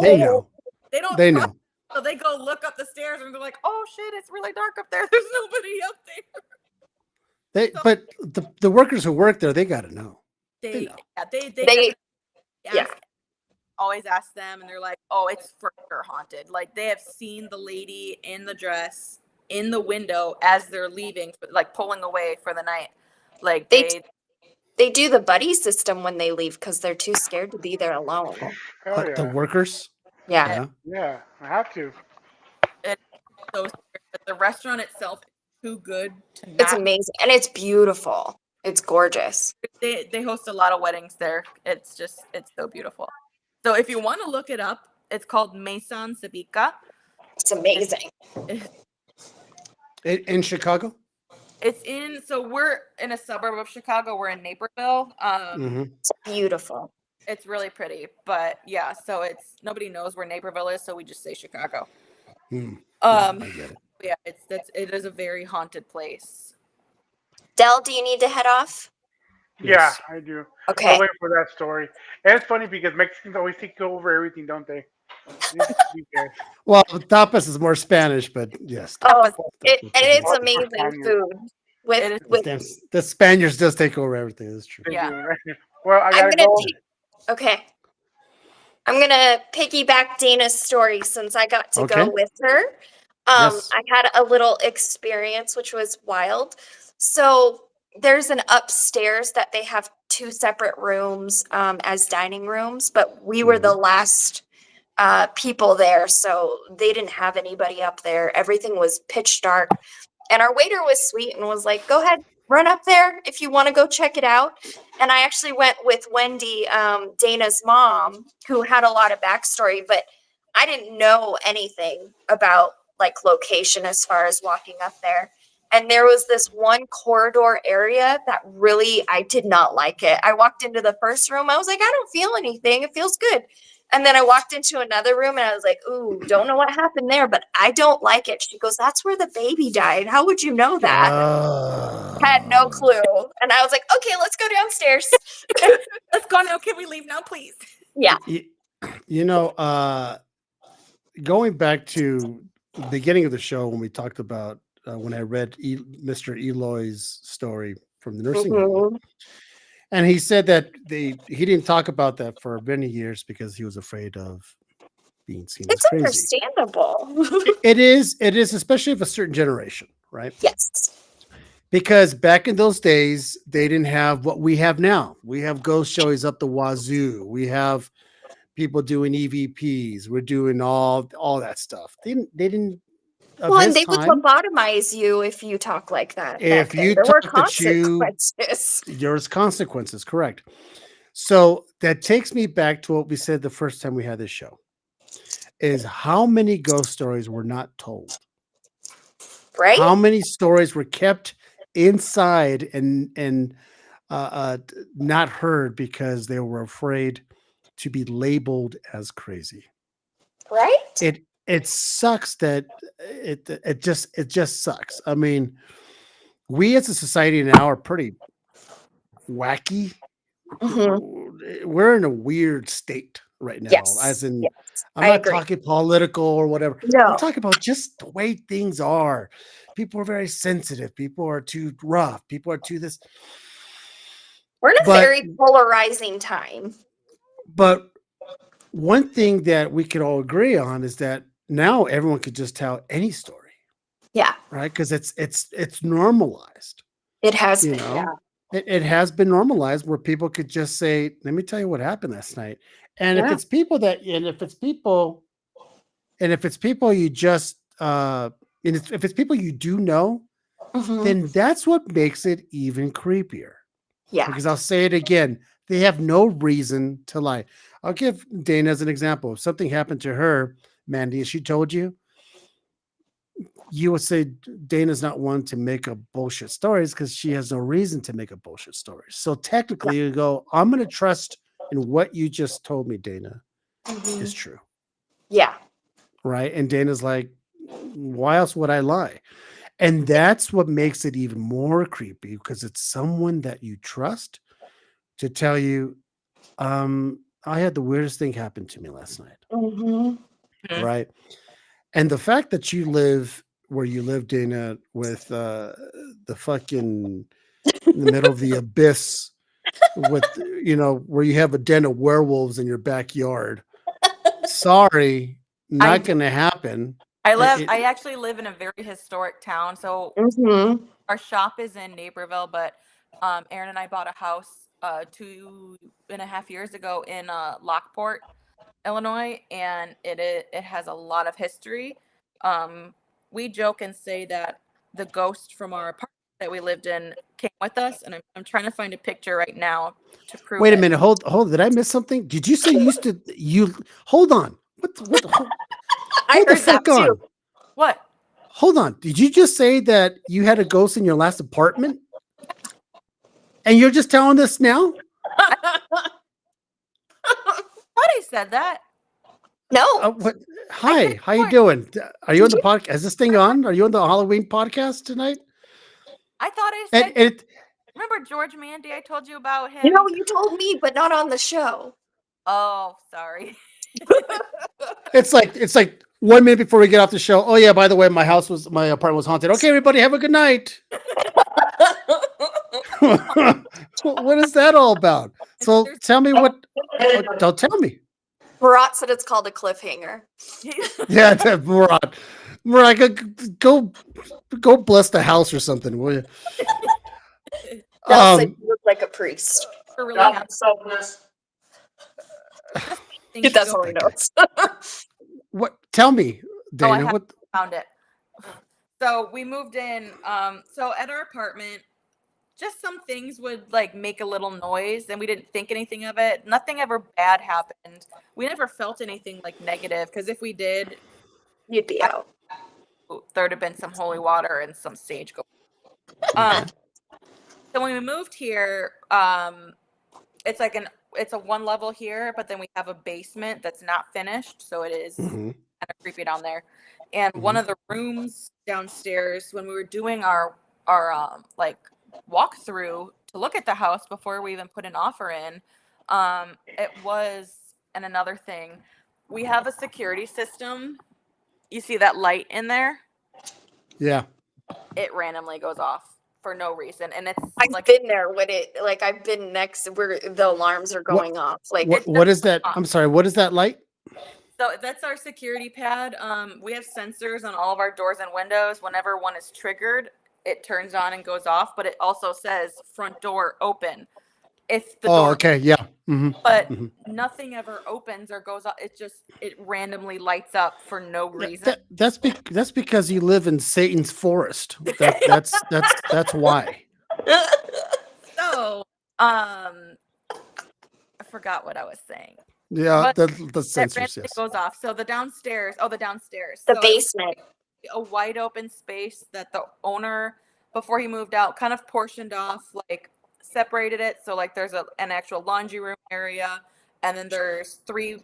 Speaker 3: They know.
Speaker 4: They don't
Speaker 3: They
Speaker 4: trust,
Speaker 3: know.
Speaker 4: so they go look up the stairs, and they're like, "Oh shit, it's really dark up there. There's nobody up there."
Speaker 3: But the workers who work there, they got to know.
Speaker 4: They
Speaker 3: know.
Speaker 4: yeah, they
Speaker 1: They-
Speaker 4: ask,
Speaker 1: yeah.
Speaker 4: always ask them, and they're like, "Oh, it's for sure haunted." Like they have seen the lady in the dress in the window as they're leaving, like pulling away for the night. Like
Speaker 1: They do the buddy system when they leave because they're too scared to be there alone.
Speaker 2: Hell
Speaker 3: The
Speaker 2: yeah.
Speaker 3: workers.
Speaker 1: Yeah.
Speaker 3: Yeah.
Speaker 2: Yeah, I have to.
Speaker 4: it's so scary, but the restaurant itself is too good to
Speaker 1: It's
Speaker 4: not.
Speaker 1: amazing. And it's beautiful. It's gorgeous.
Speaker 4: They host a lot of weddings there. It's so beautiful. So if you want to look it up, it's called Maison Sabika.
Speaker 1: It's amazing.
Speaker 3: In Chicago.
Speaker 4: So we're in a suburb of Chicago. We're in Naperville.
Speaker 3: Mhm.
Speaker 1: It's beautiful.
Speaker 4: It's really pretty, but yeah, so nobody knows where Naperville is, so we just say Chicago.
Speaker 3: Mm.
Speaker 4: Um,
Speaker 3: I get it.
Speaker 4: yeah, it is a very haunted place.
Speaker 1: Dell, do you need to head off?
Speaker 3: Yes.
Speaker 2: Yeah, I do.
Speaker 1: Okay.
Speaker 2: I'll wait for that story. And it's funny because Mexicans always take over everything, don't they? These guys.
Speaker 3: Well, tapas is more Spanish, but yes.
Speaker 1: Oh,
Speaker 3: That's what
Speaker 1: and
Speaker 3: they
Speaker 1: it's
Speaker 3: do.
Speaker 1: amazing
Speaker 2: Spaniards.
Speaker 1: food.
Speaker 4: It is.
Speaker 3: The Spaniards just take over everything. That's true.
Speaker 2: They
Speaker 4: Yeah.
Speaker 2: do, right? Well, I
Speaker 1: I'm
Speaker 2: gotta
Speaker 1: gonna
Speaker 2: go.
Speaker 1: okay. I'm gonna piggyback Dana's story since I got to go
Speaker 3: Okay.
Speaker 1: with her.
Speaker 3: Yes.
Speaker 1: I had a little experience which was wild. So there's an upstairs that they have two separate rooms as dining rooms, but we were the last people there, so they didn't have anybody up there. Everything was pitch dark, and our waiter was sweet and was like, "Go ahead, run up there if you want to go check it out. And I actually went with Wendy, Dana's mom, who had a lot of backstory, but I didn't know anything about like location as far as walking up there. And there was this one corridor area that really, I did not like it. I walked into the first room. I was like, I don't feel anything. It feels good. And then I walked into another room and I was like, ooh, don't know what happened there, but I don't like it. She goes, that's where the baby died. How would you know that? Had no clue. And I was like, okay, let's go downstairs.
Speaker 4: Let's go now. Can we leave now, please?
Speaker 1: Yeah.
Speaker 3: You know, going back to the beginning of the show when we talked about when I read Mr. Eloy's story from the nursing home,
Speaker 1: Mhm.
Speaker 3: and he said that he didn't talk about that for many years because he was afraid of being seen as
Speaker 1: It's
Speaker 3: crazy.
Speaker 1: understandable.
Speaker 3: It is, especially of a certain generation, right?
Speaker 1: Yes.
Speaker 3: Because back in those days, they didn't have what we have now. We have ghost shows up the wazoo. We have people doing EVPs. We're doing all that stuff. They didn't of
Speaker 1: Well, and
Speaker 3: his
Speaker 1: they would
Speaker 3: time.
Speaker 1: lobotomize you if you talk like that back
Speaker 3: If
Speaker 1: then.
Speaker 3: you
Speaker 1: There were
Speaker 3: talk the chew,
Speaker 1: consequences.
Speaker 3: there's consequences, correct. So that takes me back to what we said the first time we had this show, is how many ghost stories were not told?
Speaker 1: Right?
Speaker 3: How many stories were kept inside and not heard because they were afraid to be labeled as crazy?
Speaker 1: Right?
Speaker 3: It sucks that it just sucks. I mean, we as a society now are pretty wacky.
Speaker 1: Mhm.
Speaker 3: We're in a weird state right now.
Speaker 1: Yes.
Speaker 3: As in,
Speaker 1: Yes.
Speaker 3: I'm
Speaker 1: I
Speaker 3: not
Speaker 1: agree.
Speaker 3: talking political or whatever. I'm
Speaker 1: No.
Speaker 3: talking about just the way things are. People are very sensitive. People are too rough. People are too this.
Speaker 1: We're in a
Speaker 3: But
Speaker 1: very polarizing time.
Speaker 3: but one thing that we could all agree on is that now everyone could just tell any story,
Speaker 1: Yeah.
Speaker 3: right? Because it's normalized.
Speaker 1: It has
Speaker 3: You
Speaker 1: been.
Speaker 3: know,
Speaker 1: Yeah.
Speaker 3: it has been normalized where people could just say, "Let me tell you what happened last night." And if
Speaker 1: Yeah.
Speaker 3: it's people that, and if it's people, you just, if it's people you do know,
Speaker 1: Mhm.
Speaker 3: then that's what makes it even creepier.
Speaker 1: Yeah.
Speaker 3: Because I'll say it again, they have no reason to lie. I'll give Dana as an example. If something happened to her, Mandy, and she told you, you would say Dana's not one to make up bullshit stories because she has no reason to make up bullshit stories. So
Speaker 1: Yeah.
Speaker 3: technically, you go, I'm going to trust in what you just told me, Dana, is
Speaker 1: Mhm.
Speaker 3: true.
Speaker 1: Yeah.
Speaker 3: Right. And Dana's like, why else would I lie? And that's what makes it even more creepy because it's someone that you trust to tell you, I had the weirdest thing happen to me last night.
Speaker 1: Mhm.
Speaker 4: Mhm.
Speaker 3: Right. And the fact that you live where you live, Dana, with the fucking in the middle of the abyss with, where you have a den of werewolves in your backyard. Sorry,
Speaker 4: I
Speaker 3: not
Speaker 4: do.
Speaker 3: going to happen.
Speaker 4: I actually live in a very historic town. So
Speaker 1: Mhm.
Speaker 4: our shop is in Naperville, but Aaron and I bought a house 2.5 years ago in Lockport, Illinois, and it has a lot of history. We joke and say that the ghost from our apartment that we lived in came with us, and I'm trying to find a picture right now to prove
Speaker 3: Wait a
Speaker 4: it.
Speaker 3: minute. Hold. Did I miss something? Did you say you hold on.
Speaker 1: I
Speaker 3: Hold the
Speaker 1: heard that
Speaker 3: fuck on.
Speaker 1: too.
Speaker 4: What?
Speaker 3: Hold on. Did you just say that you had a ghost in your last apartment? And you're just telling us now?
Speaker 4: Thought I said that.
Speaker 1: No.
Speaker 3: What?
Speaker 4: I
Speaker 3: Hi,
Speaker 4: could
Speaker 3: how you
Speaker 4: swear.
Speaker 3: doing? Are you on
Speaker 1: Did
Speaker 3: the
Speaker 1: you?
Speaker 3: podcast? Is this thing on? Are you on the Halloween podcast tonight?
Speaker 4: I thought I
Speaker 3: And
Speaker 4: said. Remember George Mandy? I told you about him.
Speaker 1: No, you told me, but not on the show.
Speaker 4: Oh, sorry.
Speaker 3: it's like 1 minute before we get off the show. Oh yeah, by the way, my apartment was haunted. Okay, everybody, have a good night. What is that all about? So
Speaker 4: There's-
Speaker 3: tell me what. Don't tell me.
Speaker 1: Murat said it's called a cliffhanger.
Speaker 3: Yeah, Murat. Murat, go bless the house or something, will you?
Speaker 1: Del said you look like a priest.
Speaker 4: We're really happy.
Speaker 1: He does only knows.
Speaker 3: What? Tell me,
Speaker 4: Oh,
Speaker 3: Dana.
Speaker 4: I have
Speaker 3: What?
Speaker 4: found it. So we moved in. So at our apartment, just some things would like make a little noise and we didn't think anything of it. Nothing ever bad happened. We never felt anything like negative because if we did,
Speaker 1: You'd be out.
Speaker 4: there'd have been some holy water and some sage going. So when we moved here, it's like it's a one level here, but then we have a basement that's not finished, so it is
Speaker 3: Mhm.
Speaker 4: kind of creepy down there. And one of the rooms downstairs, when we were doing our like walkthrough to look at the house before we even put an offer in, it was, and another thing, we have a security system. You see that light in there?
Speaker 3: Yeah.
Speaker 4: It randomly goes off for no reason, and it's
Speaker 1: I've
Speaker 4: like
Speaker 1: been there when I've been next to where the alarms are going off. Like,
Speaker 3: What is that? I'm sorry. What is that light?
Speaker 4: So that's our security pad. We have sensors on all of our doors and windows. Whenever one is triggered, it turns on and goes off, but it also says front door open. If the door,
Speaker 3: Okay. Yeah. Hmm.
Speaker 4: but nothing ever opens or goes off. It randomly lights up for no reason.
Speaker 3: That's because you live in Satan's forest. That's why.
Speaker 4: So, I forgot what I was saying.
Speaker 3: Yeah.
Speaker 4: But
Speaker 3: The
Speaker 4: That
Speaker 3: sensors.
Speaker 4: randomly
Speaker 3: Yes.
Speaker 4: goes off. So the downstairs.
Speaker 1: the
Speaker 4: So
Speaker 1: basement.
Speaker 4: a wide open space that the owner, before he moved out, kind of portioned off, like separated it. So like there's an actual laundry room area, and then there's 3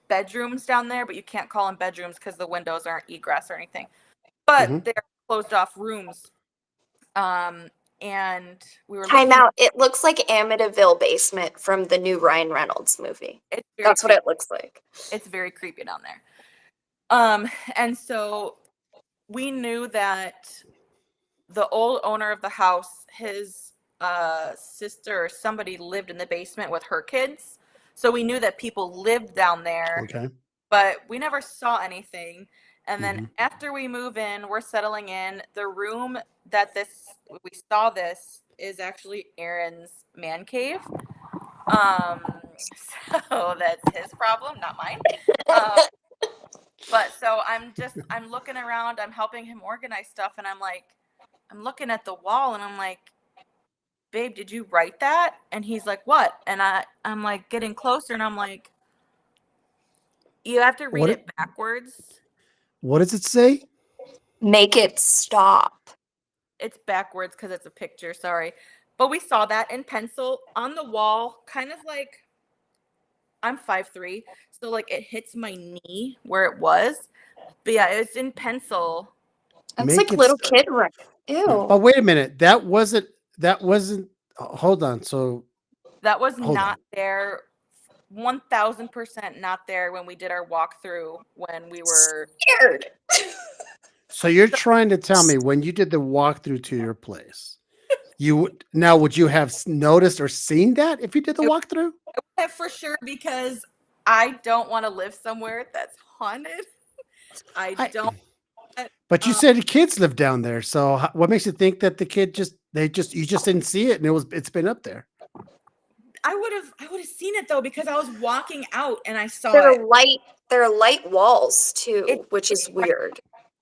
Speaker 4: bedrooms down there, but you can't call them bedrooms because the windows aren't egress or anything. But
Speaker 3: Mhm.
Speaker 4: they're closed off rooms. And we were
Speaker 1: Time
Speaker 4: looking.
Speaker 1: out. It looks like Amityville basement from the new Ryan Reynolds movie.
Speaker 4: It's very
Speaker 1: That's what
Speaker 4: creepy.
Speaker 1: it looks like.
Speaker 4: It's very creepy down there. And so we knew that the old owner of the house, his sister or somebody lived in the basement with her kids. So we knew that people lived down there,
Speaker 3: Okay.
Speaker 4: but we never saw anything. And then
Speaker 3: Mhm.
Speaker 4: after we move in, we're settling in. The room that we saw this is actually Aaron's man cave. So that's his problem, not mine. But so I'm looking around, I'm helping him organize stuff, and I'm looking at the wall, and I'm like, babe, did you write that? And he's like, what? And I'm like getting closer, and I'm like, you have to read
Speaker 3: What
Speaker 4: it backwards.
Speaker 3: What does it say?
Speaker 1: Make it stop.
Speaker 4: It's backwards because it's a picture, sorry. But we saw that in pencil on the wall, kind of like, I'm 5'3", so like it hits my knee where it was. But yeah, it's in pencil.
Speaker 1: That's
Speaker 3: Make
Speaker 1: like
Speaker 3: it
Speaker 1: little
Speaker 3: stop.
Speaker 1: kid right. Ew.
Speaker 3: But wait a minute. That wasn't. Hold on. So
Speaker 4: That was
Speaker 3: Hold
Speaker 4: not
Speaker 3: on.
Speaker 4: there, 1000% not there when we did our walkthrough when we were.
Speaker 1: Scared.
Speaker 3: you're trying to tell me when you did the walkthrough to your place, would you have noticed or seen that if you did the walkthrough?
Speaker 4: For sure, because I don't want to live somewhere that's haunted. I don't.
Speaker 3: But you said kids live down there. So what makes you think that the kid you just didn't see it and it's been up there?
Speaker 4: I would have seen it though because I was walking out and I saw
Speaker 1: There
Speaker 4: it.
Speaker 1: are light walls too,
Speaker 4: It-
Speaker 1: which is
Speaker 4: it's right
Speaker 1: weird.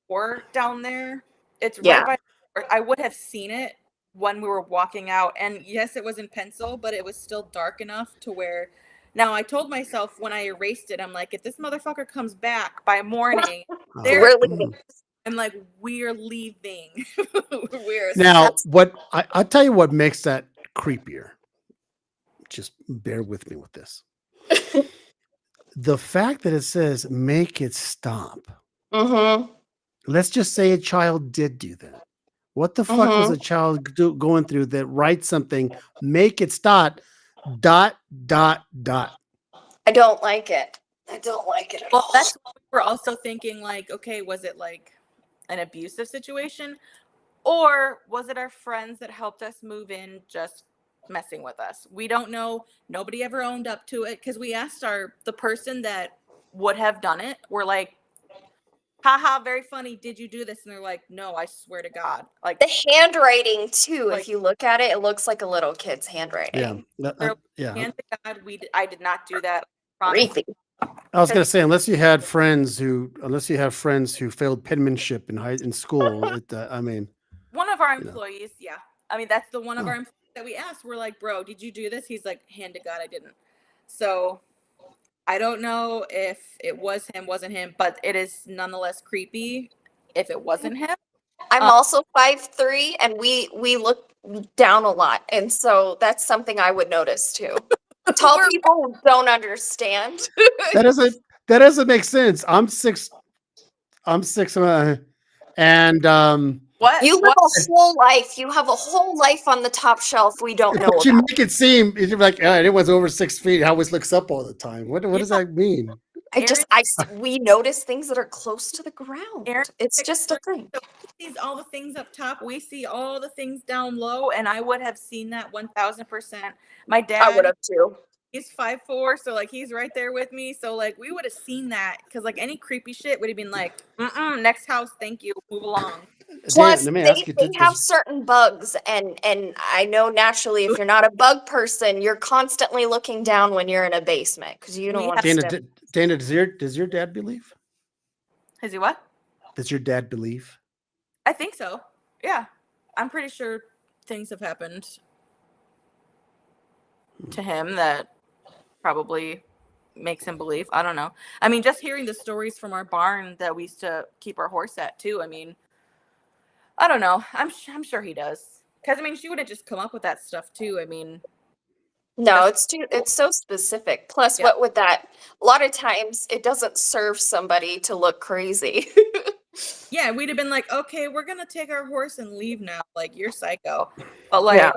Speaker 4: Or down there, it's
Speaker 1: Yeah.
Speaker 4: right by. I would have seen it when we were walking out, and yes, it was in pencil, but it was still dark enough to where. Now I told myself when I erased it, I'm like, if this motherfucker comes back by morning, there.
Speaker 1: We're leaving.
Speaker 4: I'm like, we're leaving. We're
Speaker 3: Now,
Speaker 1: That's-
Speaker 3: I'll tell you what makes that creepier. Just bear with me with this. The fact that it says make it stop.
Speaker 1: Mm-hmm.
Speaker 3: Let's just say a child did do that. What the fuck was a child going through that writes something, make it stop, ...
Speaker 1: I don't like it. I don't like it at
Speaker 4: Well,
Speaker 1: all.
Speaker 4: that's what we were also thinking, like, okay, was it like an abusive situation? Or was it our friends that helped us move in just messing with us? We don't know. Nobody ever owned up to it because we asked the person that would have done it. We're like, haha, very funny. Did you do this? And they're like, no, I swear to God. Like
Speaker 1: The handwriting too,
Speaker 4: Like-
Speaker 1: if you look at it, it looks like a little kid's handwriting.
Speaker 3: Yeah.
Speaker 4: hand to God, I did not do that. Promise.
Speaker 1: Creepy.
Speaker 3: I was gonna say unless you have friends who failed penmanship in school, I mean,
Speaker 4: One of our
Speaker 3: You know.
Speaker 4: employees, yeah. I mean, that's the one of our employees that we asked. We're like, bro, did you do this? He's like, hand to God, I didn't. So I don't know if it was him, wasn't him, but it is nonetheless creepy if it wasn't him.
Speaker 1: I'm also 5'3", and we look down a lot, and so that's something I would notice too. Tall people don't understand.
Speaker 3: That doesn't make sense. I'm six, and
Speaker 4: What?
Speaker 1: You live a whole life. You have a whole life on the top shelf we don't know
Speaker 3: but you
Speaker 1: about.
Speaker 3: make it seem you're like it was over 6 feet. He always looks up all the time. What does that mean?
Speaker 1: We notice things that are close to the ground.
Speaker 4: Aaron-
Speaker 1: It's just a thing.
Speaker 4: So he sees all the things up top. We see all the things down low, and I would have seen that 1000%. My dad,
Speaker 1: I would have too.
Speaker 4: he's 5'4", so like he's right there with me. So like we would have seen that because like any creepy shit would have been like, next house, thank you, move along.
Speaker 1: Plus,
Speaker 3: Dan, let me ask you,
Speaker 1: they have certain bugs, and I know naturally if you're not a bug person, you're constantly looking down when you're in a basement because you don't want to step.
Speaker 3: Dana, does your dad believe?
Speaker 4: Is he what?
Speaker 3: Does your dad believe?
Speaker 4: I think so. Yeah, I'm pretty sure things have happened to him that probably makes him believe. I don't know. I mean, just hearing the stories from our barn that we used to keep our horse at too. I mean, I don't know. I'm sure he does. Because I mean, she would have just come up with that stuff too. I mean,
Speaker 1: No, it's so specific. Plus,
Speaker 4: Yeah.
Speaker 1: what would that? A lot of times, it doesn't serve somebody to look crazy.
Speaker 4: yeah, we'd have been like, okay, we're gonna take our horse and leave now. Like you're psycho. But like,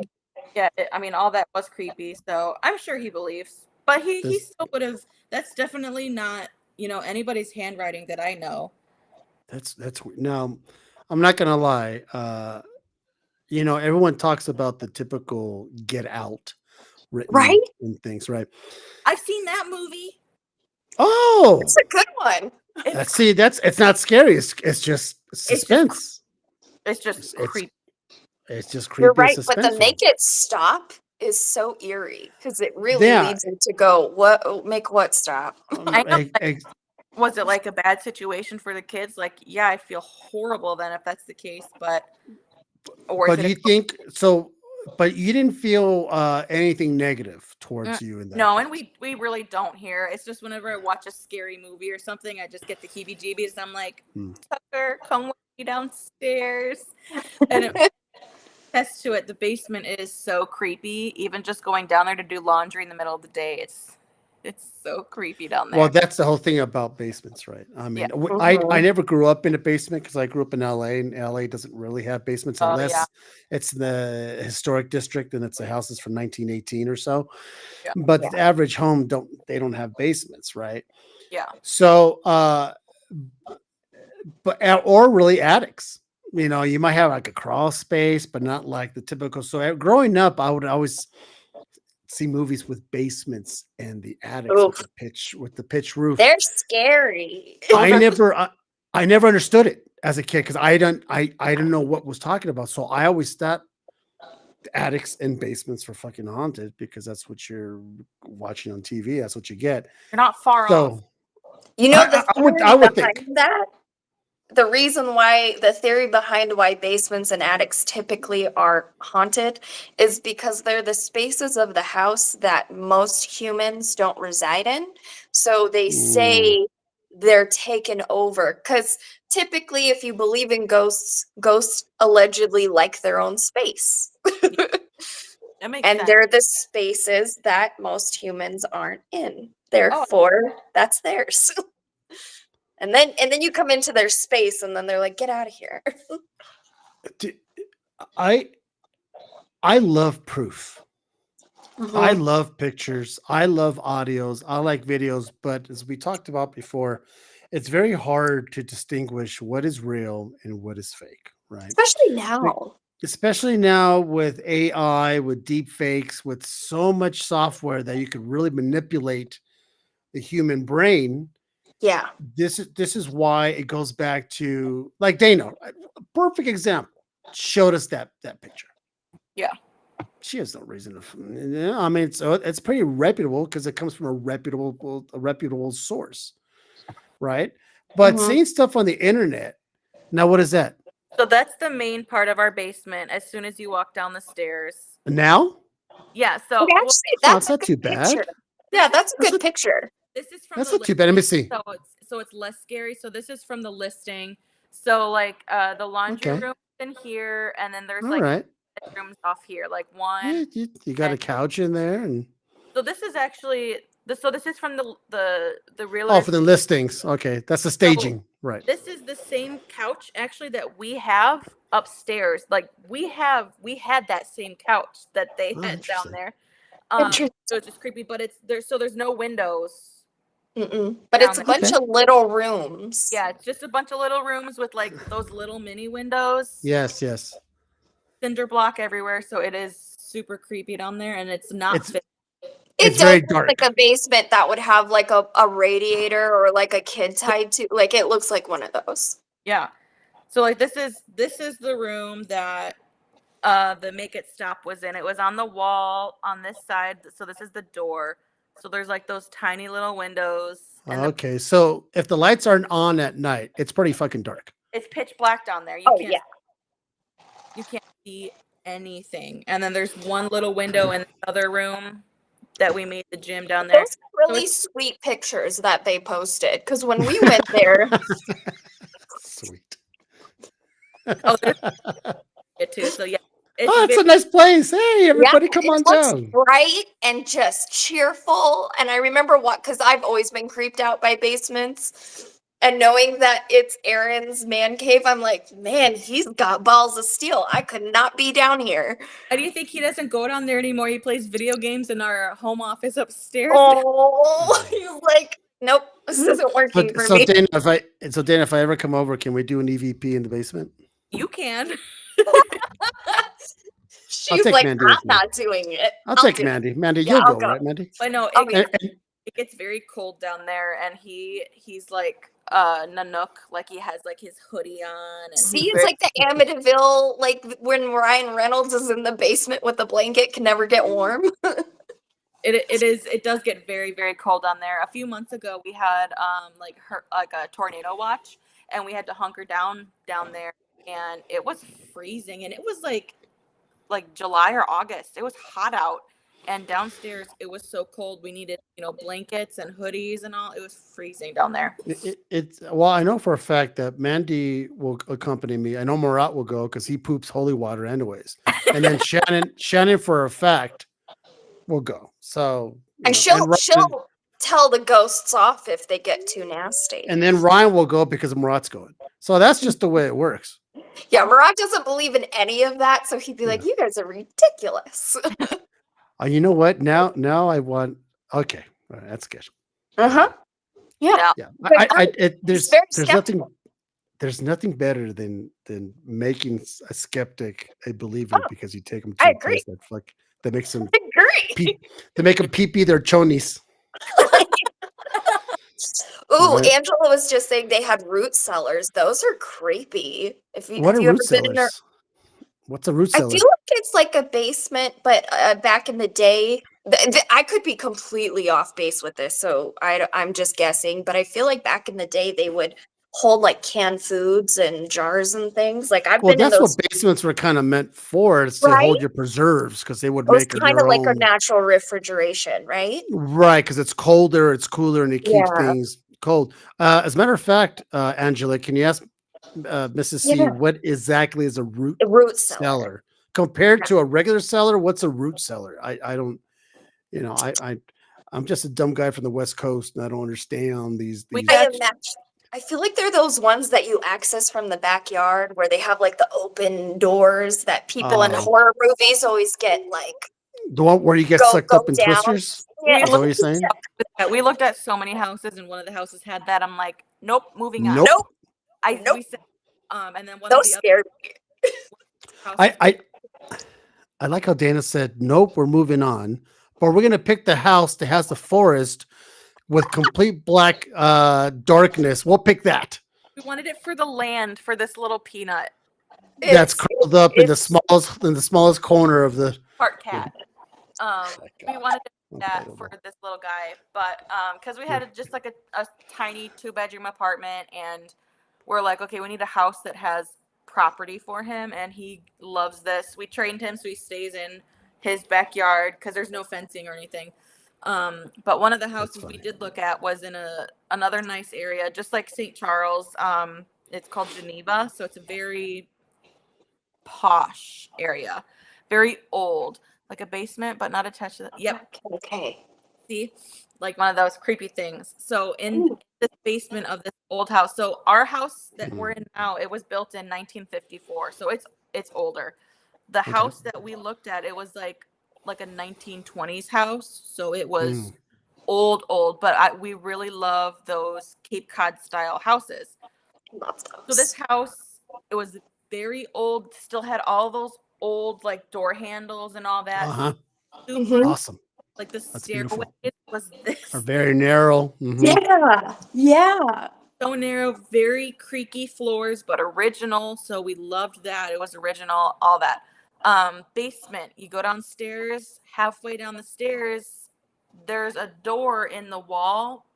Speaker 4: I mean, all that was creepy. So I'm sure he believes. But he still would have. That's definitely not anybody's handwriting that I know.
Speaker 3: That's weird. Now, I'm not gonna lie. Everyone talks about the typical Get Out written
Speaker 1: Right?
Speaker 3: in things, right?
Speaker 4: I've seen that movie.
Speaker 3: Oh,
Speaker 1: It's a good one.
Speaker 3: it's not scary. It's just suspense.
Speaker 4: It's just creepy.
Speaker 3: It's just creepy.
Speaker 1: You're right, but the
Speaker 3: suspenseful.
Speaker 1: make it stop is so eerie because it really leads you to go, make what stop?
Speaker 4: I know, was it like a bad situation for the kids? Like, yeah, I feel horrible then if that's the case, but
Speaker 3: But you think so? But you didn't feel anything negative towards you in that.
Speaker 4: No,
Speaker 3: case.
Speaker 4: and we really don't here. It's just whenever I watch a scary movie or something, I just get the heebie-jeebies. I'm like, Tucker, come with me downstairs. And it attests to it. The basement is so creepy. Even just going down there to do laundry in the middle of the day, it's so creepy down there.
Speaker 3: Well, that's the whole thing about basements, right? I mean, I never grew up in a basement because I grew up in LA, and LA doesn't really have basements unless it's the historic district and it's the houses from 1918 or so.
Speaker 4: Yeah.
Speaker 3: But the average home they don't have basements, right?
Speaker 4: Yeah.
Speaker 3: So, or really attics. You might have like a crawl space, but not like the typical. So growing up, I would always see movies with basements and the attics with the pitch roof.
Speaker 1: They're scary.
Speaker 3: I never understood it as a kid because I didn't know what was talking about. So I always thought attics and basements were fucking haunted because that's what you're watching on TV. That's what you get.
Speaker 4: You're not far off.
Speaker 3: I would think
Speaker 1: that the reason why the theory behind why basements and attics typically are haunted is because they're the spaces of the house that most humans don't reside in. So they say they're taken over because typically if you believe in ghosts allegedly like their own space.
Speaker 4: That makes
Speaker 1: and
Speaker 4: sense.
Speaker 1: they're the spaces that most humans aren't in. Therefore, that's theirs. And then you come into their space and then they're like, get out of here.
Speaker 3: I love proof. I love pictures. I love audios. I like videos. But as we talked about before, it's very hard to distinguish what is real and what is fake, right? Especially now with AI, with deep fakes, with so much software that you could really manipulate the human brain.
Speaker 1: Yeah.
Speaker 3: This is why it goes back to like Dana, a perfect example. Showed us that picture.
Speaker 4: Yeah.
Speaker 3: She has no reason to. I mean, it's pretty reputable because it comes from a reputable source, right? But seeing stuff on the internet, now what is that?
Speaker 4: So that's the main part of our basement. As soon as you walk down the stairs.
Speaker 3: Now?
Speaker 4: Yeah. So
Speaker 1: But
Speaker 4: well,
Speaker 1: actually,
Speaker 3: Oh,
Speaker 1: that's
Speaker 3: it's
Speaker 1: a
Speaker 3: not
Speaker 1: good
Speaker 3: too bad.
Speaker 1: picture. Yeah, that's a
Speaker 3: That's
Speaker 1: good
Speaker 3: not-
Speaker 1: picture.
Speaker 4: this is from
Speaker 3: That's
Speaker 4: the
Speaker 3: not too bad. Let me see.
Speaker 4: so it's less scary. So this is from the listing. So like the laundry
Speaker 3: Okay.
Speaker 4: room is in here, and then there's
Speaker 3: All
Speaker 4: like
Speaker 3: right.
Speaker 4: bedrooms off here, like
Speaker 3: Yeah,
Speaker 4: one.
Speaker 3: you got a couch in there, and
Speaker 4: So this is actually so this is from the realtor.
Speaker 3: oh, for the listings. Okay, that's the staging, right?
Speaker 4: This is the same couch actually that we have upstairs. Like we had that same couch that they
Speaker 3: Oh,
Speaker 4: had down
Speaker 3: interesting.
Speaker 4: there.
Speaker 1: Interesting.
Speaker 4: So it's just creepy, but there's no windows.
Speaker 1: But it's
Speaker 4: Down
Speaker 1: a bunch
Speaker 3: there.
Speaker 1: of little rooms.
Speaker 4: Yeah, it's just a bunch of little rooms with like those little mini windows.
Speaker 3: Yes, yes.
Speaker 4: Cinder block everywhere, so it is super creepy down there, and it's not
Speaker 3: It's-
Speaker 4: fit.
Speaker 1: It
Speaker 3: It's
Speaker 1: does
Speaker 3: very
Speaker 1: look
Speaker 3: dark.
Speaker 1: like a basement that would have like a radiator or like a kid tied to. Like it looks like one of those.
Speaker 4: Yeah. So like this is the room that the Make It Stop was in. It was on the wall on this side. So this is the door. So there's like those tiny little windows, and
Speaker 3: Okay, so if the lights aren't on at night, it's pretty fucking dark.
Speaker 4: it's pitch black down there.
Speaker 1: Oh, yeah.
Speaker 4: You can't see anything. And then there's one little window in the other room that we made the gym down there.
Speaker 1: Those are really sweet pictures that they posted. Because when we went there,
Speaker 3: Sweet.
Speaker 4: Oh, there's it too. So yeah,
Speaker 3: Oh, it's a nice place. Hey, everybody, come
Speaker 1: it
Speaker 3: on
Speaker 1: looks
Speaker 3: down.
Speaker 1: bright and just cheerful. And I remember because I've always been creeped out by basements. And knowing that it's Aaron's man cave, I'm like, man, he's got balls of steel. I could not be down here.
Speaker 4: Why do you think he doesn't go down there anymore? He plays video games in our home office upstairs.
Speaker 1: Oh, he's like, nope, this isn't working for
Speaker 3: So
Speaker 1: me.
Speaker 3: Dana, if I ever come over, can we do an EVP in the basement?
Speaker 4: You can.
Speaker 1: She's
Speaker 3: take
Speaker 1: like,
Speaker 3: Mandy
Speaker 1: I'm
Speaker 3: with me.
Speaker 1: not doing it.
Speaker 3: I'll take
Speaker 1: do it."
Speaker 3: Mandy. Mandy,
Speaker 1: Yeah,
Speaker 3: you'll
Speaker 1: I'll
Speaker 3: go,
Speaker 1: go.
Speaker 3: right, Mandy?
Speaker 4: I know
Speaker 1: Okay.
Speaker 4: it gets very cold down there, and he's like Nanook, like he has like his hoodie on. And
Speaker 1: See,
Speaker 4: he's
Speaker 1: it's
Speaker 4: very-
Speaker 1: like the Amityville, like when Ryan Reynolds is in the basement with the blanket, can never get warm.
Speaker 4: it does get very, very cold down there. A few months ago we had like a tornado watch, and we had to hunker down there, and it was freezing, and it was like July or August. It was hot out, and downstairs it was so cold we needed blankets and hoodies and all. It was freezing down there.
Speaker 3: It's well, I know for a fact that Mandy will accompany me. I know Murat will go because he poops holy water anyways. And then Shannon for a fact will go. So
Speaker 1: And she'll tell the ghosts off if they get too nasty.
Speaker 3: and then Ryan will go because Murat's going. So that's just the way it works.
Speaker 1: Yeah, Murat doesn't believe in any of that, so he'd be like, "You guys are ridiculous."
Speaker 3: You know what? Now I want. Okay, all right, that's good.
Speaker 1: Uh-huh. Yeah.
Speaker 3: Yeah,
Speaker 1: But
Speaker 3: there's
Speaker 1: very
Speaker 3: nothing. There's nothing better than making a skeptic a believer because you take them to
Speaker 1: I
Speaker 3: a place that makes them
Speaker 1: I agree.
Speaker 3: to make them pee their chonies.
Speaker 1: Ooh,
Speaker 3: Right.
Speaker 1: Angela was just saying they had root cellars. Those are creepy.
Speaker 3: What
Speaker 1: have
Speaker 3: are
Speaker 1: you
Speaker 3: root
Speaker 1: ever been in a,
Speaker 3: cellars? What's a root
Speaker 1: I
Speaker 3: cellar?
Speaker 1: feel like it's like a basement, but back in the day, I could be completely off base with this, so I'm just guessing. But I feel like back in the day, they would hold like canned foods and jars and things. Like I've
Speaker 3: Well,
Speaker 1: been in
Speaker 3: that's
Speaker 1: those.
Speaker 3: what basements were kind of meant for, is to
Speaker 1: Right?
Speaker 3: hold your preserves because they would
Speaker 1: It was
Speaker 3: make
Speaker 1: kind
Speaker 3: their
Speaker 1: of like a
Speaker 3: own.
Speaker 1: natural refrigeration, right?
Speaker 3: Right, because it's colder, it's cooler, and it keeps
Speaker 1: Yeah.
Speaker 3: things cold. As a matter of fact, Angela, can you ask Mrs. C
Speaker 1: Yeah.
Speaker 3: what exactly is a root
Speaker 1: A root cellar.
Speaker 3: cellar compared to a regular cellar? What's a root cellar? I don't, I'm just a dumb guy from the West Coast, and I don't understand these.
Speaker 1: I feel like they're those ones that you access from the backyard where they have like the open doors that people in
Speaker 3: Oh.
Speaker 1: horror movies always get like.
Speaker 3: The one where you get
Speaker 1: Go-
Speaker 3: sucked
Speaker 1: go
Speaker 3: up in
Speaker 1: down.
Speaker 3: twisters.
Speaker 1: Yeah.
Speaker 3: Is that what you're saying?
Speaker 4: We looked at so many houses, and one of the houses had that. I'm like, nope, moving on.
Speaker 3: Nope.
Speaker 1: Nope.
Speaker 4: We said, and then one
Speaker 1: Those
Speaker 4: of the other
Speaker 1: scared me.
Speaker 4: houses,
Speaker 3: I like how Dana said, nope, we're moving on, but we're going to pick the house that has the forest with complete black darkness. We'll pick that.
Speaker 4: we wanted it for the land for this little peanut
Speaker 3: That's
Speaker 1: It's-
Speaker 3: curled up in the
Speaker 1: it's-
Speaker 3: smallest corner of the.
Speaker 4: part cat. We wanted that
Speaker 3: Incredible.
Speaker 4: for this little guy, but because we had just like a tiny 2-bedroom apartment, and we're like, okay, we need a house that has property for him, and he loves this. We trained him so he stays in his backyard because there's no fencing or anything. But one of the houses we
Speaker 3: funny.
Speaker 4: did look at was in another nice area, just like St. Charles. It's called Geneva, so it's a very posh area, very old, like a basement, but not attached to the. Yep.
Speaker 1: Okay.
Speaker 4: See, like one of those creepy things. So in
Speaker 1: Ooh.
Speaker 4: this basement of this old house, so our house that we're in now, it was built in 1954, so it's older. The house that we looked at, it was like a 1920s house, so it was old, but we really love those Cape Cod style houses.
Speaker 1: Love
Speaker 4: So
Speaker 1: those.
Speaker 4: this house, it was very old, still had all those old like door handles and all that.
Speaker 3: Uh-huh.
Speaker 4: Super,
Speaker 3: Awesome.
Speaker 4: like the
Speaker 3: That's
Speaker 4: stairway
Speaker 3: beautiful.
Speaker 4: was this
Speaker 3: Are very narrow.
Speaker 1: Yeah.
Speaker 4: so narrow, very creaky floors, but original. So we loved that. It was original, all that. Basement, you go downstairs, halfway down the stairs, there's a door in the wall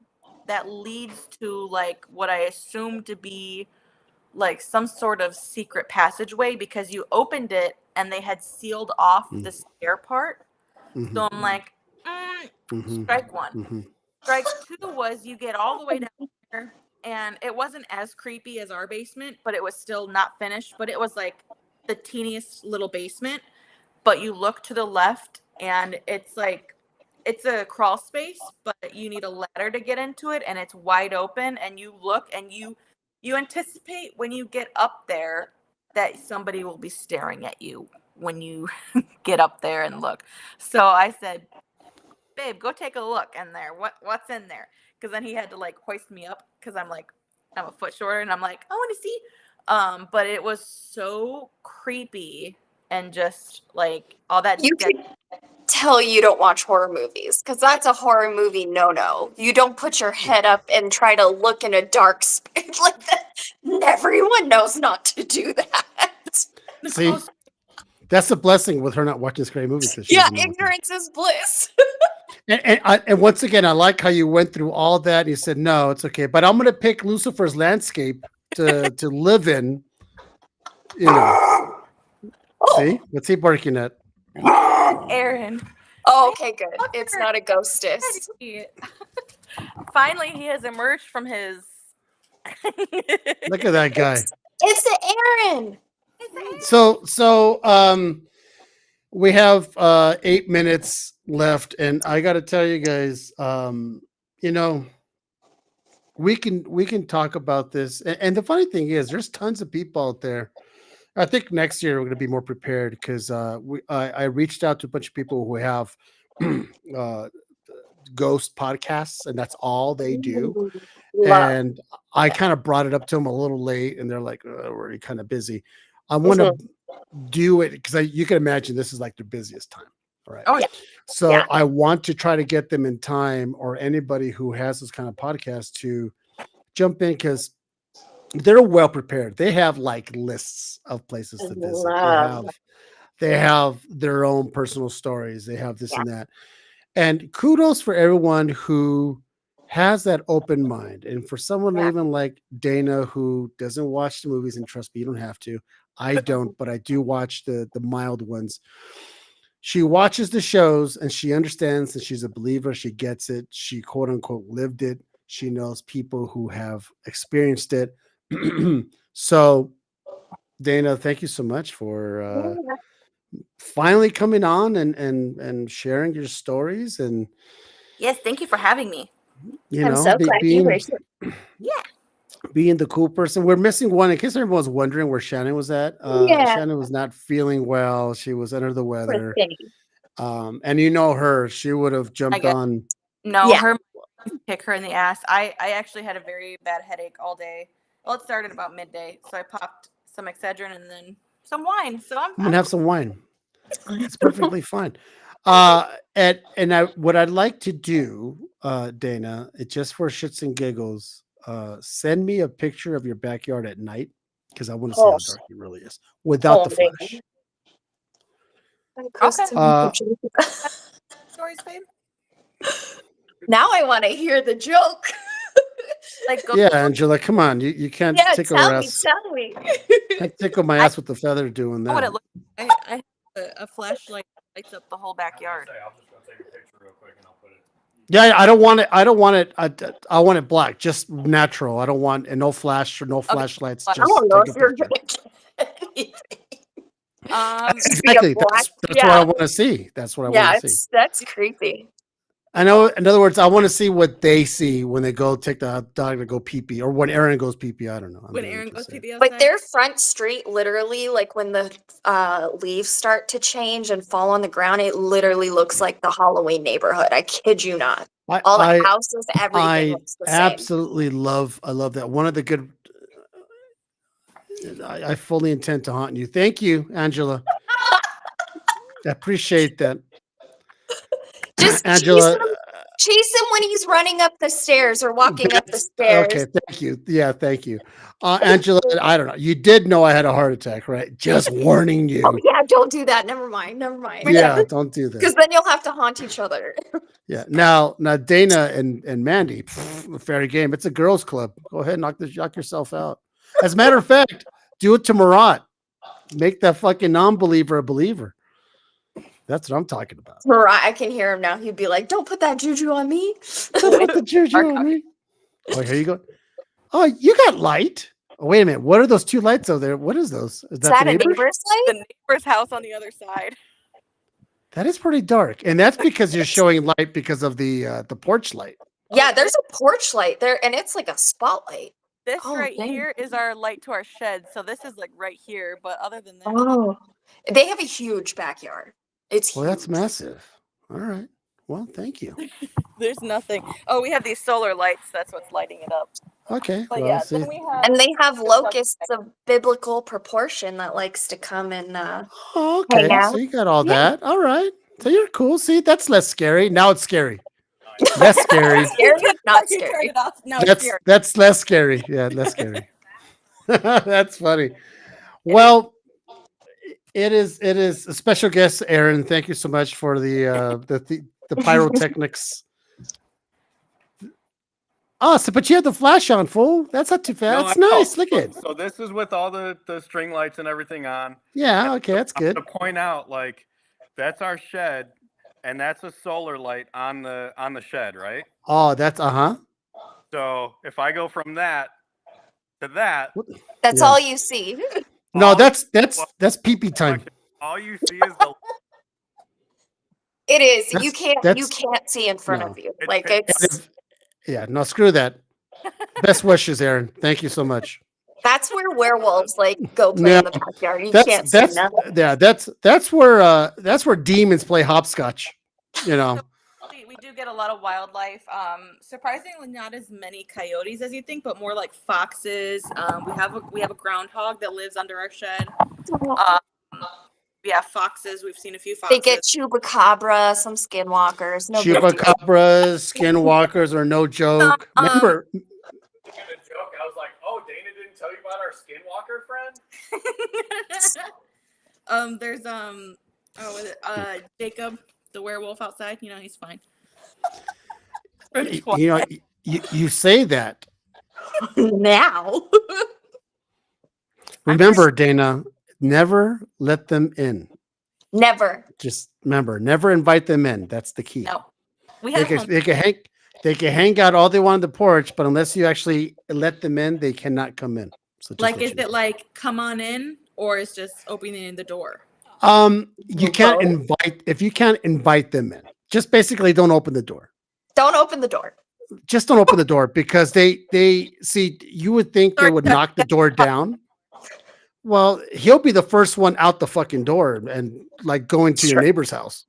Speaker 4: that leads to like what I assume to be like some sort of secret passageway because you opened it and they had sealed off the stair part. So I'm like, strike one. Strike two was you get all the way down there, and it wasn't as creepy as our basement, but it was still not finished. But it was like the teeniest little basement. But you look to the left, and it's like it's a crawl space, but you need a ladder to get into it, and it's wide open. And you look, and you anticipate when you get up there that somebody will be staring at you when you get up there and look. So I said, babe, go take a look in there. What's in there? Because then he had to like hoist me up because I'm a foot shorter, and I'm like, I want to see. But it was so creepy and just like all that.
Speaker 1: You could tell you don't watch horror movies because that's a horror movie no. You don't put your head up and try to look in a dark space like that. Everyone knows not to do that.
Speaker 3: See, that's a blessing with her not watching scary movies. She
Speaker 1: Yeah,
Speaker 3: doesn't know what to do.
Speaker 1: ignorance is bliss.
Speaker 3: And once again, I like how you went through all that. And you said, no, it's okay. But I'm going to pick Lucifer's landscape to live in. You know. See? What's he barking at?
Speaker 4: Aaron.
Speaker 1: Oh, okay, good. It's not a ghostess.
Speaker 4: Finally, he has emerged from his.
Speaker 3: Look at that guy.
Speaker 1: It's the Aaron.
Speaker 3: So we have 8 minutes left, and I got to tell you guys, you know, we can talk about this, and the funny thing is, there's tons of people out there. I think next year we're going to be more prepared because I reached out to a bunch of people who have ghost podcasts, and that's all they do. And I kind of brought it up to them a little late, and they're like, we're already kind of busy. I want to do it because you can imagine this is like their busiest time. Right.
Speaker 4: Oh, yeah.
Speaker 3: So I want to try to get them in time, or anybody who has this kind of podcast, to jump in because they're well prepared. They have like lists of places to visit. They have their own personal stories. They have this and that. And kudos for everyone who has that open mind. And for someone even like Dana, who doesn't watch the movies, and trust me, you don't have to. I don't, but I do watch the mild ones. She watches the shows and she understands that she's a believer. She gets it. She quote unquote lived it. She knows people who have experienced it. So, Dana, thank you so much for finally coming on and sharing your stories. And
Speaker 4: yes, thank you for having me.
Speaker 3: You
Speaker 1: I'm
Speaker 3: know,
Speaker 1: so glad you were here.
Speaker 3: being the cool person. We're missing one. In case everyone's wondering where Shannon was at. Shannon was not feeling well. She was under the weather. And you know her. She would have jumped on.
Speaker 4: No, her kick her in the ass. I actually had a very bad headache all day. Well, it started about midday, so I popped some Excedrin and then some wine. So I'm
Speaker 3: gonna have some wine. It's perfectly fine. What I'd like to do, Dana, it's just for shits and giggles. Send me a picture of your backyard at night because I want to see how dark it really is without the flash.
Speaker 4: Stories, babe.
Speaker 1: Now I want to hear the joke.
Speaker 4: like go.
Speaker 3: Yeah, Angela, come on. You can't
Speaker 1: Yeah,
Speaker 3: tickle her
Speaker 1: tell me,
Speaker 3: ass.
Speaker 1: tell me.
Speaker 3: Can't tickle my ass with the feather doing
Speaker 4: Know what it
Speaker 3: that.
Speaker 4: looks I have a flashlight that lights up the whole backyard.
Speaker 6: I'm just gonna take a picture real quick and I'll put it.
Speaker 3: Yeah, I don't want it. I don't want it. I want it black, just natural. I don't want no flash or no flashlights.
Speaker 4: I
Speaker 1: I
Speaker 3: Just
Speaker 1: don't know
Speaker 3: take
Speaker 1: if
Speaker 3: a
Speaker 1: you're
Speaker 3: picture.
Speaker 1: gonna get anything.
Speaker 3: Exactly.
Speaker 1: black-
Speaker 3: That's what
Speaker 1: yeah.
Speaker 3: I want to see. That's what I
Speaker 1: Yeah,
Speaker 3: want to see.
Speaker 1: that's creepy.
Speaker 3: I know. In other words, I want to see what they see when they go take the dog to go pee pee, or when Aaron goes pee pee. I don't know. I'm
Speaker 4: When
Speaker 3: being
Speaker 4: Aaron goes
Speaker 3: concerned.
Speaker 4: pee
Speaker 1: But
Speaker 4: outside.
Speaker 1: their front street, literally, like when the leaves start to change and fall on the ground, it literally looks like the Halloween neighborhood. I kid you not. All the
Speaker 3: I
Speaker 1: houses, everything
Speaker 3: I
Speaker 1: looks the same.
Speaker 3: absolutely love. I love that. One of the good. I fully intend to haunt you. Thank you, Angela. I appreciate that.
Speaker 1: Just
Speaker 3: Angela.
Speaker 1: chase him when he's running up the stairs or walking up the
Speaker 3: That's
Speaker 1: stairs.
Speaker 3: okay. Thank you. Yeah, thank you. Angela, I don't know. You did know I had a heart attack, right? Just warning you.
Speaker 1: Oh yeah, don't do that. Never mind. Never mind.
Speaker 3: Yeah, don't do
Speaker 1: Because
Speaker 3: that.
Speaker 1: then you'll have to haunt each other.
Speaker 3: Yeah. Now Dana and Mandy, fair game. It's a girls' club. Go ahead, knock yourself out. As a matter of fact, do it to Marat. Make that fucking non-believer a believer. That's what I'm talking about.
Speaker 1: Mariah, I can hear him now. He'd be like, "Don't put that juju on me."
Speaker 3: Don't put the juju on me. Oh, here you go. Oh, you got light. Oh, wait a minute. What are those two lights over there? What is those? Is
Speaker 1: Is
Speaker 3: that
Speaker 1: that
Speaker 3: the
Speaker 1: a
Speaker 3: neighbor?
Speaker 1: neighbor's light?
Speaker 4: The neighbor's house on the other side.
Speaker 3: That is pretty dark, and that's because you're showing light because of the porch light.
Speaker 1: Yeah, there's a porch light there, and it's like a spotlight.
Speaker 4: This
Speaker 1: Oh,
Speaker 4: right
Speaker 1: dang.
Speaker 4: here is our light to our shed. So this is like right here. But other than that,
Speaker 1: Oh, they have a huge backyard. It's
Speaker 3: Well,
Speaker 1: huge.
Speaker 3: that's massive. All right. Well, thank you.
Speaker 4: there's nothing. Oh, we have these solar lights. That's what's lighting it up.
Speaker 3: Okay.
Speaker 4: But
Speaker 3: Well,
Speaker 4: yeah,
Speaker 3: see.
Speaker 4: then we have.
Speaker 1: And they have
Speaker 4: There's some-
Speaker 1: locusts of biblical proportion that likes to come and
Speaker 3: Oh, okay.
Speaker 1: hang out.
Speaker 3: So you got all
Speaker 1: Yeah.
Speaker 3: that. All right. So you're cool. See, that's less scary. Now it's scary. Less scary.
Speaker 1: Scary, not
Speaker 4: You turned
Speaker 1: scary.
Speaker 4: it off. Now it's scary.
Speaker 3: That's less scary. Yeah, less scary. That's funny. Well, it is a special guest, Aaron. Thank you so much for the pyrotechnics. Oh, so but you have the flash on, fool. That's not too bad.
Speaker 6: No,
Speaker 3: That's
Speaker 6: I know.
Speaker 3: nice. Look at it.
Speaker 6: So this is with all the string lights and everything on.
Speaker 3: Yeah, okay, that's good.
Speaker 6: To point out, like, that's our shed, and that's a solar light on the shed, right?
Speaker 3: Oh, that's
Speaker 6: So if I go from that to that,
Speaker 1: That's
Speaker 3: Yeah.
Speaker 1: all you see.
Speaker 3: No,
Speaker 6: all-
Speaker 3: that's pee-pee time.
Speaker 6: all you see is the
Speaker 1: It is.
Speaker 3: That's-
Speaker 1: You can't
Speaker 3: that's-
Speaker 1: see in front
Speaker 3: no.
Speaker 1: of you.
Speaker 6: It's
Speaker 1: Like
Speaker 6: pitch-
Speaker 1: it's
Speaker 3: Yeah, no, screw that. Best wishes, Aaron. Thank you so much.
Speaker 1: that's where werewolves like go play in the backyard. You can't see
Speaker 3: That's
Speaker 1: nothing.
Speaker 3: yeah, that's where demons play hopscotch. You know.
Speaker 4: We do get a lot of wildlife. Surprisingly, not as many coyotes as you think, but more like foxes. We have a groundhog that lives under our shed. Yeah, foxes. We've seen a few foxes.
Speaker 1: They get chupacabra, some skinwalkers. No big deal.
Speaker 3: Chupacabras, skinwalkers are no joke. Remember,
Speaker 6: a joke. I was like, "Oh, Dana didn't tell you about our skinwalker friend?"
Speaker 4: There's Jacob, the werewolf outside. You know, he's fine.
Speaker 3: you know, you say that.
Speaker 1: Now.
Speaker 3: Remember, Dana, never let them in.
Speaker 1: Never.
Speaker 3: Just remember, never invite them in. That's the key.
Speaker 4: No, we
Speaker 3: They
Speaker 4: have
Speaker 3: can,
Speaker 4: home-
Speaker 3: they can hang out all they want on the porch, but unless you actually let them in, they cannot come in. So just
Speaker 4: like,
Speaker 3: let
Speaker 4: is
Speaker 3: you know.
Speaker 4: it like come on in, or is just opening the door?
Speaker 3: You can't invite if you can't invite them in. Just basically don't open the door.
Speaker 1: Don't open the door.
Speaker 3: Just don't open the door because they see you would think they would knock the door down. Well, he'll be the first one out the fucking door and like going to your neighbor's house.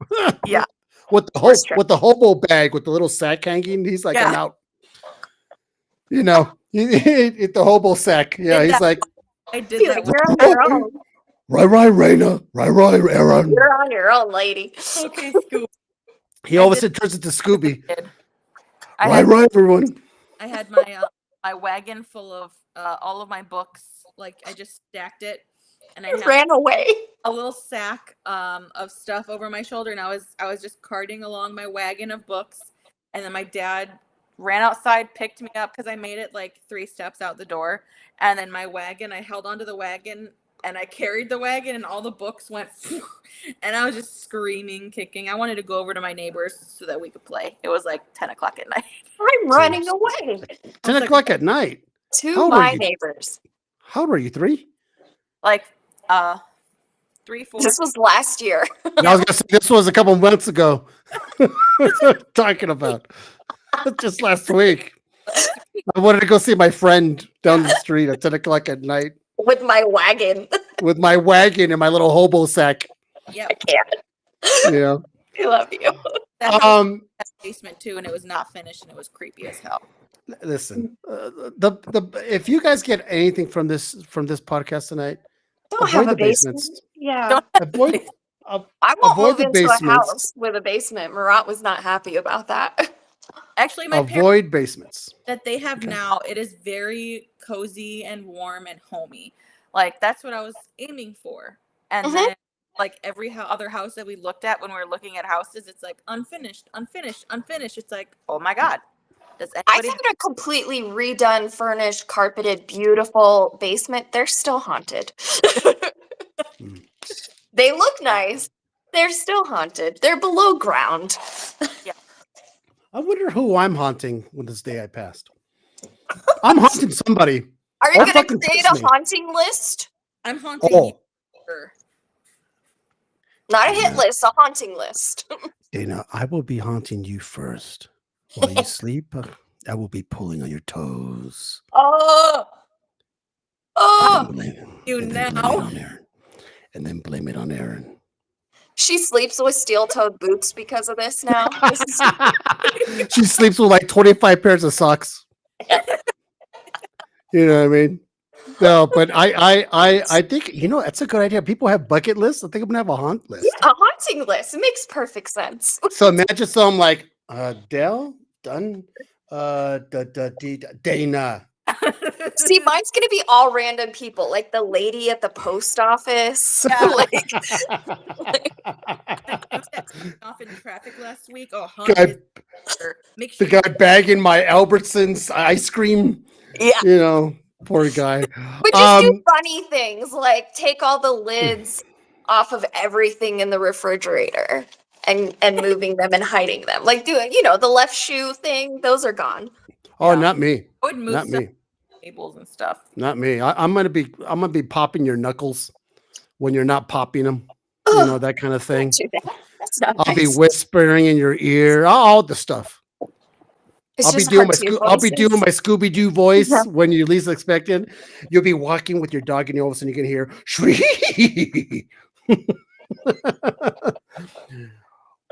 Speaker 4: Yeah.
Speaker 3: with the hobo bag with the little sack hanging. He's like, I'm
Speaker 4: Yeah.
Speaker 3: out. You know, the hobo sack. Yeah,
Speaker 4: Did
Speaker 3: he's
Speaker 4: that-
Speaker 3: like,
Speaker 4: I did
Speaker 1: Be
Speaker 4: that.
Speaker 1: like,
Speaker 4: With
Speaker 1: you're on your own.
Speaker 3: right, Raina, right, Aaron.
Speaker 1: You're on your own, lady.
Speaker 4: okay, Scoop.
Speaker 3: He all of a sudden turns into Scooby.
Speaker 4: I had,
Speaker 3: Right, everyone.
Speaker 4: I had my wagon full of all of my books. Like I just stacked it, and I had
Speaker 1: Ran away.
Speaker 4: a little sack of stuff over my shoulder, and I was just carting along my wagon of books, and then my dad ran outside, picked me up because I made it like 3 steps out the door. And then my wagon, I held onto the wagon and I carried the wagon and all the books went and I was just screaming, kicking. I wanted to go over to my neighbors so that we could play. It was like 10 o'clock at night.
Speaker 1: I'm running away
Speaker 3: 10 o'clock at night. How
Speaker 1: to
Speaker 3: old are
Speaker 1: my
Speaker 3: you?
Speaker 1: neighbors.
Speaker 3: How old are you? 3?
Speaker 4: Like 3, 4.
Speaker 1: This was last year.
Speaker 3: I was gonna say this was a couple months ago. Talking about just last week. I wanted to go see my friend down the street at 10 o'clock at night
Speaker 1: With my wagon.
Speaker 3: with my wagon and my little hobo sack.
Speaker 4: Yep.
Speaker 1: I can't.
Speaker 3: Yeah.
Speaker 1: I love you.
Speaker 4: That house
Speaker 3: Um.
Speaker 4: had a basement too, and it was not finished, and it was creepy as hell.
Speaker 3: Listen. The if you guys get anything from this podcast tonight,
Speaker 1: Don't
Speaker 3: avoid
Speaker 1: have a
Speaker 3: the
Speaker 1: basement.
Speaker 3: basements.
Speaker 1: Yeah.
Speaker 4: Don't-
Speaker 3: Avoid.
Speaker 1: I won't
Speaker 3: Avoid
Speaker 1: move
Speaker 3: the
Speaker 1: into a
Speaker 3: basements.
Speaker 1: house with a basement. Murat was not happy about that.
Speaker 4: Actually, my parents
Speaker 3: Avoid basements.
Speaker 4: that they have now, it is very cozy and warm and homey. Like that's what I was aiming for. And
Speaker 1: Mhm.
Speaker 4: then like every other house that we looked at when we were looking at houses, it's like unfinished, unfinished, unfinished. It's like, oh my God. Does
Speaker 1: I
Speaker 4: anybody
Speaker 1: found a completely redone, furnished, carpeted, beautiful basement. They're still haunted.
Speaker 3: Mm.
Speaker 1: They look nice. They're still haunted. They're below ground.
Speaker 3: I wonder who I'm haunting when this day I passed. I'm haunting somebody.
Speaker 1: Are you
Speaker 3: Don't
Speaker 1: going to
Speaker 3: fucking
Speaker 1: create
Speaker 3: text
Speaker 1: a
Speaker 3: me.
Speaker 1: haunting list?
Speaker 4: I'm haunting
Speaker 3: Oh,
Speaker 4: you. Sure.
Speaker 1: Not a hit
Speaker 3: Yeah.
Speaker 1: list, a haunting list.
Speaker 3: Dana, I will be haunting you first. While you sleep, I will be pulling on your toes.
Speaker 1: Oh. Oh.
Speaker 3: And blame,
Speaker 4: You
Speaker 3: and then blame
Speaker 4: now.
Speaker 3: it on Aaron. And then blame it on Aaron.
Speaker 1: She sleeps with steel-toed boots because of this now. This is
Speaker 3: She sleeps with like 25 pairs of socks. You know what I mean? No, but I think that's a good idea. People have bucket lists. I think I'm gonna have a haunt list.
Speaker 1: a haunting list. It makes perfect sense.
Speaker 3: So imagine some like Dell done Dana.
Speaker 1: See, mine's gonna be all random people, like the lady at the post office.
Speaker 4: Yeah.
Speaker 1: Like,
Speaker 4: Off in traffic last week. Oh,
Speaker 3: Guy-
Speaker 4: haunted. Make
Speaker 3: The
Speaker 4: sure
Speaker 3: guy bagging my Albertsons ice cream.
Speaker 1: yeah.
Speaker 3: Poor guy.
Speaker 1: But just do funny things, like take all the lids off of everything in the refrigerator and moving them and hiding them. Like doing, the left shoe thing. Those are gone.
Speaker 3: Oh,
Speaker 4: Yeah.
Speaker 3: not me.
Speaker 4: I would move
Speaker 3: Not
Speaker 4: stuff
Speaker 3: me.
Speaker 4: tables and stuff.
Speaker 3: Not me. I'm gonna be popping your knuckles when you're not popping them. That kind of thing.
Speaker 1: Don't do that. That's not
Speaker 3: I'll be
Speaker 1: nice.
Speaker 3: whispering in your ear, all the stuff.
Speaker 1: It's
Speaker 3: I'll be
Speaker 1: just
Speaker 3: doing my
Speaker 1: cartoon
Speaker 3: I'll be
Speaker 1: voices.
Speaker 3: doing my Scooby Doo voice
Speaker 1: Yeah.
Speaker 3: when you least expect it. You'll be walking with your dog, and all of a sudden you can hear shriek.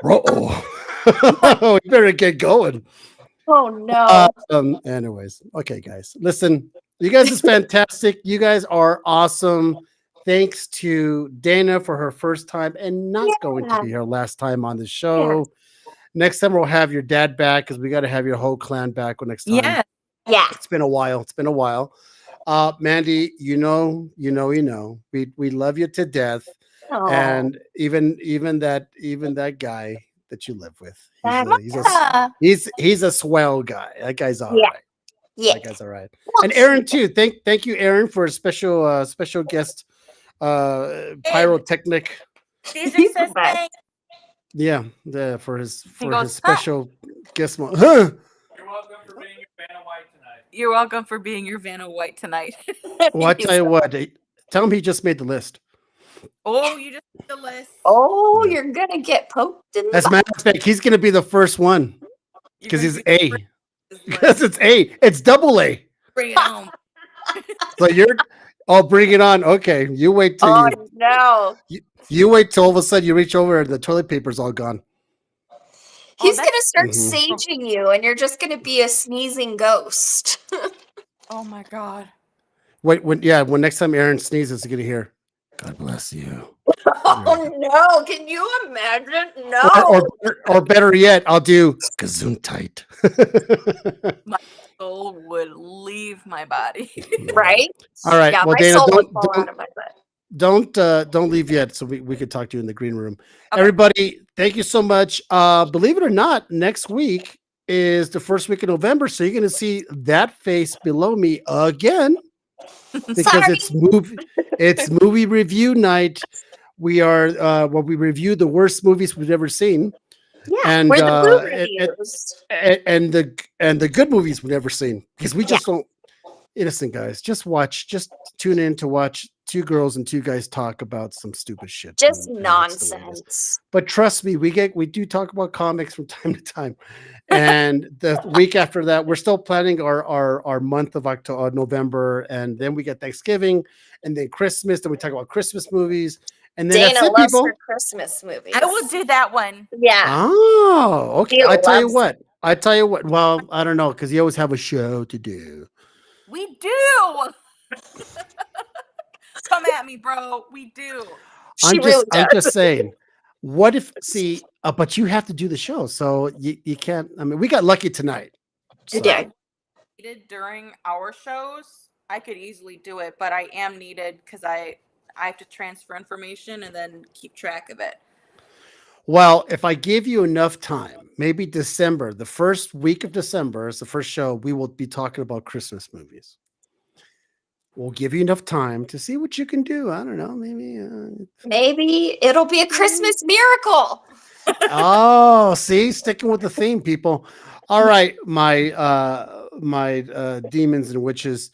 Speaker 3: We better get going.
Speaker 1: Oh no.
Speaker 3: Anyways, okay, guys, listen. You guys is fantastic. You guys are awesome. Thanks to Dana for her first time and not going to be her last time on the show. Next time we'll have your dad back because we got to have your whole clan back next time.
Speaker 4: Yeah.
Speaker 1: Yeah.
Speaker 3: It's been a while. Mandy, we love you to death.
Speaker 1: Oh.
Speaker 3: And even that guy that you live with,
Speaker 1: Yeah.
Speaker 3: he's a swell guy. That guy's all
Speaker 1: Yeah.
Speaker 3: right.
Speaker 1: Yeah.
Speaker 3: That guy's all right. And Aaron too. Thank you, Aaron, for a special guest pyrotechnic.
Speaker 4: Caesar
Speaker 1: He's
Speaker 4: says
Speaker 1: the best.
Speaker 4: thanks.
Speaker 3: Yeah, for his
Speaker 4: goes,
Speaker 3: special guest.
Speaker 6: You're welcome for being your Vanna White tonight.
Speaker 4: You're welcome for being your Vanna White tonight.
Speaker 3: Well, I tell you what. Tell him he just made the list.
Speaker 4: Oh, you just made the list.
Speaker 1: Oh,
Speaker 3: Yeah.
Speaker 1: you're gonna get poked in the
Speaker 3: As a matter of fact, he's going to be the first one
Speaker 4: You're
Speaker 3: because
Speaker 4: gonna
Speaker 3: he's
Speaker 4: be
Speaker 3: A.
Speaker 4: the first
Speaker 3: Because
Speaker 4: list.
Speaker 3: it's A. It's double A.
Speaker 4: Bring it home.
Speaker 3: So you're. Oh, bring it on. Okay, you wait till
Speaker 1: Oh no.
Speaker 3: you wait till all of a sudden you reach over and the toilet paper's all gone.
Speaker 1: He's
Speaker 4: that's-
Speaker 1: gonna start
Speaker 3: Mhm.
Speaker 1: saging you and you're just gonna be a sneezing ghost.
Speaker 4: Oh my God.
Speaker 3: Wait, when next time Aaron sneezes, you're gonna hear, "God bless you."
Speaker 1: Oh no, can you imagine? No.
Speaker 3: Or better yet, I'll do gesundheit.
Speaker 4: Soul would leave my body.
Speaker 1: Right?
Speaker 3: All right.
Speaker 1: Yeah,
Speaker 3: Well,
Speaker 1: my
Speaker 3: Dana,
Speaker 1: soul would fall out of my butt.
Speaker 3: don't leave yet, so we could talk to you in the green room.
Speaker 4: Okay.
Speaker 3: Everybody, thank you so much. Believe it or not, next week is the first week of November, so you're going to see that face below me again because
Speaker 1: Sorry.
Speaker 3: it's movie review night. We are we review the worst movies we've ever seen.
Speaker 1: Yeah,
Speaker 3: And,
Speaker 1: we're the boo
Speaker 3: and-
Speaker 1: reviews.
Speaker 3: and the good movies we've never seen because we just don't. Innocent guys, just tune in to watch two girls and two guys talk about some stupid shit.
Speaker 1: Just
Speaker 3: and that's the way it is.
Speaker 1: nonsense.
Speaker 3: But trust me, we do talk about comics from time to time. And the week after that, we're still planning our month of October, November, and then we get Thanksgiving, and then Christmas. Then we talk about Christmas movies, and then
Speaker 1: Dana
Speaker 3: that's it,
Speaker 1: loves
Speaker 3: people.
Speaker 1: her Christmas movies.
Speaker 4: I will do that one.
Speaker 1: Yeah.
Speaker 3: Oh, okay.
Speaker 1: He
Speaker 3: I tell you
Speaker 1: loves
Speaker 3: what. Well, I don't know because you always have a show to do.
Speaker 4: We do. Come at me, bro. We do.
Speaker 1: She really
Speaker 3: I'm
Speaker 1: does.
Speaker 3: just saying. What if but you have to do the show, so you can't. I mean, we got lucky tonight. So.
Speaker 1: Yeah.
Speaker 4: Needed during our shows, I could easily do it, but I am needed because I have to transfer information and then keep track of it.
Speaker 3: Well, if I give you enough time, maybe December, the first week of December is the first show, we will be talking about Christmas movies. We'll give you enough time to see what you can do. I don't know,
Speaker 1: Maybe it'll be a Christmas miracle.
Speaker 3: Oh, see, sticking with the theme, people. All right, my demons and witches.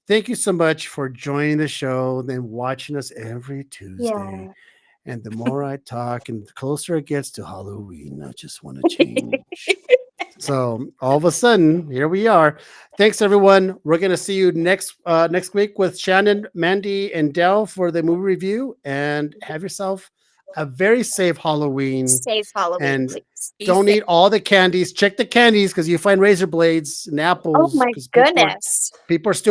Speaker 3: Thank you so much for joining the show and watching us every Tuesday.
Speaker 1: Yeah.
Speaker 3: And the more I talk and the closer it gets to Halloween, I just want to change. So all of a sudden, here we are. Thanks, everyone. We're going to see you next week with Shannon, Mandy, and Dell for the movie review. And have yourself a very safe Halloween.
Speaker 1: Safe Halloween,
Speaker 3: And
Speaker 1: please.
Speaker 3: don't eat all the candies. Check the candies because you find razor blades and apples.
Speaker 1: Oh my
Speaker 3: 'cause
Speaker 1: goodness.
Speaker 3: People are still